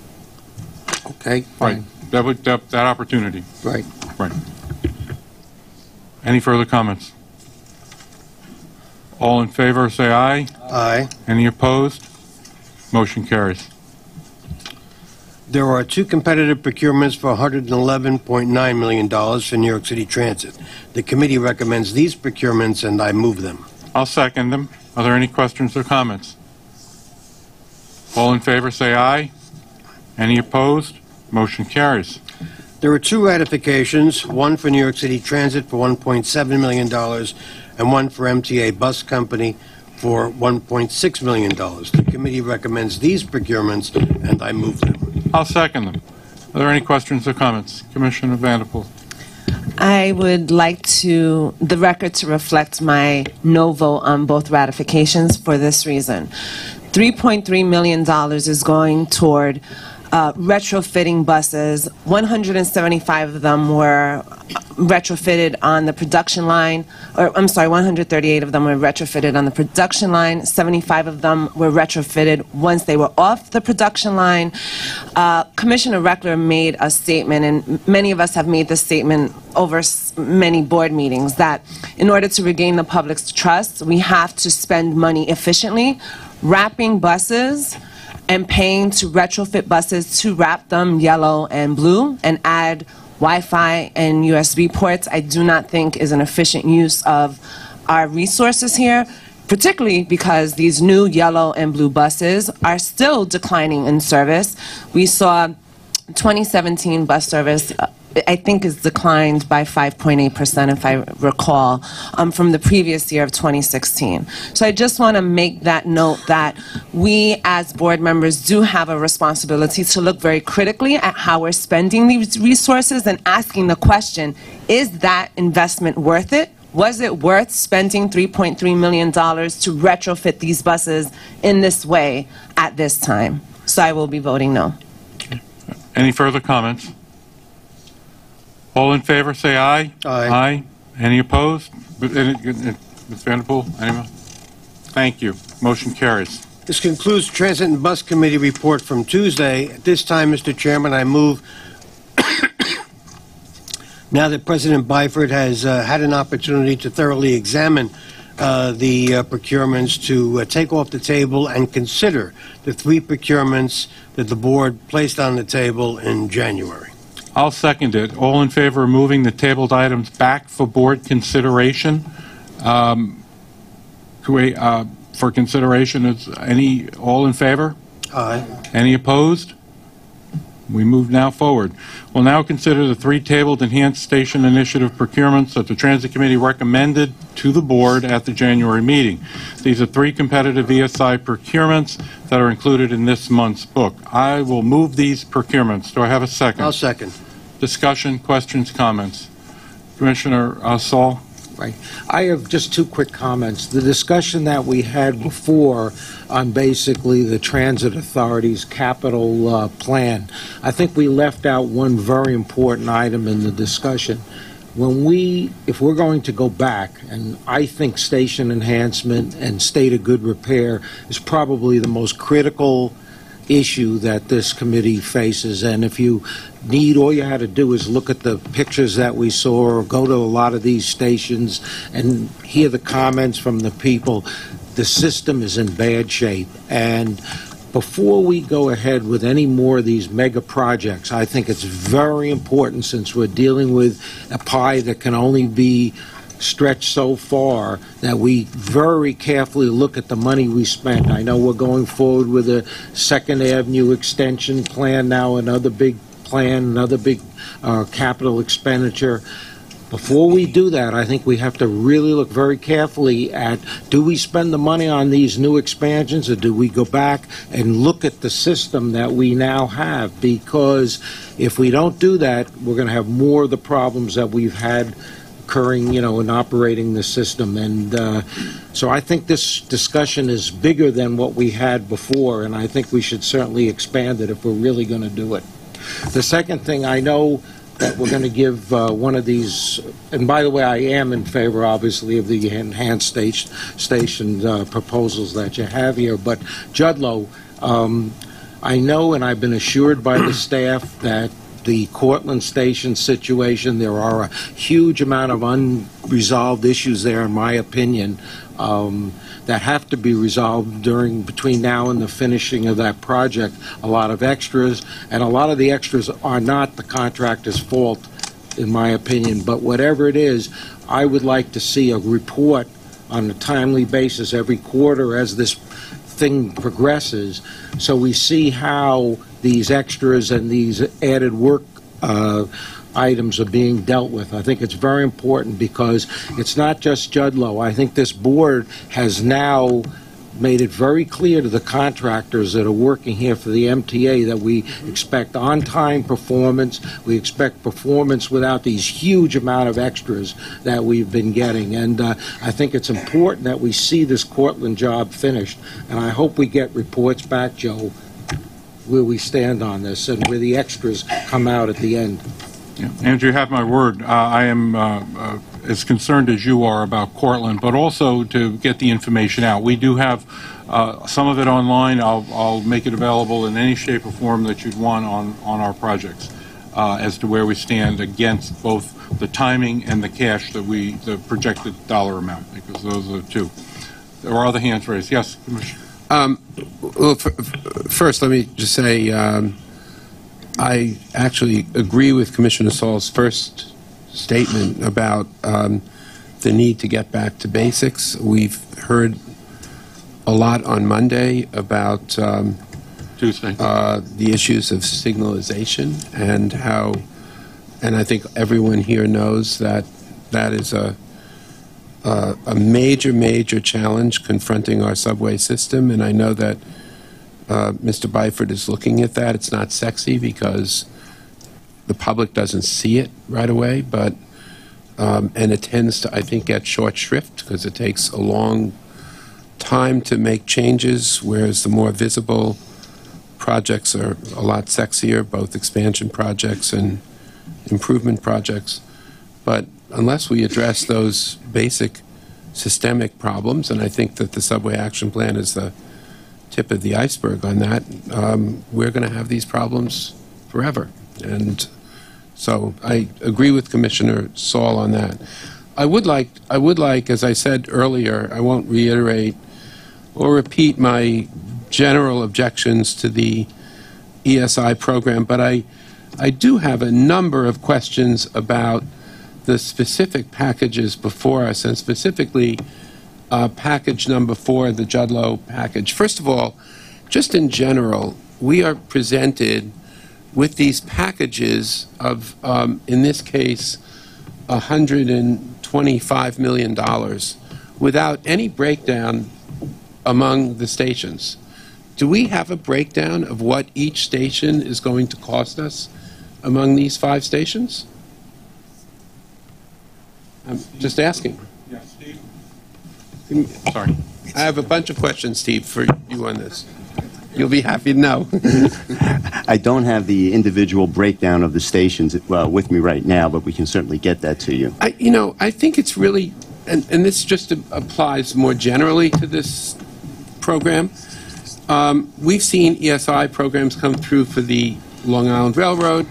Okay. Right. That opportunity. Right. Right. Any further comments? All in favor, say aye. Aye. Any opposed? Motion carries. There are 2 competitive procurements for $111.9 million for New York City Transit. The committee recommends these procurements, and I move them. I'll second them. Are there any questions or comments? All in favor, say aye. Any opposed? Motion carries. There are 2 ratifications, one for New York City Transit for $1.7 million and one for MTA Bus Company for $1.6 million. The committee recommends these procurements, and I move them. I'll second them. Are there any questions or comments? Commissioner Vanderpool. I would like the record to reflect my no vote on both ratifications for this reason. $3.3 million is going toward retrofitting buses. 175 of them were retrofitted on the production line, 138 of them were retrofitted on the production line. 75 of them were retrofitted once they were off the production line. Commissioner Reckler made a statement, and many of us have made this statement over many board meetings, that in order to regain the public's trust, we have to spend money efficiently. Wrapping buses and paying to retrofit buses to wrap them yellow and blue and add Wi-Fi and USB ports, I do not think is an efficient use of our resources here, particularly because these new yellow and blue buses are still declining in service. We saw 2017 bus service I think is declined by 5.8%, if I recall, from the previous year of 2016. So I just want to make that note that we as board members do have a responsibility to look very critically at how we're spending these resources and asking the question, is that investment worth it? Was it worth spending $3.3 million to retrofit these buses in this way at this time? So I will be voting no. Any further comments? All in favor, say aye. Aye. Aye. Any opposed? Ms. Vanderpool, anyone? Thank you. Motion carries. This concludes Transit and Bus Committee report from Tuesday. At this time, Mr. Chairman, I move, now that President Byford has had an opportunity to thoroughly examine the procurements, to take off the table and consider the 3 procurements that the board placed on the table in January. I'll second it. All in favor of moving the tabled items back for board consideration? For consideration, all in favor? Aye. Any opposed? We move now forward. We'll now consider the 3 tabled enhanced station initiative procurements that the Transit Committee recommended to the board at the January meeting. These are 3 competitive ESI procurements that are included in this month's book. I will move these procurements. Do I have a second? I'll second. Discussion, questions, comments. Commissioner Saul? Right. I have just 2 quick comments. The discussion that we had before on basically the Transit Authority's capital plan, I think we left out one very important item in the discussion. If we're going to go back, and I think station enhancement and state of good repair is probably the most critical issue that this committee faces, and if you need, all you had to do is look at the pictures that we saw or go to a lot of these stations and hear the comments from the people. The system is in bad shape, and before we go ahead with any more of these mega projects, I think it's very important, since we're dealing with a pie that can only be stretched so far, that we very carefully look at the money we spend. I know we're going forward with a 2nd Avenue extension plan now, another big plan, another big capital expenditure. Before we do that, I think we have to really look very carefully at, do we spend the money on these new expansions, or do we go back and look at the system that we now have? Because if we don't do that, we're going to have more of the problems that we've had occurring, in operating the system. And so I think this discussion is bigger than what we had before, and I think we should certainly expand it if we're really going to do it. The second thing, I know that we're going to give one of these, and by the way, I am in favor, obviously, of the enhanced station proposals that you have here, but Judlow, I know, and I've been assured by the staff, that the Cortlandt Station situation, there are a huge amount of unresolved issues there, in my opinion, that have to be resolved between now and the finishing of that project. A lot of extras, and a lot of the extras are not the contractor's fault, in my opinion, but whatever it is, I would like to see a report on a timely basis every quarter as this thing progresses, so we see how these extras and these added work items are being dealt with. I think it's very important, because it's not just Judlow. I think this board has now made it very clear to the contractors that are working here for the MTA that we expect on-time performance. We expect performance without these huge amount of extras that we've been getting. And I think it's important that we see this Cortlandt job finished. And I hope we get reports back, Joe, where we stand on this and where the extras come out at the end. Yeah. Andrew, you have my word. I am as concerned as you are about Cortlandt, but also to get the information out. We do have some of it online. I'll make it available in any shape or form that you'd want on our projects as to where we stand against both the timing and the cash that the projected dollar amount, because those are 2. There are other hands raised. Yes, Commissioner. Well, first, let me just say I actually agree with Commissioner Saul's first statement about the need to get back to basics. We've heard a lot on Monday about Tuesday. The issues of signalization and how And I think everyone here knows that that is a major, major challenge confronting our subway system. And I know that Mr. Byford is looking at that. It's not sexy because the public doesn't see it right away, but and it tends to, I think, get short shrift because it takes a long time to make changes, whereas the more visible projects are a lot sexier, both expansion projects and improvement projects. But unless we address those basic systemic problems, and I think that the Subway Action Plan is the tip of the iceberg on that, we're going to have these problems forever. And so I agree with Commissioner Saul on that. I would like, as I said earlier, I won't reiterate or repeat my general objections to the ESI program, but I do have a number of questions about the specific packages before us, and specifically package number 4, the Judlow package. First of all, just in general, we are presented with these packages of, in this case, $125 million without any breakdown among the stations. Do we have a breakdown of what each station is going to cost us among these 5 stations? I'm just asking. Yeah, Steve. Sorry. I have a bunch of questions, Steve, for you on this. You'll be happy to know. I don't have the individual breakdown of the stations with me right now, but we can certainly get that to you. I think it's really, and this just applies more generally to this program. We've seen ESI programs come through for the Long Island Railroad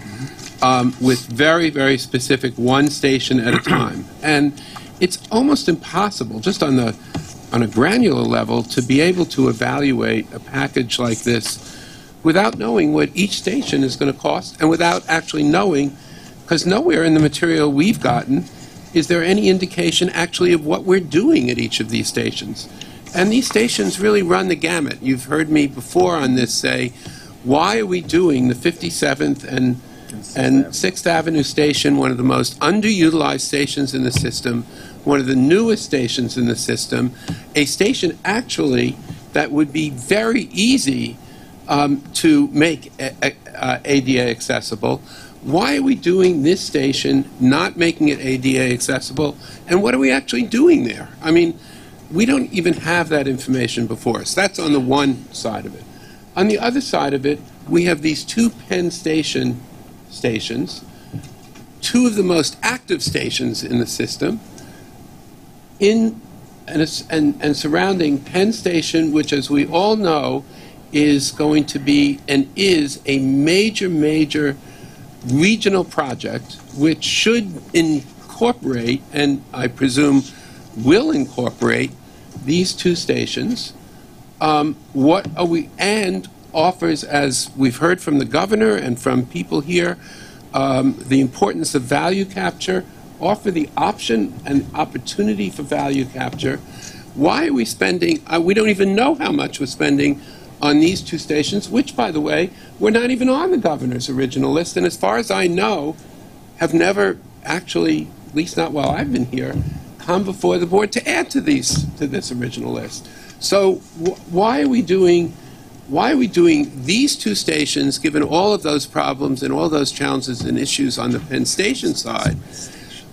with very, very specific one station at a time. And it's almost impossible, just on a granular level, to be able to evaluate a package like this without knowing what each station is going to cost and without actually knowing, because nowhere in the material we've gotten is there any indication actually of what we're doing at each of these stations. And these stations really run the gamut. You've heard me before on this say, why are we doing the 57th and 6th Avenue station, one of the most underutilized stations in the system, one of the newest stations in the system, a station actually that would be very easy to make ADA accessible? Why are we doing this station, not making it ADA accessible, and what are we actually doing there? I mean, we don't even have that information before us. That's on the one side of it. On the other side of it, we have these 2 Penn Station stations, 2 of the most active stations in the system, in and surrounding Penn Station, which, as we all know, is going to be and is a major, major regional project, which should incorporate, and I presume will incorporate, these 2 stations. What are we, and offers, as we've heard from the governor and from people here, the importance of value capture, offer the option and opportunity for value capture. Why are we spending, we don't even know how much we're spending on these 2 stations, which, by the way, were not even on the governor's original list, and as far as I know, have never actually, at least not while I've been here, come before the board to add to this original list. So why are we doing these 2 stations, given all of those problems and all those challenges and issues on the Penn Station side?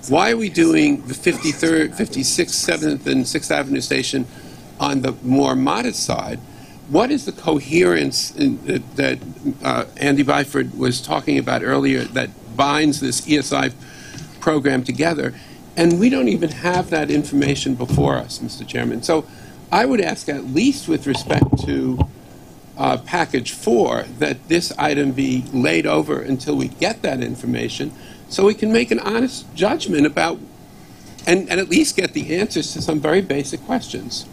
Why are we doing the 53rd, 56th, 7th, and 6th Avenue station on the more modest side? What is the coherence that Andy Byford was talking about earlier that binds this ESI program together? And we don't even have that information before us, Mr. Chairman. So I would ask, at least with respect to package 4, that this item be laid over until we get that information, so we can make an honest judgment about, and at least get the answers to some very basic questions.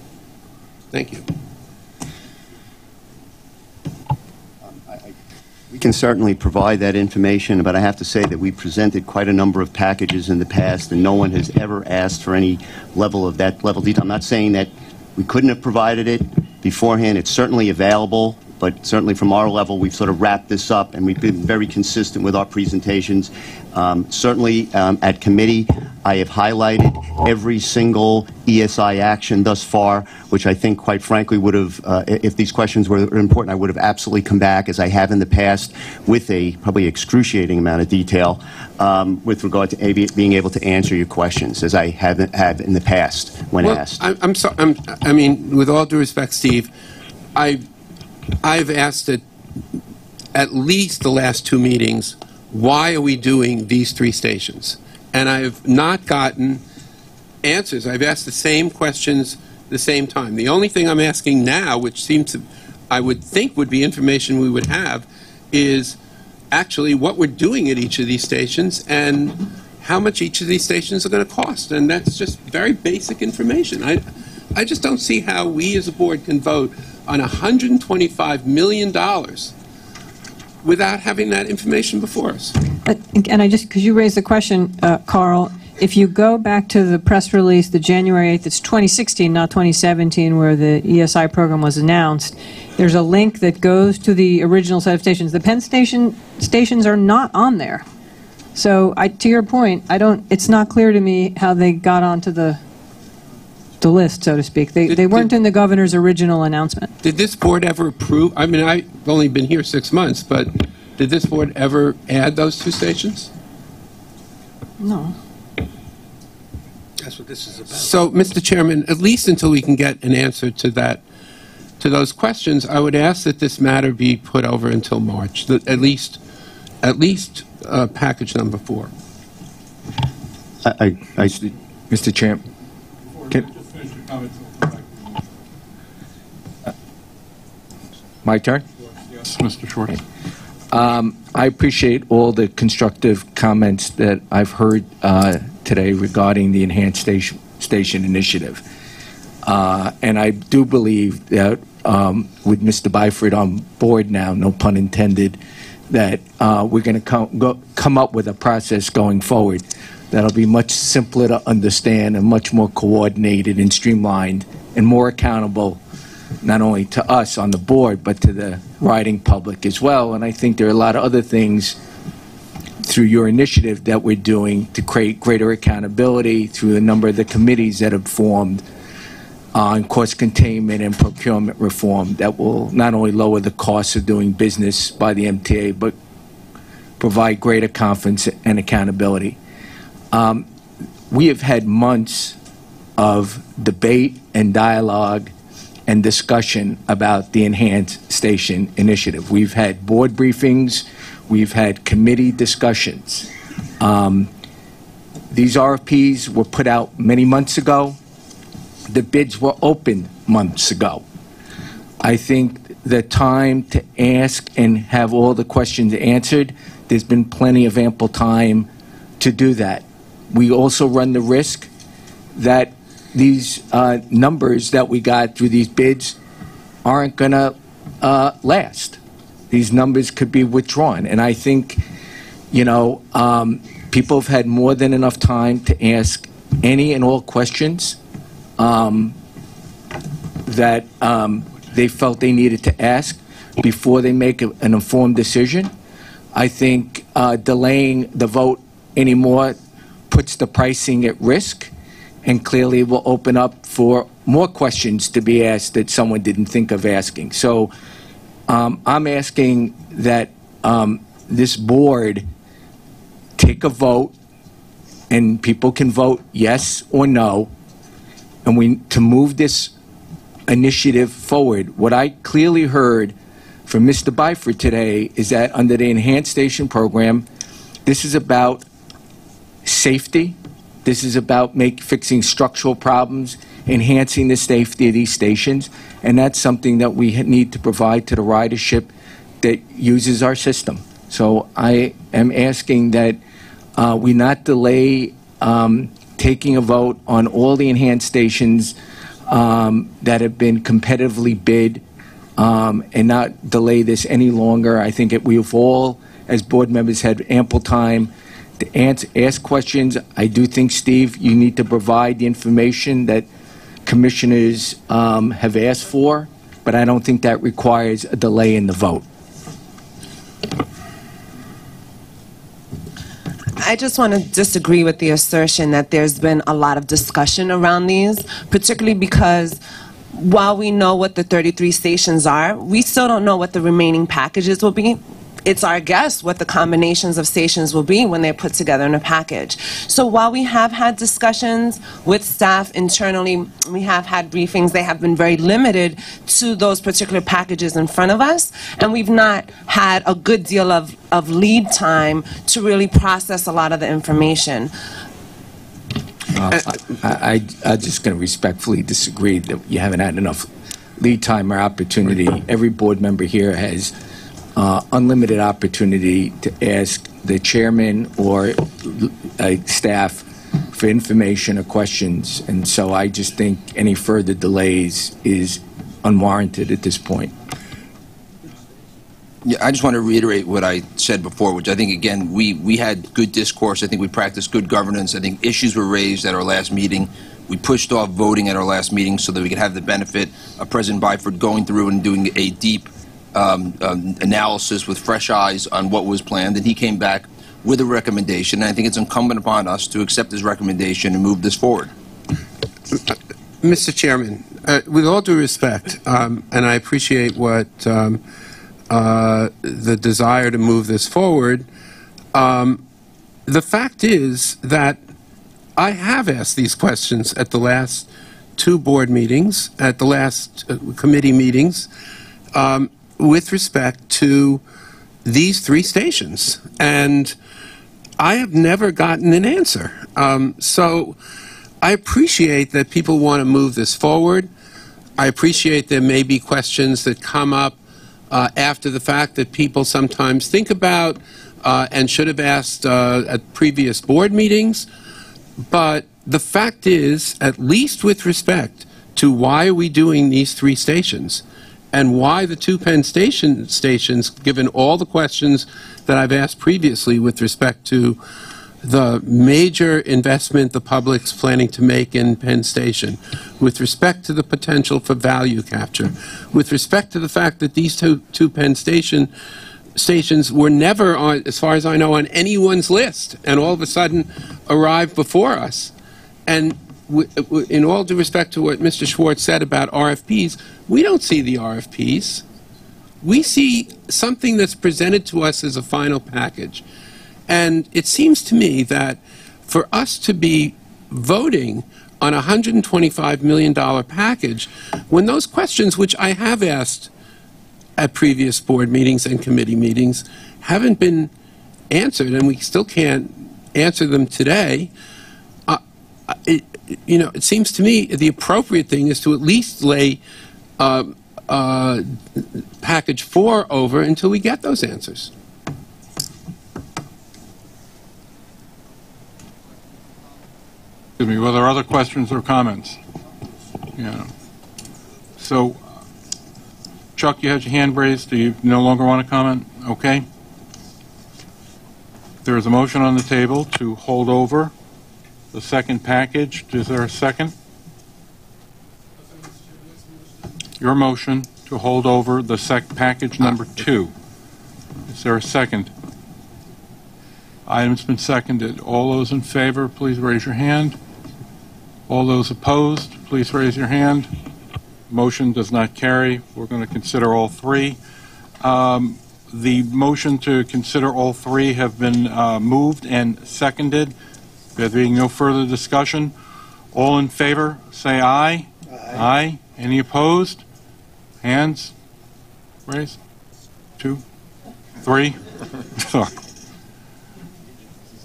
Thank you. We can certainly provide that information, but I have to say that we presented quite a number of packages in the past, and no one has ever asked for any level of that level of detail. I'm not saying that we couldn't have provided it beforehand. It's certainly available but certainly from our level, we've sort of wrapped this up, and we've been very consistent with our presentations. Certainly at committee, I have highlighted every single ESI action thus far, which I think, quite frankly, would have, if these questions were important, I would have absolutely come back, as I have in the past, with a probably excruciating amount of detail with regard to being able to answer your questions, as I have in the past when asked. I'm sorry. I mean, with all due respect, Steve, I've asked at least the last 2 meetings, why are we doing these 3 stations? And I've not gotten answers. I've asked the same questions the same time. The only thing I'm asking now, which seems to, I would think would be information we would have, is actually what we're doing at each of these stations and how much each of these stations are going to cost. And that's just very basic information. I just don't see how we as a board can vote on $125 million without having that information before us. And I just, because you raised the question, Carl, if you go back to the press release, the January 8th, it's 2016, not 2017, where the ESI program was announced, there's a link that goes to the original set of stations. The Penn Station stations are not on there. So to your point, it's not clear to me how they got onto the list, so to speak. They weren't in the governor's original announcement. Did this board ever approve? I mean, I've only been here 6 months, but did this board ever add those 2 stations? No. That's what this is about. So, Mr. Chairman, at least until we can get an answer to those questions, I would ask that this matter be put over until March, at least package number 4. Mr. Chairman. My turn? Yes, Mr. Short. I appreciate all the constructive comments that I've heard today regarding the Enhanced Station Initiative. And I do believe that with Mr. Byford on board now, no pun intended, that we're going to come up with a process going forward that'll be much simpler to understand and much more coordinated and streamlined and more accountable, not only to us on the board, but to the riding public as well. And I think there are a lot of other things through your initiative that we're doing to create greater accountability through a number of the committees that have formed on cost containment and procurement reform that will not only lower the cost of doing business by the MTA, but provide greater confidence and accountability. We have had months of debate and dialogue and discussion about the Enhanced Station Initiative. We've had board briefings, we've had committee discussions. These RFPs were put out many months ago. The bids were open months ago. I think the time to ask and have all the questions answered, there's been plenty of ample time to do that. We also run the risk that these numbers that we got through these bids aren't going to last. These numbers could be withdrawn. And I think, people have had more than enough time to ask any and all questions that they felt they needed to ask before they make an informed decision. I think delaying the vote anymore puts the pricing at risk and clearly will open up for more questions to be asked that someone didn't think of asking. So I'm asking that this board take a vote, and people can vote yes or no, and to move this initiative forward. What I clearly heard from Mr. Byford today is that under the Enhanced Station Program, this is about safety. This is about fixing structural problems, enhancing the safety of these stations, and that's something that we need to provide to the ridership that uses our system. So I am asking that we not delay taking a vote on all the enhanced stations that have been competitively bid and not delay this any longer. I think we've all, as board members, had ample time to ask questions. I do think, Steve, you need to provide the information that commissioners have asked for but I don't think that requires a delay in the vote. I just want to disagree with the assertion that there's been a lot of discussion around these, particularly because while we know what the 33 stations are, we still don't know what the remaining packages will be. It's our guess what the combinations of stations will be when they're put together in a package. So while we have had discussions with staff internally, we have had briefings, they have been very limited to those particular packages in front of us, and we've not had a good deal of lead time to really process a lot of the information. I'm just going to respectfully disagree that you haven't had enough lead time or opportunity. Every board member here has unlimited opportunity to ask the chairman or staff for information or questions, and so I just think any further delays is unwarranted at this point. Yeah, I just want to reiterate what I said before, which I think, again, we had good discourse. I think we practiced good governance. I think issues were raised at our last meeting. We pushed off voting at our last meeting so that we could have the benefit of President Byford going through and doing a deep analysis with fresh eyes on what was planned, and he came back with a recommendation, and I think it's incumbent upon us to accept his recommendation and move this forward. Mr. Chairman, with all due respect, and I appreciate what the desire to move this forward, the fact is that I have asked these questions at the last two board meetings, at the last committee meetings, with respect to these three stations, and I have never gotten an answer. So I appreciate that people want to move this forward. I appreciate there may be questions that come up after the fact that people sometimes think about and should have asked at previous board meetings. But the fact is, at least with respect to why are we doing these three stations, and why the two Penn Station stations, given all the questions that I've asked previously with respect to the major investment the public's planning to make in Penn Station, with respect to the potential for value capture, with respect to the fact that these two Penn stations were never, on, as far as I know, on anyone's list, and all of a sudden arrived before us. And in all due respect to what Mr. Schwartz said about RFPs, we don't see the RFPs. We see something that's presented to us as a final package. And it seems to me that for us to be voting on a $125 million package, when those questions, which I have asked at previous board meetings and committee meetings, haven't been answered, and we still can't answer them today, it seems to me the appropriate thing is to at least lay package 4 over until we get those answers. Excuse me, were there other questions or comments? Yeah. So, Chuck, you had your hand raised. Do you no longer want to comment? Okay. There is a motion on the table to hold over the second package. Is there a second? Your motion to hold over the package number 2. Is there a second? Item's been seconded. All those in favor, please raise your hand. All those opposed, please raise your hand. Motion does not carry. We're going to consider all three. The motion to consider all three have been moved and seconded. There being no further discussion, all in favor, say aye. Aye. Any opposed? Hands raised. 2, 3.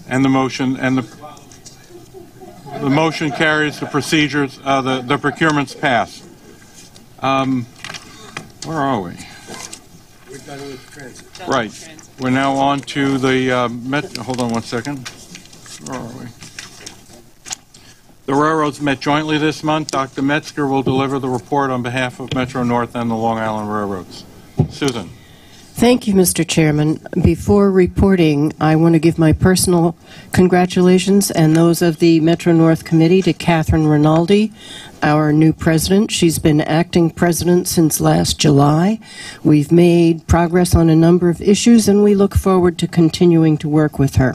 And the motion the motion carries. The procedures, the procurements pass. Where are we? We're done with transit. Right. We're now on to the hold on one second. Where are we? The railroads met jointly this month. Dr. Metzger will deliver the report on behalf of Metro North and the Long Island Railroads. Susan. Thank you, Mr. Chairman. Before reporting, I want to give my personal congratulations and those of the Metro North Committee to Catherine Rinaldi, our new president. She's been acting president since last July. We've made progress on a number of issues, and we look forward to continuing to work with her.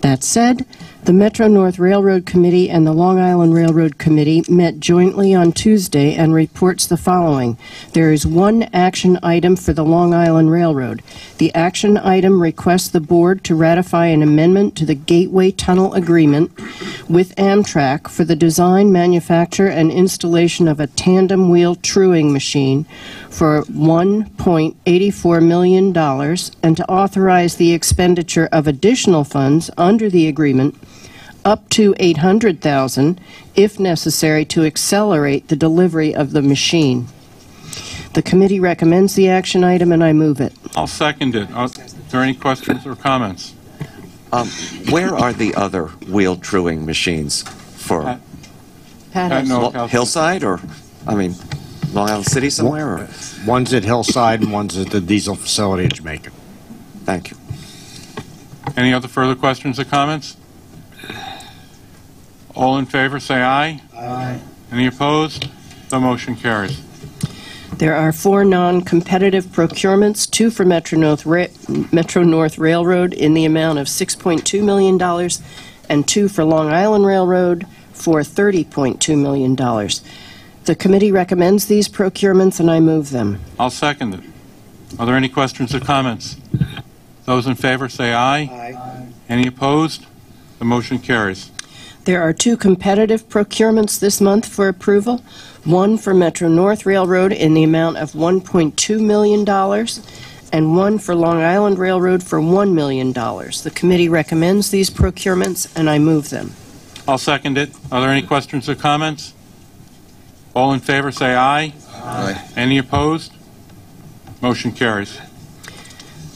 That said, the Metro-North Railroad Committee and the Long Island Railroad Committee met jointly on Tuesday and reports the following. There is one action item for the Long Island Railroad. The action item requests the board to ratify an amendment to the Gateway Tunnel Agreement with Amtrak for the design, manufacture, and installation of a tandem wheel truing machine for $1.84 million and to authorize the expenditure of additional funds under the agreement up to $800,000 if necessary to accelerate the delivery of the machine. The committee recommends the action item, and I move it. I'll second it. Are there any questions or comments? Where are the other wheel truing machines for? Hillside, or, I mean, Long Island City somewhere? Or? One's at Hillside and one's at the diesel facility in Jamaica. Thank you. Any other further questions or comments? All in favor, say aye. Aye. Any opposed? The motion carries. There are 4 non-competitive procurements, 2 for Metro-North Railroad in the amount of $6.2 million and 2 for Long Island Railroad for $30.2 million. The committee recommends these procurements, and I move them. I'll second it. Are there any questions or comments? Those in favor say aye. Aye. Any opposed? The motion carries. There are 2 competitive procurements this month for approval, one for Metro-North Railroad in the amount of $1.2 million and one for Long Island Railroad for $1 million. The committee recommends these procurements, and I move them. I'll second it. Are there any questions or comments? All in favor say aye. Aye. Any opposed? Motion carries.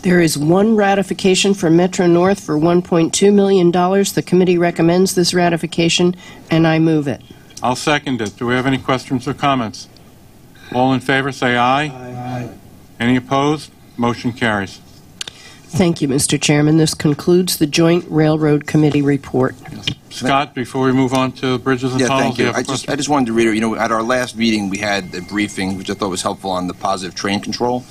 There is 1 ratification for Metro-North for $1.2 million. The committee recommends this ratification, and I move it. I'll second it. Do we have any questions or comments? All in favor say aye. Aye. Any opposed? Motion carries. Thank you, Mr. Chairman. This concludes the Joint Railroad Committee report. Scott, before we move on to bridges and tunnels, thank you. have a I question? just wanted to reiterate, at our last meeting, we had a briefing, which I thought was helpful on the positive train control.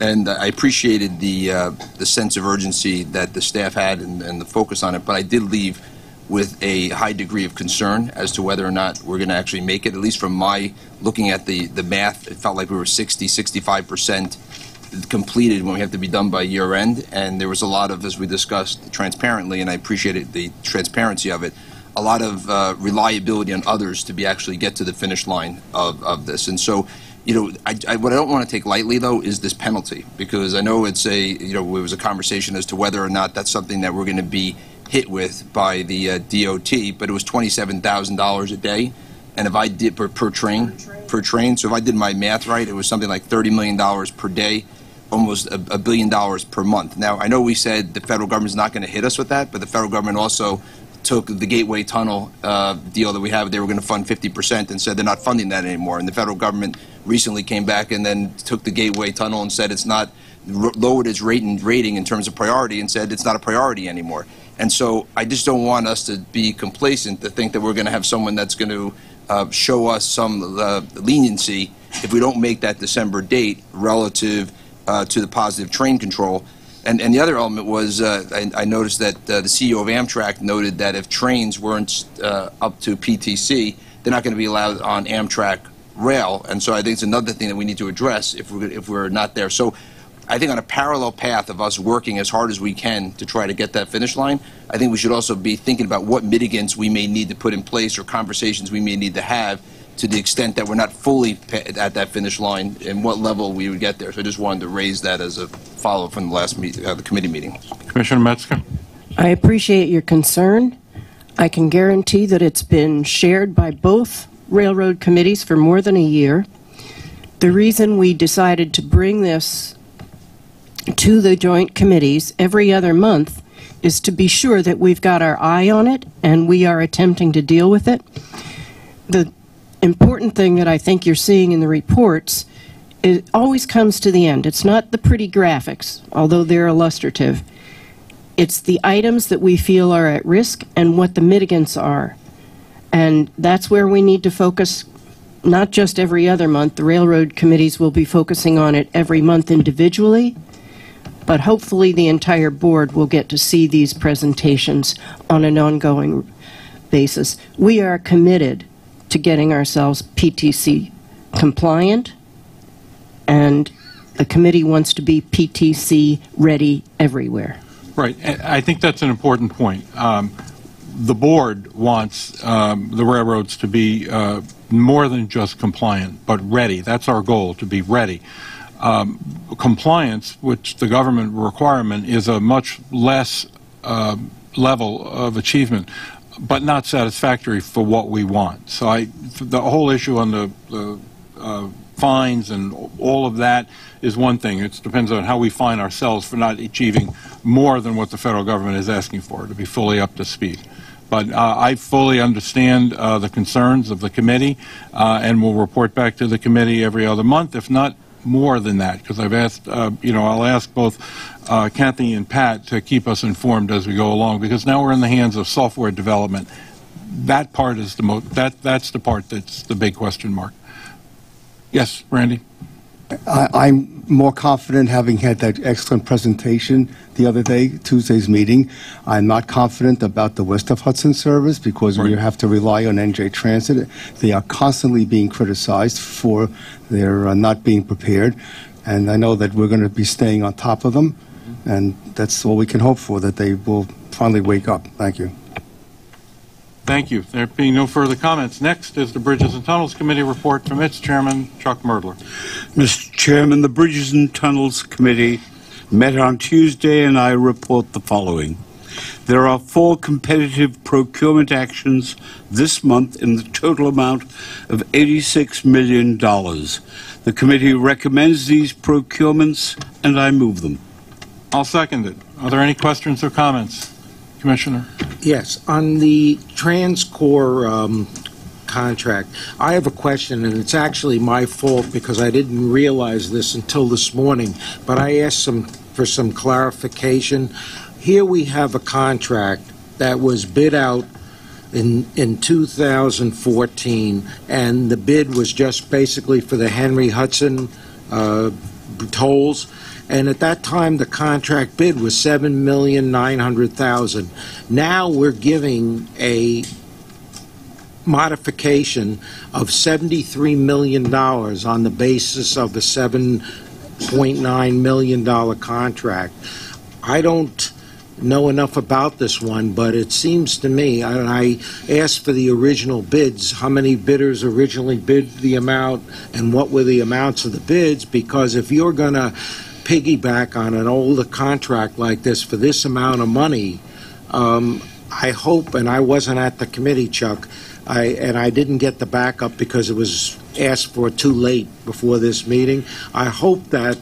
And I appreciated the sense of urgency that the staff had and the focus on it, but I did leave with a high degree of concern as to whether or not we're going to actually make it. At least from my looking at the math, it felt like we were 65% completed when we have to be done by year end. And there was a lot of, as we discussed transparently, and I appreciated the transparency of it, a lot of reliability on others to be actually get to the finish line of this. And so, what I don't want to take lightly, though, is this penalty, because I know it's it was a conversation as to whether or not that's something that we're going to be hit with by the DOT, but it was $27,000 a day, and if I did per train, so if I did my math right, it was something like $30 million per day, almost $1 billion per month. Now, I know we said the federal government's not going to hit us with that, but the federal government also took the Gateway Tunnel deal that we have. They were going to fund 50% and said they're not funding that anymore. And the federal government recently came back and then took the Gateway Tunnel and said it's not, lowered its rating in terms of priority and said it's not a priority anymore. And so I just don't want us to be complacent to think that we're going to have someone that's going to show us some leniency if we don't make that December date relative to the positive train control. And the other element was I noticed that the CEO of Amtrak noted that if trains weren't up to PTC, they're not going to be allowed on Amtrak rail. And so I think it's another thing that we need to address if we're not there. So I think on a parallel path of us working as hard as we can to try to get that finish line, I think we should also be thinking about what mitigants we may need to put in place or conversations we may need to have to the extent that we're not fully at that finish line and what level we would get there. So I just wanted to raise that as a follow-up from the last the committee meeting. Commissioner Metzger. I appreciate your concern. I can guarantee that it's been shared by both railroad committees for more than a year. The reason we decided to bring this to the joint committees every other month is to be sure that we've got our eye on it and we are attempting to deal with it. The important thing that I think you're seeing in the reports, it always comes to the end. It's not the pretty graphics, although they're illustrative. It's the items that we feel are at risk and what the mitigants are. And that's where we need to focus, not just every other month. The railroad committees will be focusing on it every month individually, but hopefully the entire board will get to see these presentations on an ongoing basis. We are committed to getting ourselves PTC compliant, and the committee wants to be PTC ready everywhere. Right. I think that's an important point. The board wants the railroads to be more than just compliant, but ready. That's our goal, to be ready. Compliance, which the government requirement, is a much less level of achievement, but not satisfactory for what we want. So the whole issue on the fines and all of that is one thing. It depends on how we fine ourselves for not achieving more than what the federal government is asking for to be fully up to speed. But I fully understand the concerns of the committee, and will report back to the committee every other month, if not more than that, because I've asked, I'll ask both Kathy and Pat to keep us informed as we go along, because now we're in the hands of software development. That part is that's the part that's the big question mark. Yes, Randy? I'm more confident, having had that excellent presentation the other day, Tuesday's meeting. I'm not confident about the West of Hudson service, because we have to rely on NJ Transit. They are constantly being criticized for their not being prepared, and I know that we're going to be staying on top of them, and that's all we can hope for, that they will finally wake up. Thank you. Thank you. There being no further comments, next is the Bridges and Tunnels Committee report from its chairman, Chuck Merdler. Mr. Chairman, the Bridges and Tunnels Committee met on Tuesday, and I report the following. There are 4 competitive procurement actions this month in the total amount of $86 million. The committee recommends these procurements, and I move them. I'll second it. Are there any questions or comments? Commissioner? Yes, on the TransCore contract, I have a question, and it's actually my fault because I didn't realize this until this morning, but I asked for some clarification. Here we have a contract that was bid out in 2014, and the bid was just basically for the Henry Hudson tolls. And at that time, the contract bid was $7,900,000. Now we're giving a modification of $73 million on the basis of a $7.9 million contract. I don't know enough about this one, but it seems to me, and I asked for the original bids, how many bidders originally bid the amount and what were the amounts of the bids, because if you're going to piggyback on an older contract like this for this amount of money, I hope, and I wasn't at the committee, Chuck, and I didn't get the backup because it was asked for too late before this meeting. I hope that,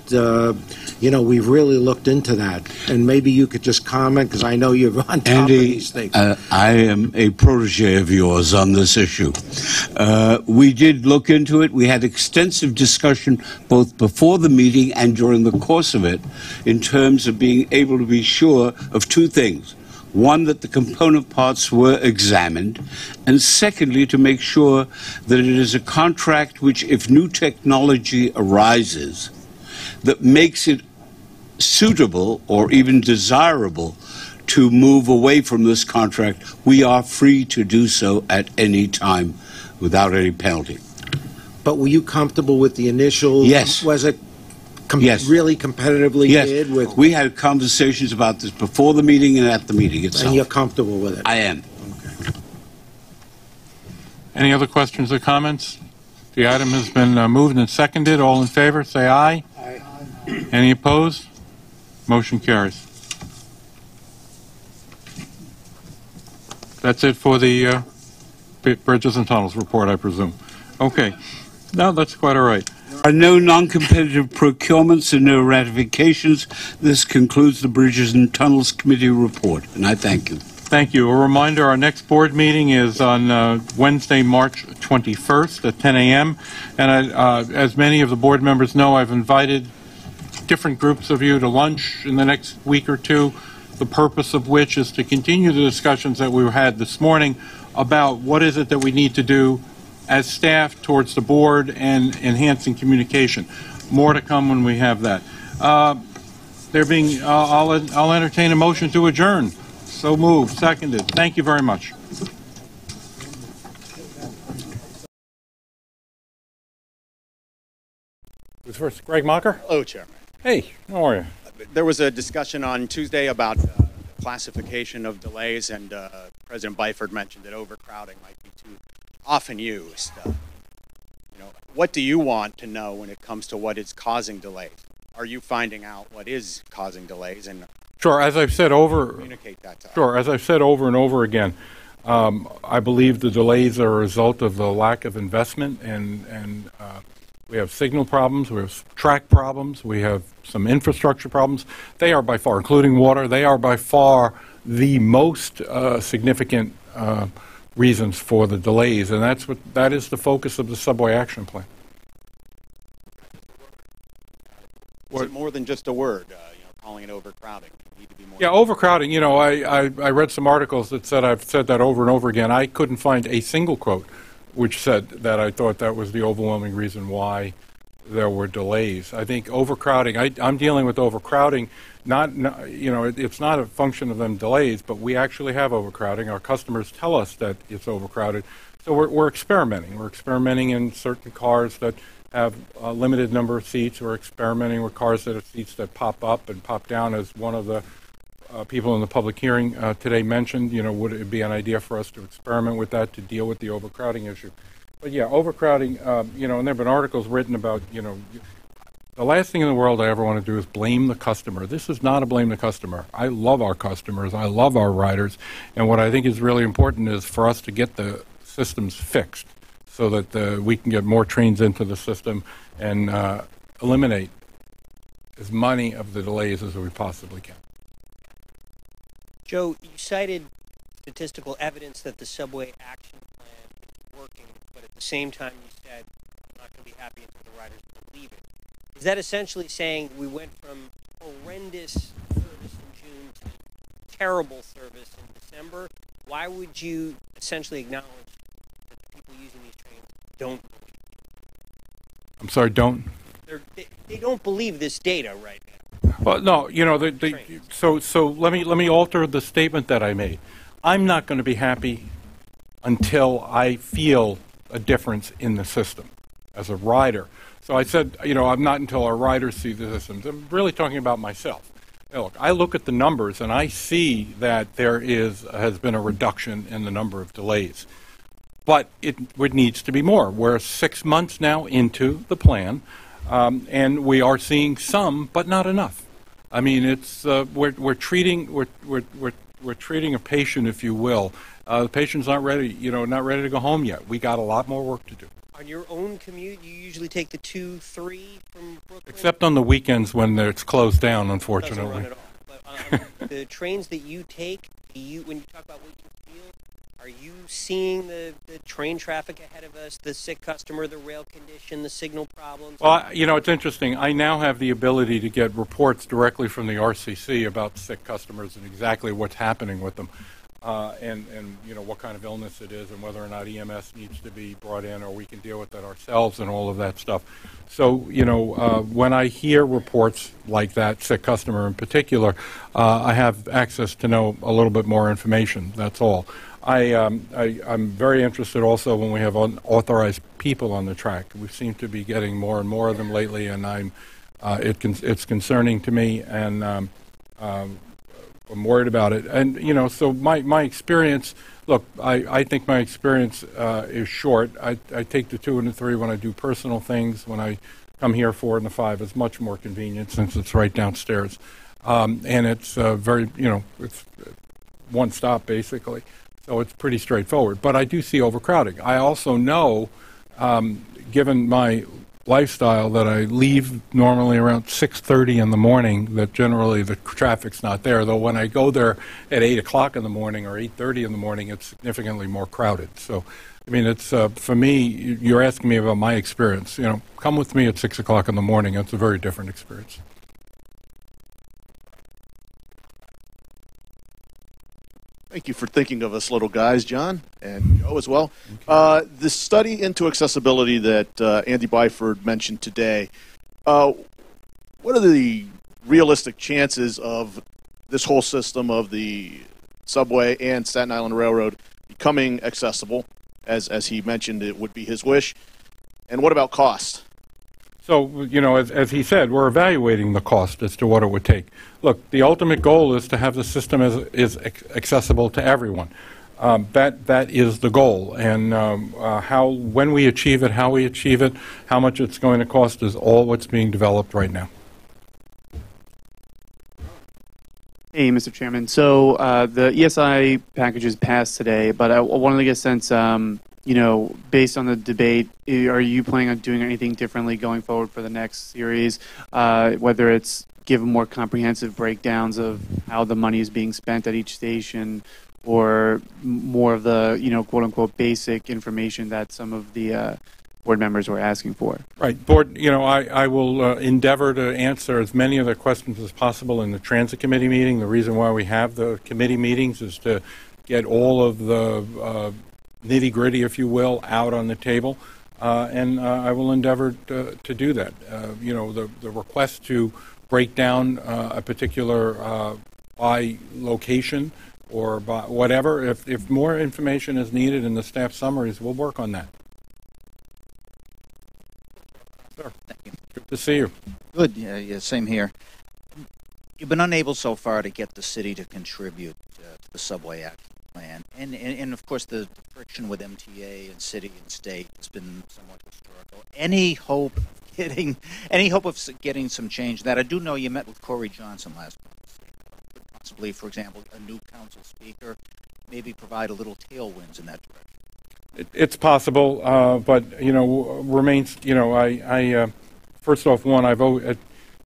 we've really looked into that. And maybe you could just comment, because I know you're on top Andy, of these things. I am a protege of yours on this issue. We did look into it. We had extensive discussion both before the meeting and during the course of it in terms of being able to be sure of 2 things. One, that the component parts were examined, and secondly, to make sure that it is a contract which, if new technology arises, that makes it suitable or even desirable to move away from this contract, we are free to do so at any time without any penalty. But were you comfortable with the initial? Yes. Was it yes. really competitively bid? Yes. We had conversations about this before the meeting and at the meeting itself. And you're comfortable with it? I am. Okay. Any other questions or comments? The item has been moved and seconded. All in favor, say aye. Aye. Any opposed? Motion carries. That's it for the Bridges and Tunnels report, I presume. Okay. No, that's quite all right. There are no non-competitive procurements and no ratifications. This concludes the Bridges and Tunnels Committee report, and I thank you. Thank you. A reminder, our next board meeting is on Wednesday, March 21st at 10 a.m. And as many of the board members know, I've invited different groups of you to lunch in the next week or two, the purpose of which is to continue the discussions that we had this morning about what is it that we need to do as staff towards the board and enhancing communication. More to come when we have that. I'll entertain a motion to adjourn. So moved. Seconded. Thank you very much. Who's first? Greg Mocker? Hello, Chairman. Hey, how are you? There was a discussion on Tuesday about classification of delays, and President Byford mentioned that overcrowding might be too often used. What do you want to know when it comes to what is causing delays? Are you finding out what is causing delays, and Sure, as I've said communicate that to us? Sure, as I've said over and over again, I believe the delays are a result of the lack of investment, and we have signal problems, we have track problems, we have some infrastructure problems. They are by far, including water, they are by far the most significant reasons for the delays, and that is the focus of the Subway Action Plan. Is it more than just a word, calling it overcrowding? You need to be more. Yeah, overcrowding, I read some articles that said I've said that over and over again. I couldn't find a single quote which said that I thought that was the overwhelming reason why there were delays. I think overcrowding, I'm dealing with overcrowding, it's not a function of them delays, but we actually have overcrowding. Our customers tell us that it's overcrowded. So we're experimenting. We're experimenting in certain cars that have a limited number of seats. We're experimenting with cars that have seats that pop up and pop down, as one of the people in the public hearing today mentioned. Would it be an idea for us to experiment with that to deal with the overcrowding issue? But yeah, overcrowding, and there have been articles written about, the last thing in the world I ever want to do is blame the customer. This is not a blame the customer. I love our customers. I love our riders. And what I think is really important is for us to get the systems fixed so that we can get more trains into the system and eliminate as many of the delays as we possibly can. Joe, you cited statistical evidence that the Subway Action Plan is working, but at the same time you said, I'm not going to be happy until the riders believe it. Is that essentially saying we went from horrendous service in June to terrible service in December? Why would you essentially acknowledge that the people using these trains don't believe it? I'm sorry, don't? They don't believe this data right now. Well, no, so let me alter the statement that I made. I'm not going to be happy until I feel a difference in the system as a rider. So I said, I'm not until our riders see the systems. I'm really talking about myself. Look, I look at the numbers and I see that there has been a reduction in the number of delays. But it needs to be more. We're 6 months now into the plan, and we are seeing some, but not enough. I mean, it's we're treating a patient, if you will. The patient's not ready, not ready to go home yet. We got a lot more work to do. On your own commute, you usually take the 2-3 from Brooklyn? Except on the weekends when it's closed down, unfortunately. Doesn't run at all. But the trains that you take, when you talk about what you feel, are you seeing the train traffic ahead of us, the sick customer, the rail condition, the signal problems? Well, it's interesting. I now have the ability to get reports directly from the RCC about sick customers and exactly what's happening with them. And what kind of illness it is and whether or not EMS needs to be brought in or we can deal with that ourselves and all of that stuff. So, when I hear reports like that, sick customer in particular, I have access to know a little bit more information. That's all. I'm very interested also when we have unauthorized people on the track. We seem to be getting more and more of them lately, and it's concerning to me, and I'm worried about it. And, so my experience, look, I think my experience is short. I take the 2 and the 3 when I do personal things. When I come here 4 and the 5, it's much more convenient since it's right downstairs. And it's very, it's one stop basically. So it's pretty straightforward. But I do see overcrowding. I also know, given my lifestyle, that I leave normally around 6:30 in the morning, that generally the traffic's not there, though when I go there at 8 o'clock in the morning or 8:30 in the morning, it's significantly more crowded. So, I mean, it's, for me, you're asking me about my experience. Come with me at 6 o'clock in the morning. It's a very different experience. Thank you for thinking of us little guys, John, and Joe as well. The study into accessibility that Andy Byford mentioned today, what are the realistic chances of this whole system of the subway and Staten Island Railroad becoming accessible? As he mentioned, it would be his wish. And what about cost? So, you know, as he said, we're evaluating the cost as to what it would take. Look, the ultimate goal is to have the system is accessible to everyone. That is the goal. And when we achieve it, how we achieve it, how much it's going to cost is all what's being developed right now. Hey, Mr. Chairman. So the ESI package is passed today, but I wanted to get a sense, you know, based on the debate, are you planning on doing anything differently going forward for the next series, whether it's give more comprehensive breakdowns of how the money is being spent at each station, or more of the, you know, quote-unquote basic information that some of the board members were asking for? Right. Board, you know, I will endeavor to answer as many of the questions as possible in the Transit Committee meeting. The reason why we have the committee meetings is to get all of the nitty-gritty, if you will, out on the table, and I will endeavor to do that. You know, the request to break down a particular by location or by whatever, if more information is needed in the staff summaries, we'll work on that. Sure. Thank you. Good to see you. Good. Yeah, same here. You've been unable so far to get the city to contribute to the subway action plan, and of course the friction with MTA and city and state has been somewhat historical. Any hope of getting some change? That I do know you met with Corey Johnson last month. Possibly, for example, a new council speaker, maybe provide a little tailwinds in that direction. It's possible, but you know, remains. You know, I first off,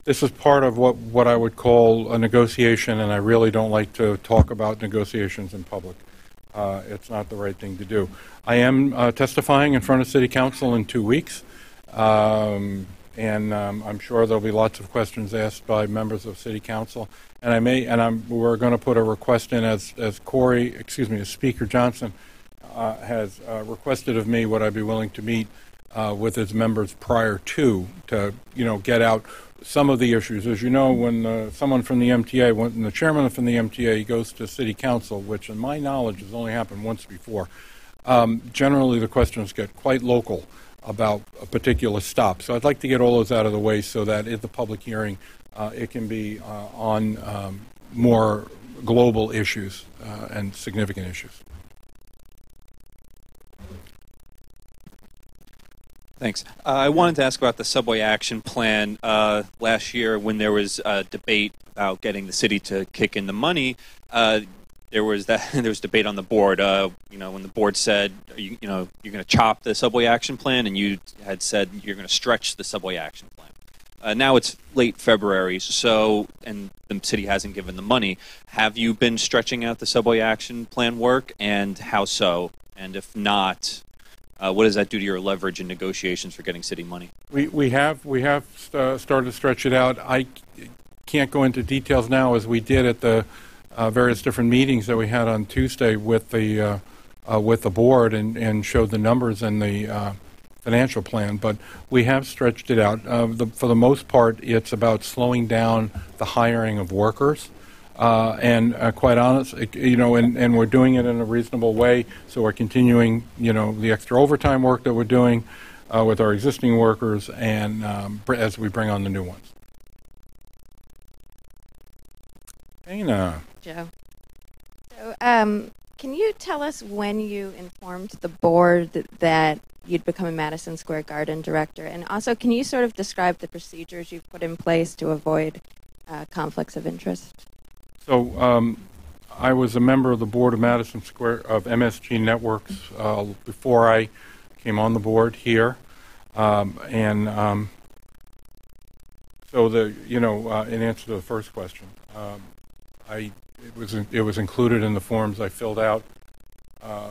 this is part of what I would call a negotiation, and I really don't like to talk about negotiations in public. It's not the right thing to do. I am testifying in front of City Council in 2 weeks, and I'm sure there'll be lots of questions asked by members of City Council. And we're going to put a request in as Speaker Johnson has requested of me, would I be willing to meet with his members prior to you know, get out some of the issues. As you know, when someone from the MTA, when the chairman from the MTA goes to City Council, which in my knowledge has only happened once before, generally the questions get quite local about a particular stop. So I'd like to get all those out of the way so that at the public hearing it can be on more global issues and significant issues. Thanks. I wanted to ask about the subway action plan. Last year, when there was a debate about getting the city to kick in the money, there was debate on the board. You know, when the board said, you know, you're going to chop the subway action plan, and you had said you're going to stretch the subway action plan. Now it's late February, and the city hasn't given the money. Have you been stretching out the subway action plan work, and how so? And if not, what does that do to your leverage in negotiations for getting city money? We have started to stretch it out. I can't go into details now, as we did at the various different meetings that we had on Tuesday with the board and showed the numbers and the financial plan. But we have stretched it out. For the most part, it's about slowing down the hiring of workers. And quite honest, you know, and we're doing it in a reasonable way. So we're continuing, you know, the extra overtime work that we're doing with our existing workers, and as we bring on the new ones. Dana. Joe. So, can you tell us when you informed the board that you'd become a Madison Square Garden director, and also can you sort of describe the procedures you've put in place to avoid conflicts of interest? So I was a member of the board of Madison Square of MSG Networks before I came on the board here, so in answer to the first question, it was included in the forms I filled out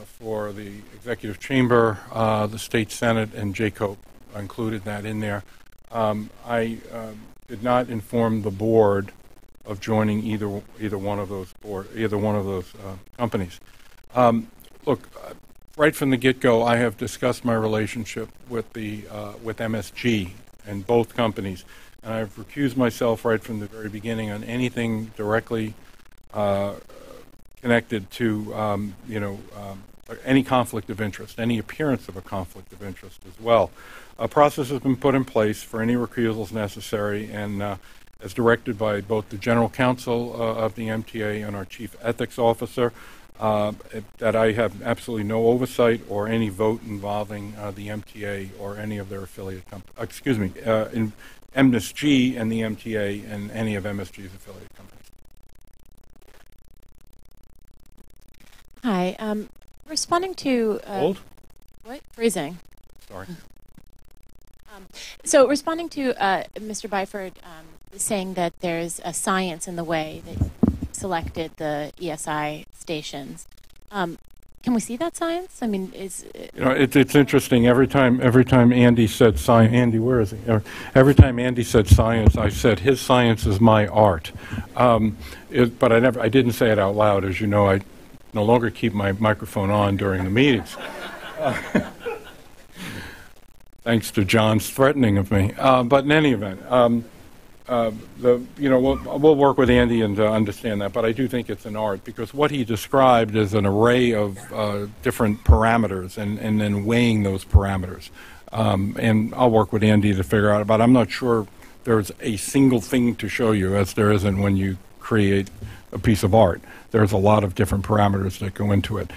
for the Executive Chamber, the State Senate, and JCOPE. I included that in there. I did not inform the board of joining either one of those companies. Look, right from the get-go, I have discussed my relationship with MSG and both companies, and I've recused myself right from the very beginning on anything directly connected to any conflict of interest, any appearance of a conflict of interest as well. A process has been put in place for any recusals necessary, and as directed by both the General Counsel of the MTA and our Chief Ethics Officer, that I have absolutely no oversight or any vote involving the MTA or any of their affiliate companies. In MSG and the MTA and any of MSG's affiliate companies. Hi. Responding to... Hold? What? Freezing. Sorry. So responding to Mr. Byford saying that there's a science in the way that you selected the ESI stations. Can we see that science? I mean, it's interesting. Every time Andy said science, Andy, where is he? Every time Andy said science, I said his science is my art. But I didn't say it out loud. As you know, I no longer keep my microphone on during the meetings. Thanks to John's threatening of me. But in any event, we'll work with Andy and understand that. But I do think it's an art, because what he described is an array of different parameters and then weighing those parameters. And I'll work with Andy to figure out. But I'm not sure there's a single thing to show you, as there isn't when you create a piece of art. There's a lot of different parameters that go into it.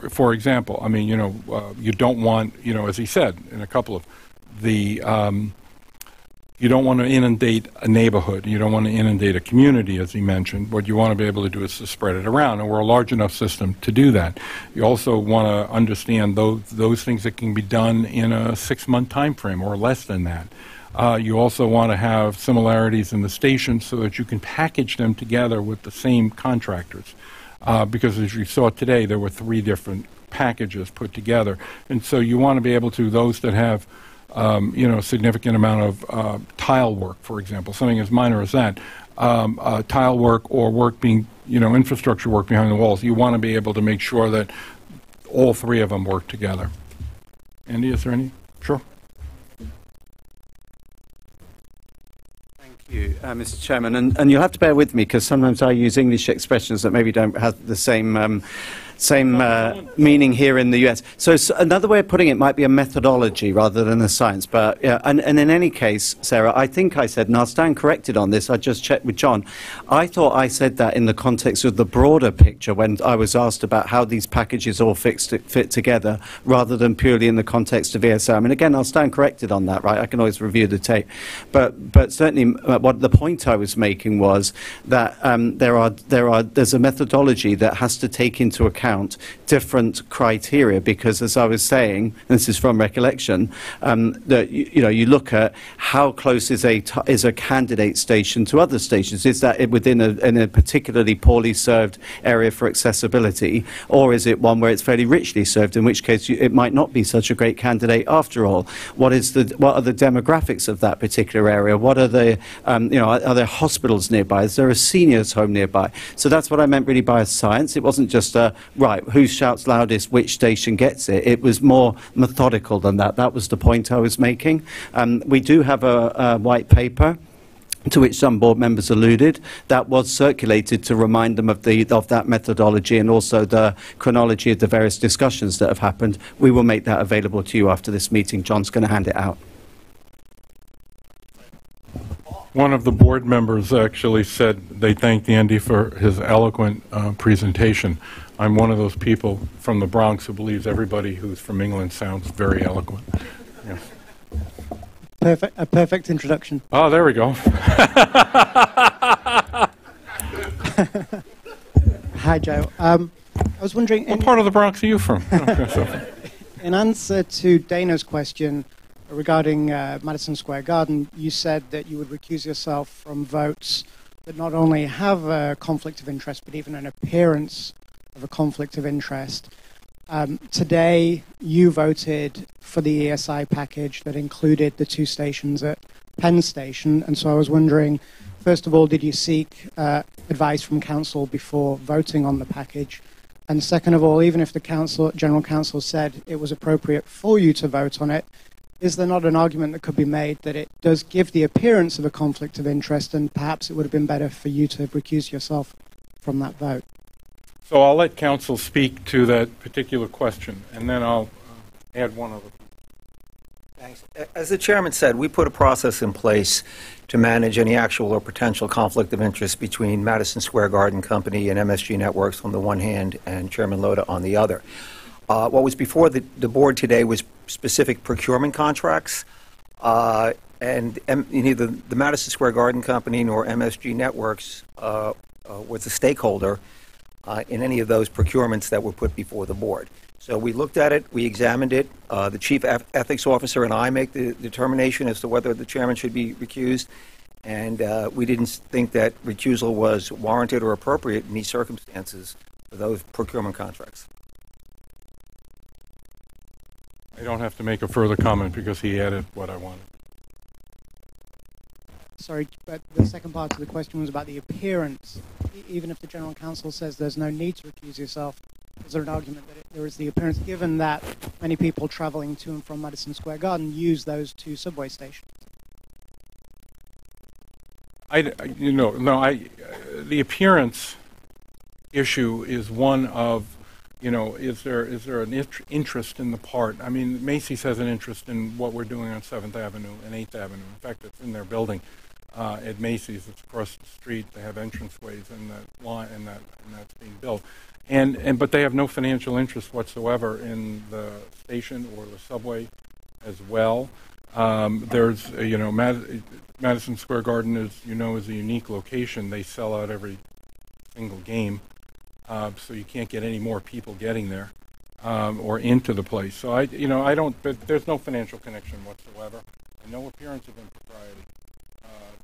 For example, I mean, you don't want, as he said in a couple of the, you don't want to inundate a neighborhood. You don't want to inundate a community, as he mentioned. What you want to be able to do is to spread it around, and we're a large enough system to do that. You also want to understand those things that can be done in a 6-month time frame or less than that. You also want to have similarities in the stations so that you can package them together with the same contractors. Because as you saw today, there were 3 different packages put together. And so you want to be able to, those that have, a significant amount of tile work, for example, something as minor as that, tile work or work being, infrastructure work behind the walls, you want to be able to make sure that all 3 of them work together. Andy, is there any? Sure. Thank you, Mr. Chairman. And you'll have to bear with me, because sometimes I use English expressions that maybe don't have the same meaning here in the US. So another way of putting it might be a methodology rather than a science. But yeah, and in any case, Sarah, I think I said, and I'll stand corrected on this, I just checked with John, I thought I said that in the context of the broader picture when I was asked about how these packages all fit together, rather than purely in the context of ESI. I mean, again, I'll stand corrected on that, right? I can always review the tape. But certainly what the point I was making was that there's a methodology that has to take into account different criteria, because as I was saying, and this is from recollection, that you look at how close is a candidate station to other stations. Is that within a particularly poorly served area for accessibility, or is it one where it's fairly richly served, in which case it might not be such a great candidate after all? What are the demographics of that particular area? What are the are there hospitals nearby? Is there a seniors home nearby? So that's what I meant really by a science. It wasn't just right, who shouts loudest, which station gets it. It was more methodical than that. That was the point I was making. We do have a white paper to which some board members alluded, that was circulated to remind them of that methodology and also the chronology of the various discussions that have happened. We will make that available to you after this meeting. John's going to hand it out. One of the board members actually said they thanked Andy for his eloquent presentation. I'm one of those people from the Bronx who believes everybody who's from England sounds very eloquent. Yes. A perfect introduction. Oh, there we go. Hi, Joe. I was wondering... What part of the Bronx are you from? In answer to Dana's question regarding Madison Square Garden, you said that you would recuse yourself from votes that not only have a conflict of interest, but even an appearance of a conflict of interest. Today, you voted for the ESI package that included the 2 stations at Penn Station, and so I was wondering, First of all, did you seek advice from council before voting on the package? And second of all, even if the general counsel said it was appropriate for you to vote on it, is there not an argument that could be made that it does give the appearance of a conflict of interest, and perhaps it would have been better for you to have recused yourself from that vote? So I'll let counsel speak to that particular question, and then I'll add one other. Thanks. As the chairman said, we put a process in place to manage any actual or potential conflict of interest between Madison Square Garden Company and MSG Networks on the one hand and Chairman Loda on the other. What was before the board today was specific procurement contracts, and neither the Madison Square Garden Company nor MSG Networks was a stakeholder in any of those procurements that were put before the board. So we looked at it, we examined it. The chief ethics officer and I make the determination as to whether the chairman should be recused, and we didn't think that recusal was warranted or appropriate in these circumstances for those procurement contracts. I don't have to make a further comment because he added what I wanted. Sorry, but the second part of the question was about the appearance. Even if the general counsel says there's no need to recuse yourself, is there an argument that there is the appearance, given that many people traveling to and from Madison Square Garden use those two subway stations? The appearance issue is one of, is there an interest in the part? I mean, Macy's has an interest in what we're doing on 7th Avenue and 8th Avenue. In fact, it's in their building at Macy's. It's across the street. They have entranceways in that line, and that's being built. But they have no financial interest whatsoever in the station or the subway as well. There's, Madison Square Garden is a unique location. They sell out every single game, so you can't get any more people getting there or into the place. So but there's no financial connection whatsoever, and no appearance of impropriety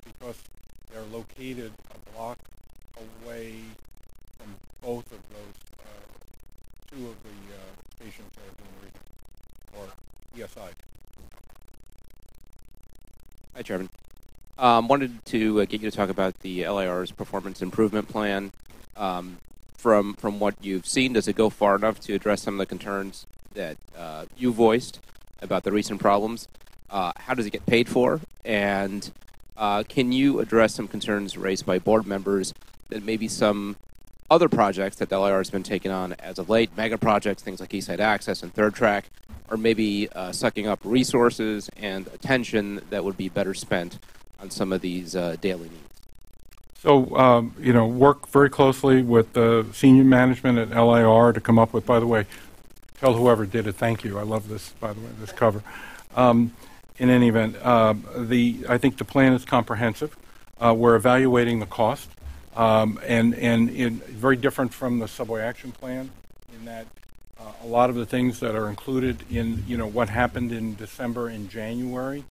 because they're located a block away from both of those, two of the stations that are being rebuilt, or ESI. Hi, Chairman. Wanted to get you to talk about the LIR's performance improvement plan. From what you've seen, does it go far enough to address some of the concerns that you voiced about the recent problems? How does it get paid for? And can you address some concerns raised by board members that maybe some other projects that the LIR has been taking on as of late, mega projects, things like East Side Access and Third Track, are maybe sucking up resources and attention that would be better spent on some of these daily needs? So, work very closely with the senior management at LIR to come up with, by the way, tell whoever did it, thank you. I love this, by the way, this cover. In any event, I think the plan is comprehensive. We're evaluating the cost, and very different from the subway action plan in that a lot of the things that are included in, what happened in December and January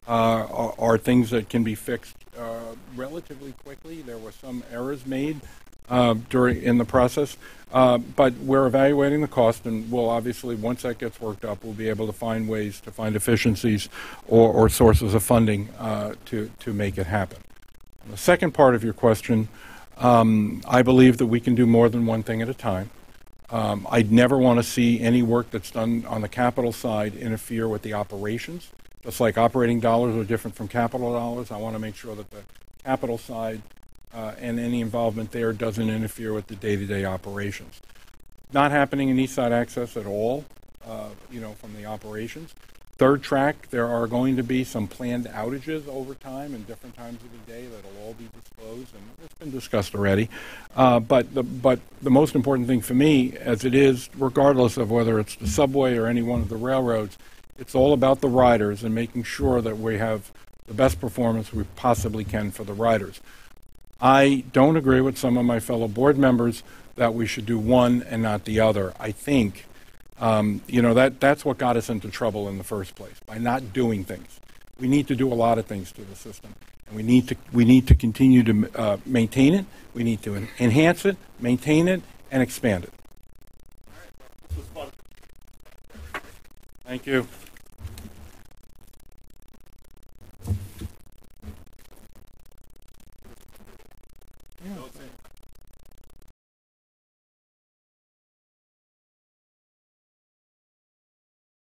are things that can be fixed relatively quickly. There were some errors made in the process, but we're evaluating the cost, and we'll obviously, once that gets worked up, we'll be able to find ways to find efficiencies or sources of funding to make it happen. The second part of your question, I believe that we can do more than one thing at a time. I'd never want to see any work that's done on the capital side interfere with the operations. Just like operating dollars are different from capital dollars, I want to make sure that the capital side and any involvement there doesn't interfere with the day-to-day operations. Not happening in East Side Access at all, from the operations. Third Track, there are going to be some planned outages over time and different times of the day that'll all be disclosed, and it's been discussed already. But the most important thing for me, as it is, regardless of whether it's the subway or any one of the railroads, it's all about the riders and making sure that we have the best performance we possibly can for the riders. I don't agree with some of my fellow board members that we should do one and not the other. I think, that's what got us into trouble in the first place, by not doing things. We need to do a lot of things to the system, and we need to continue to maintain it. We need to enhance it, maintain it, and expand it. Thank you.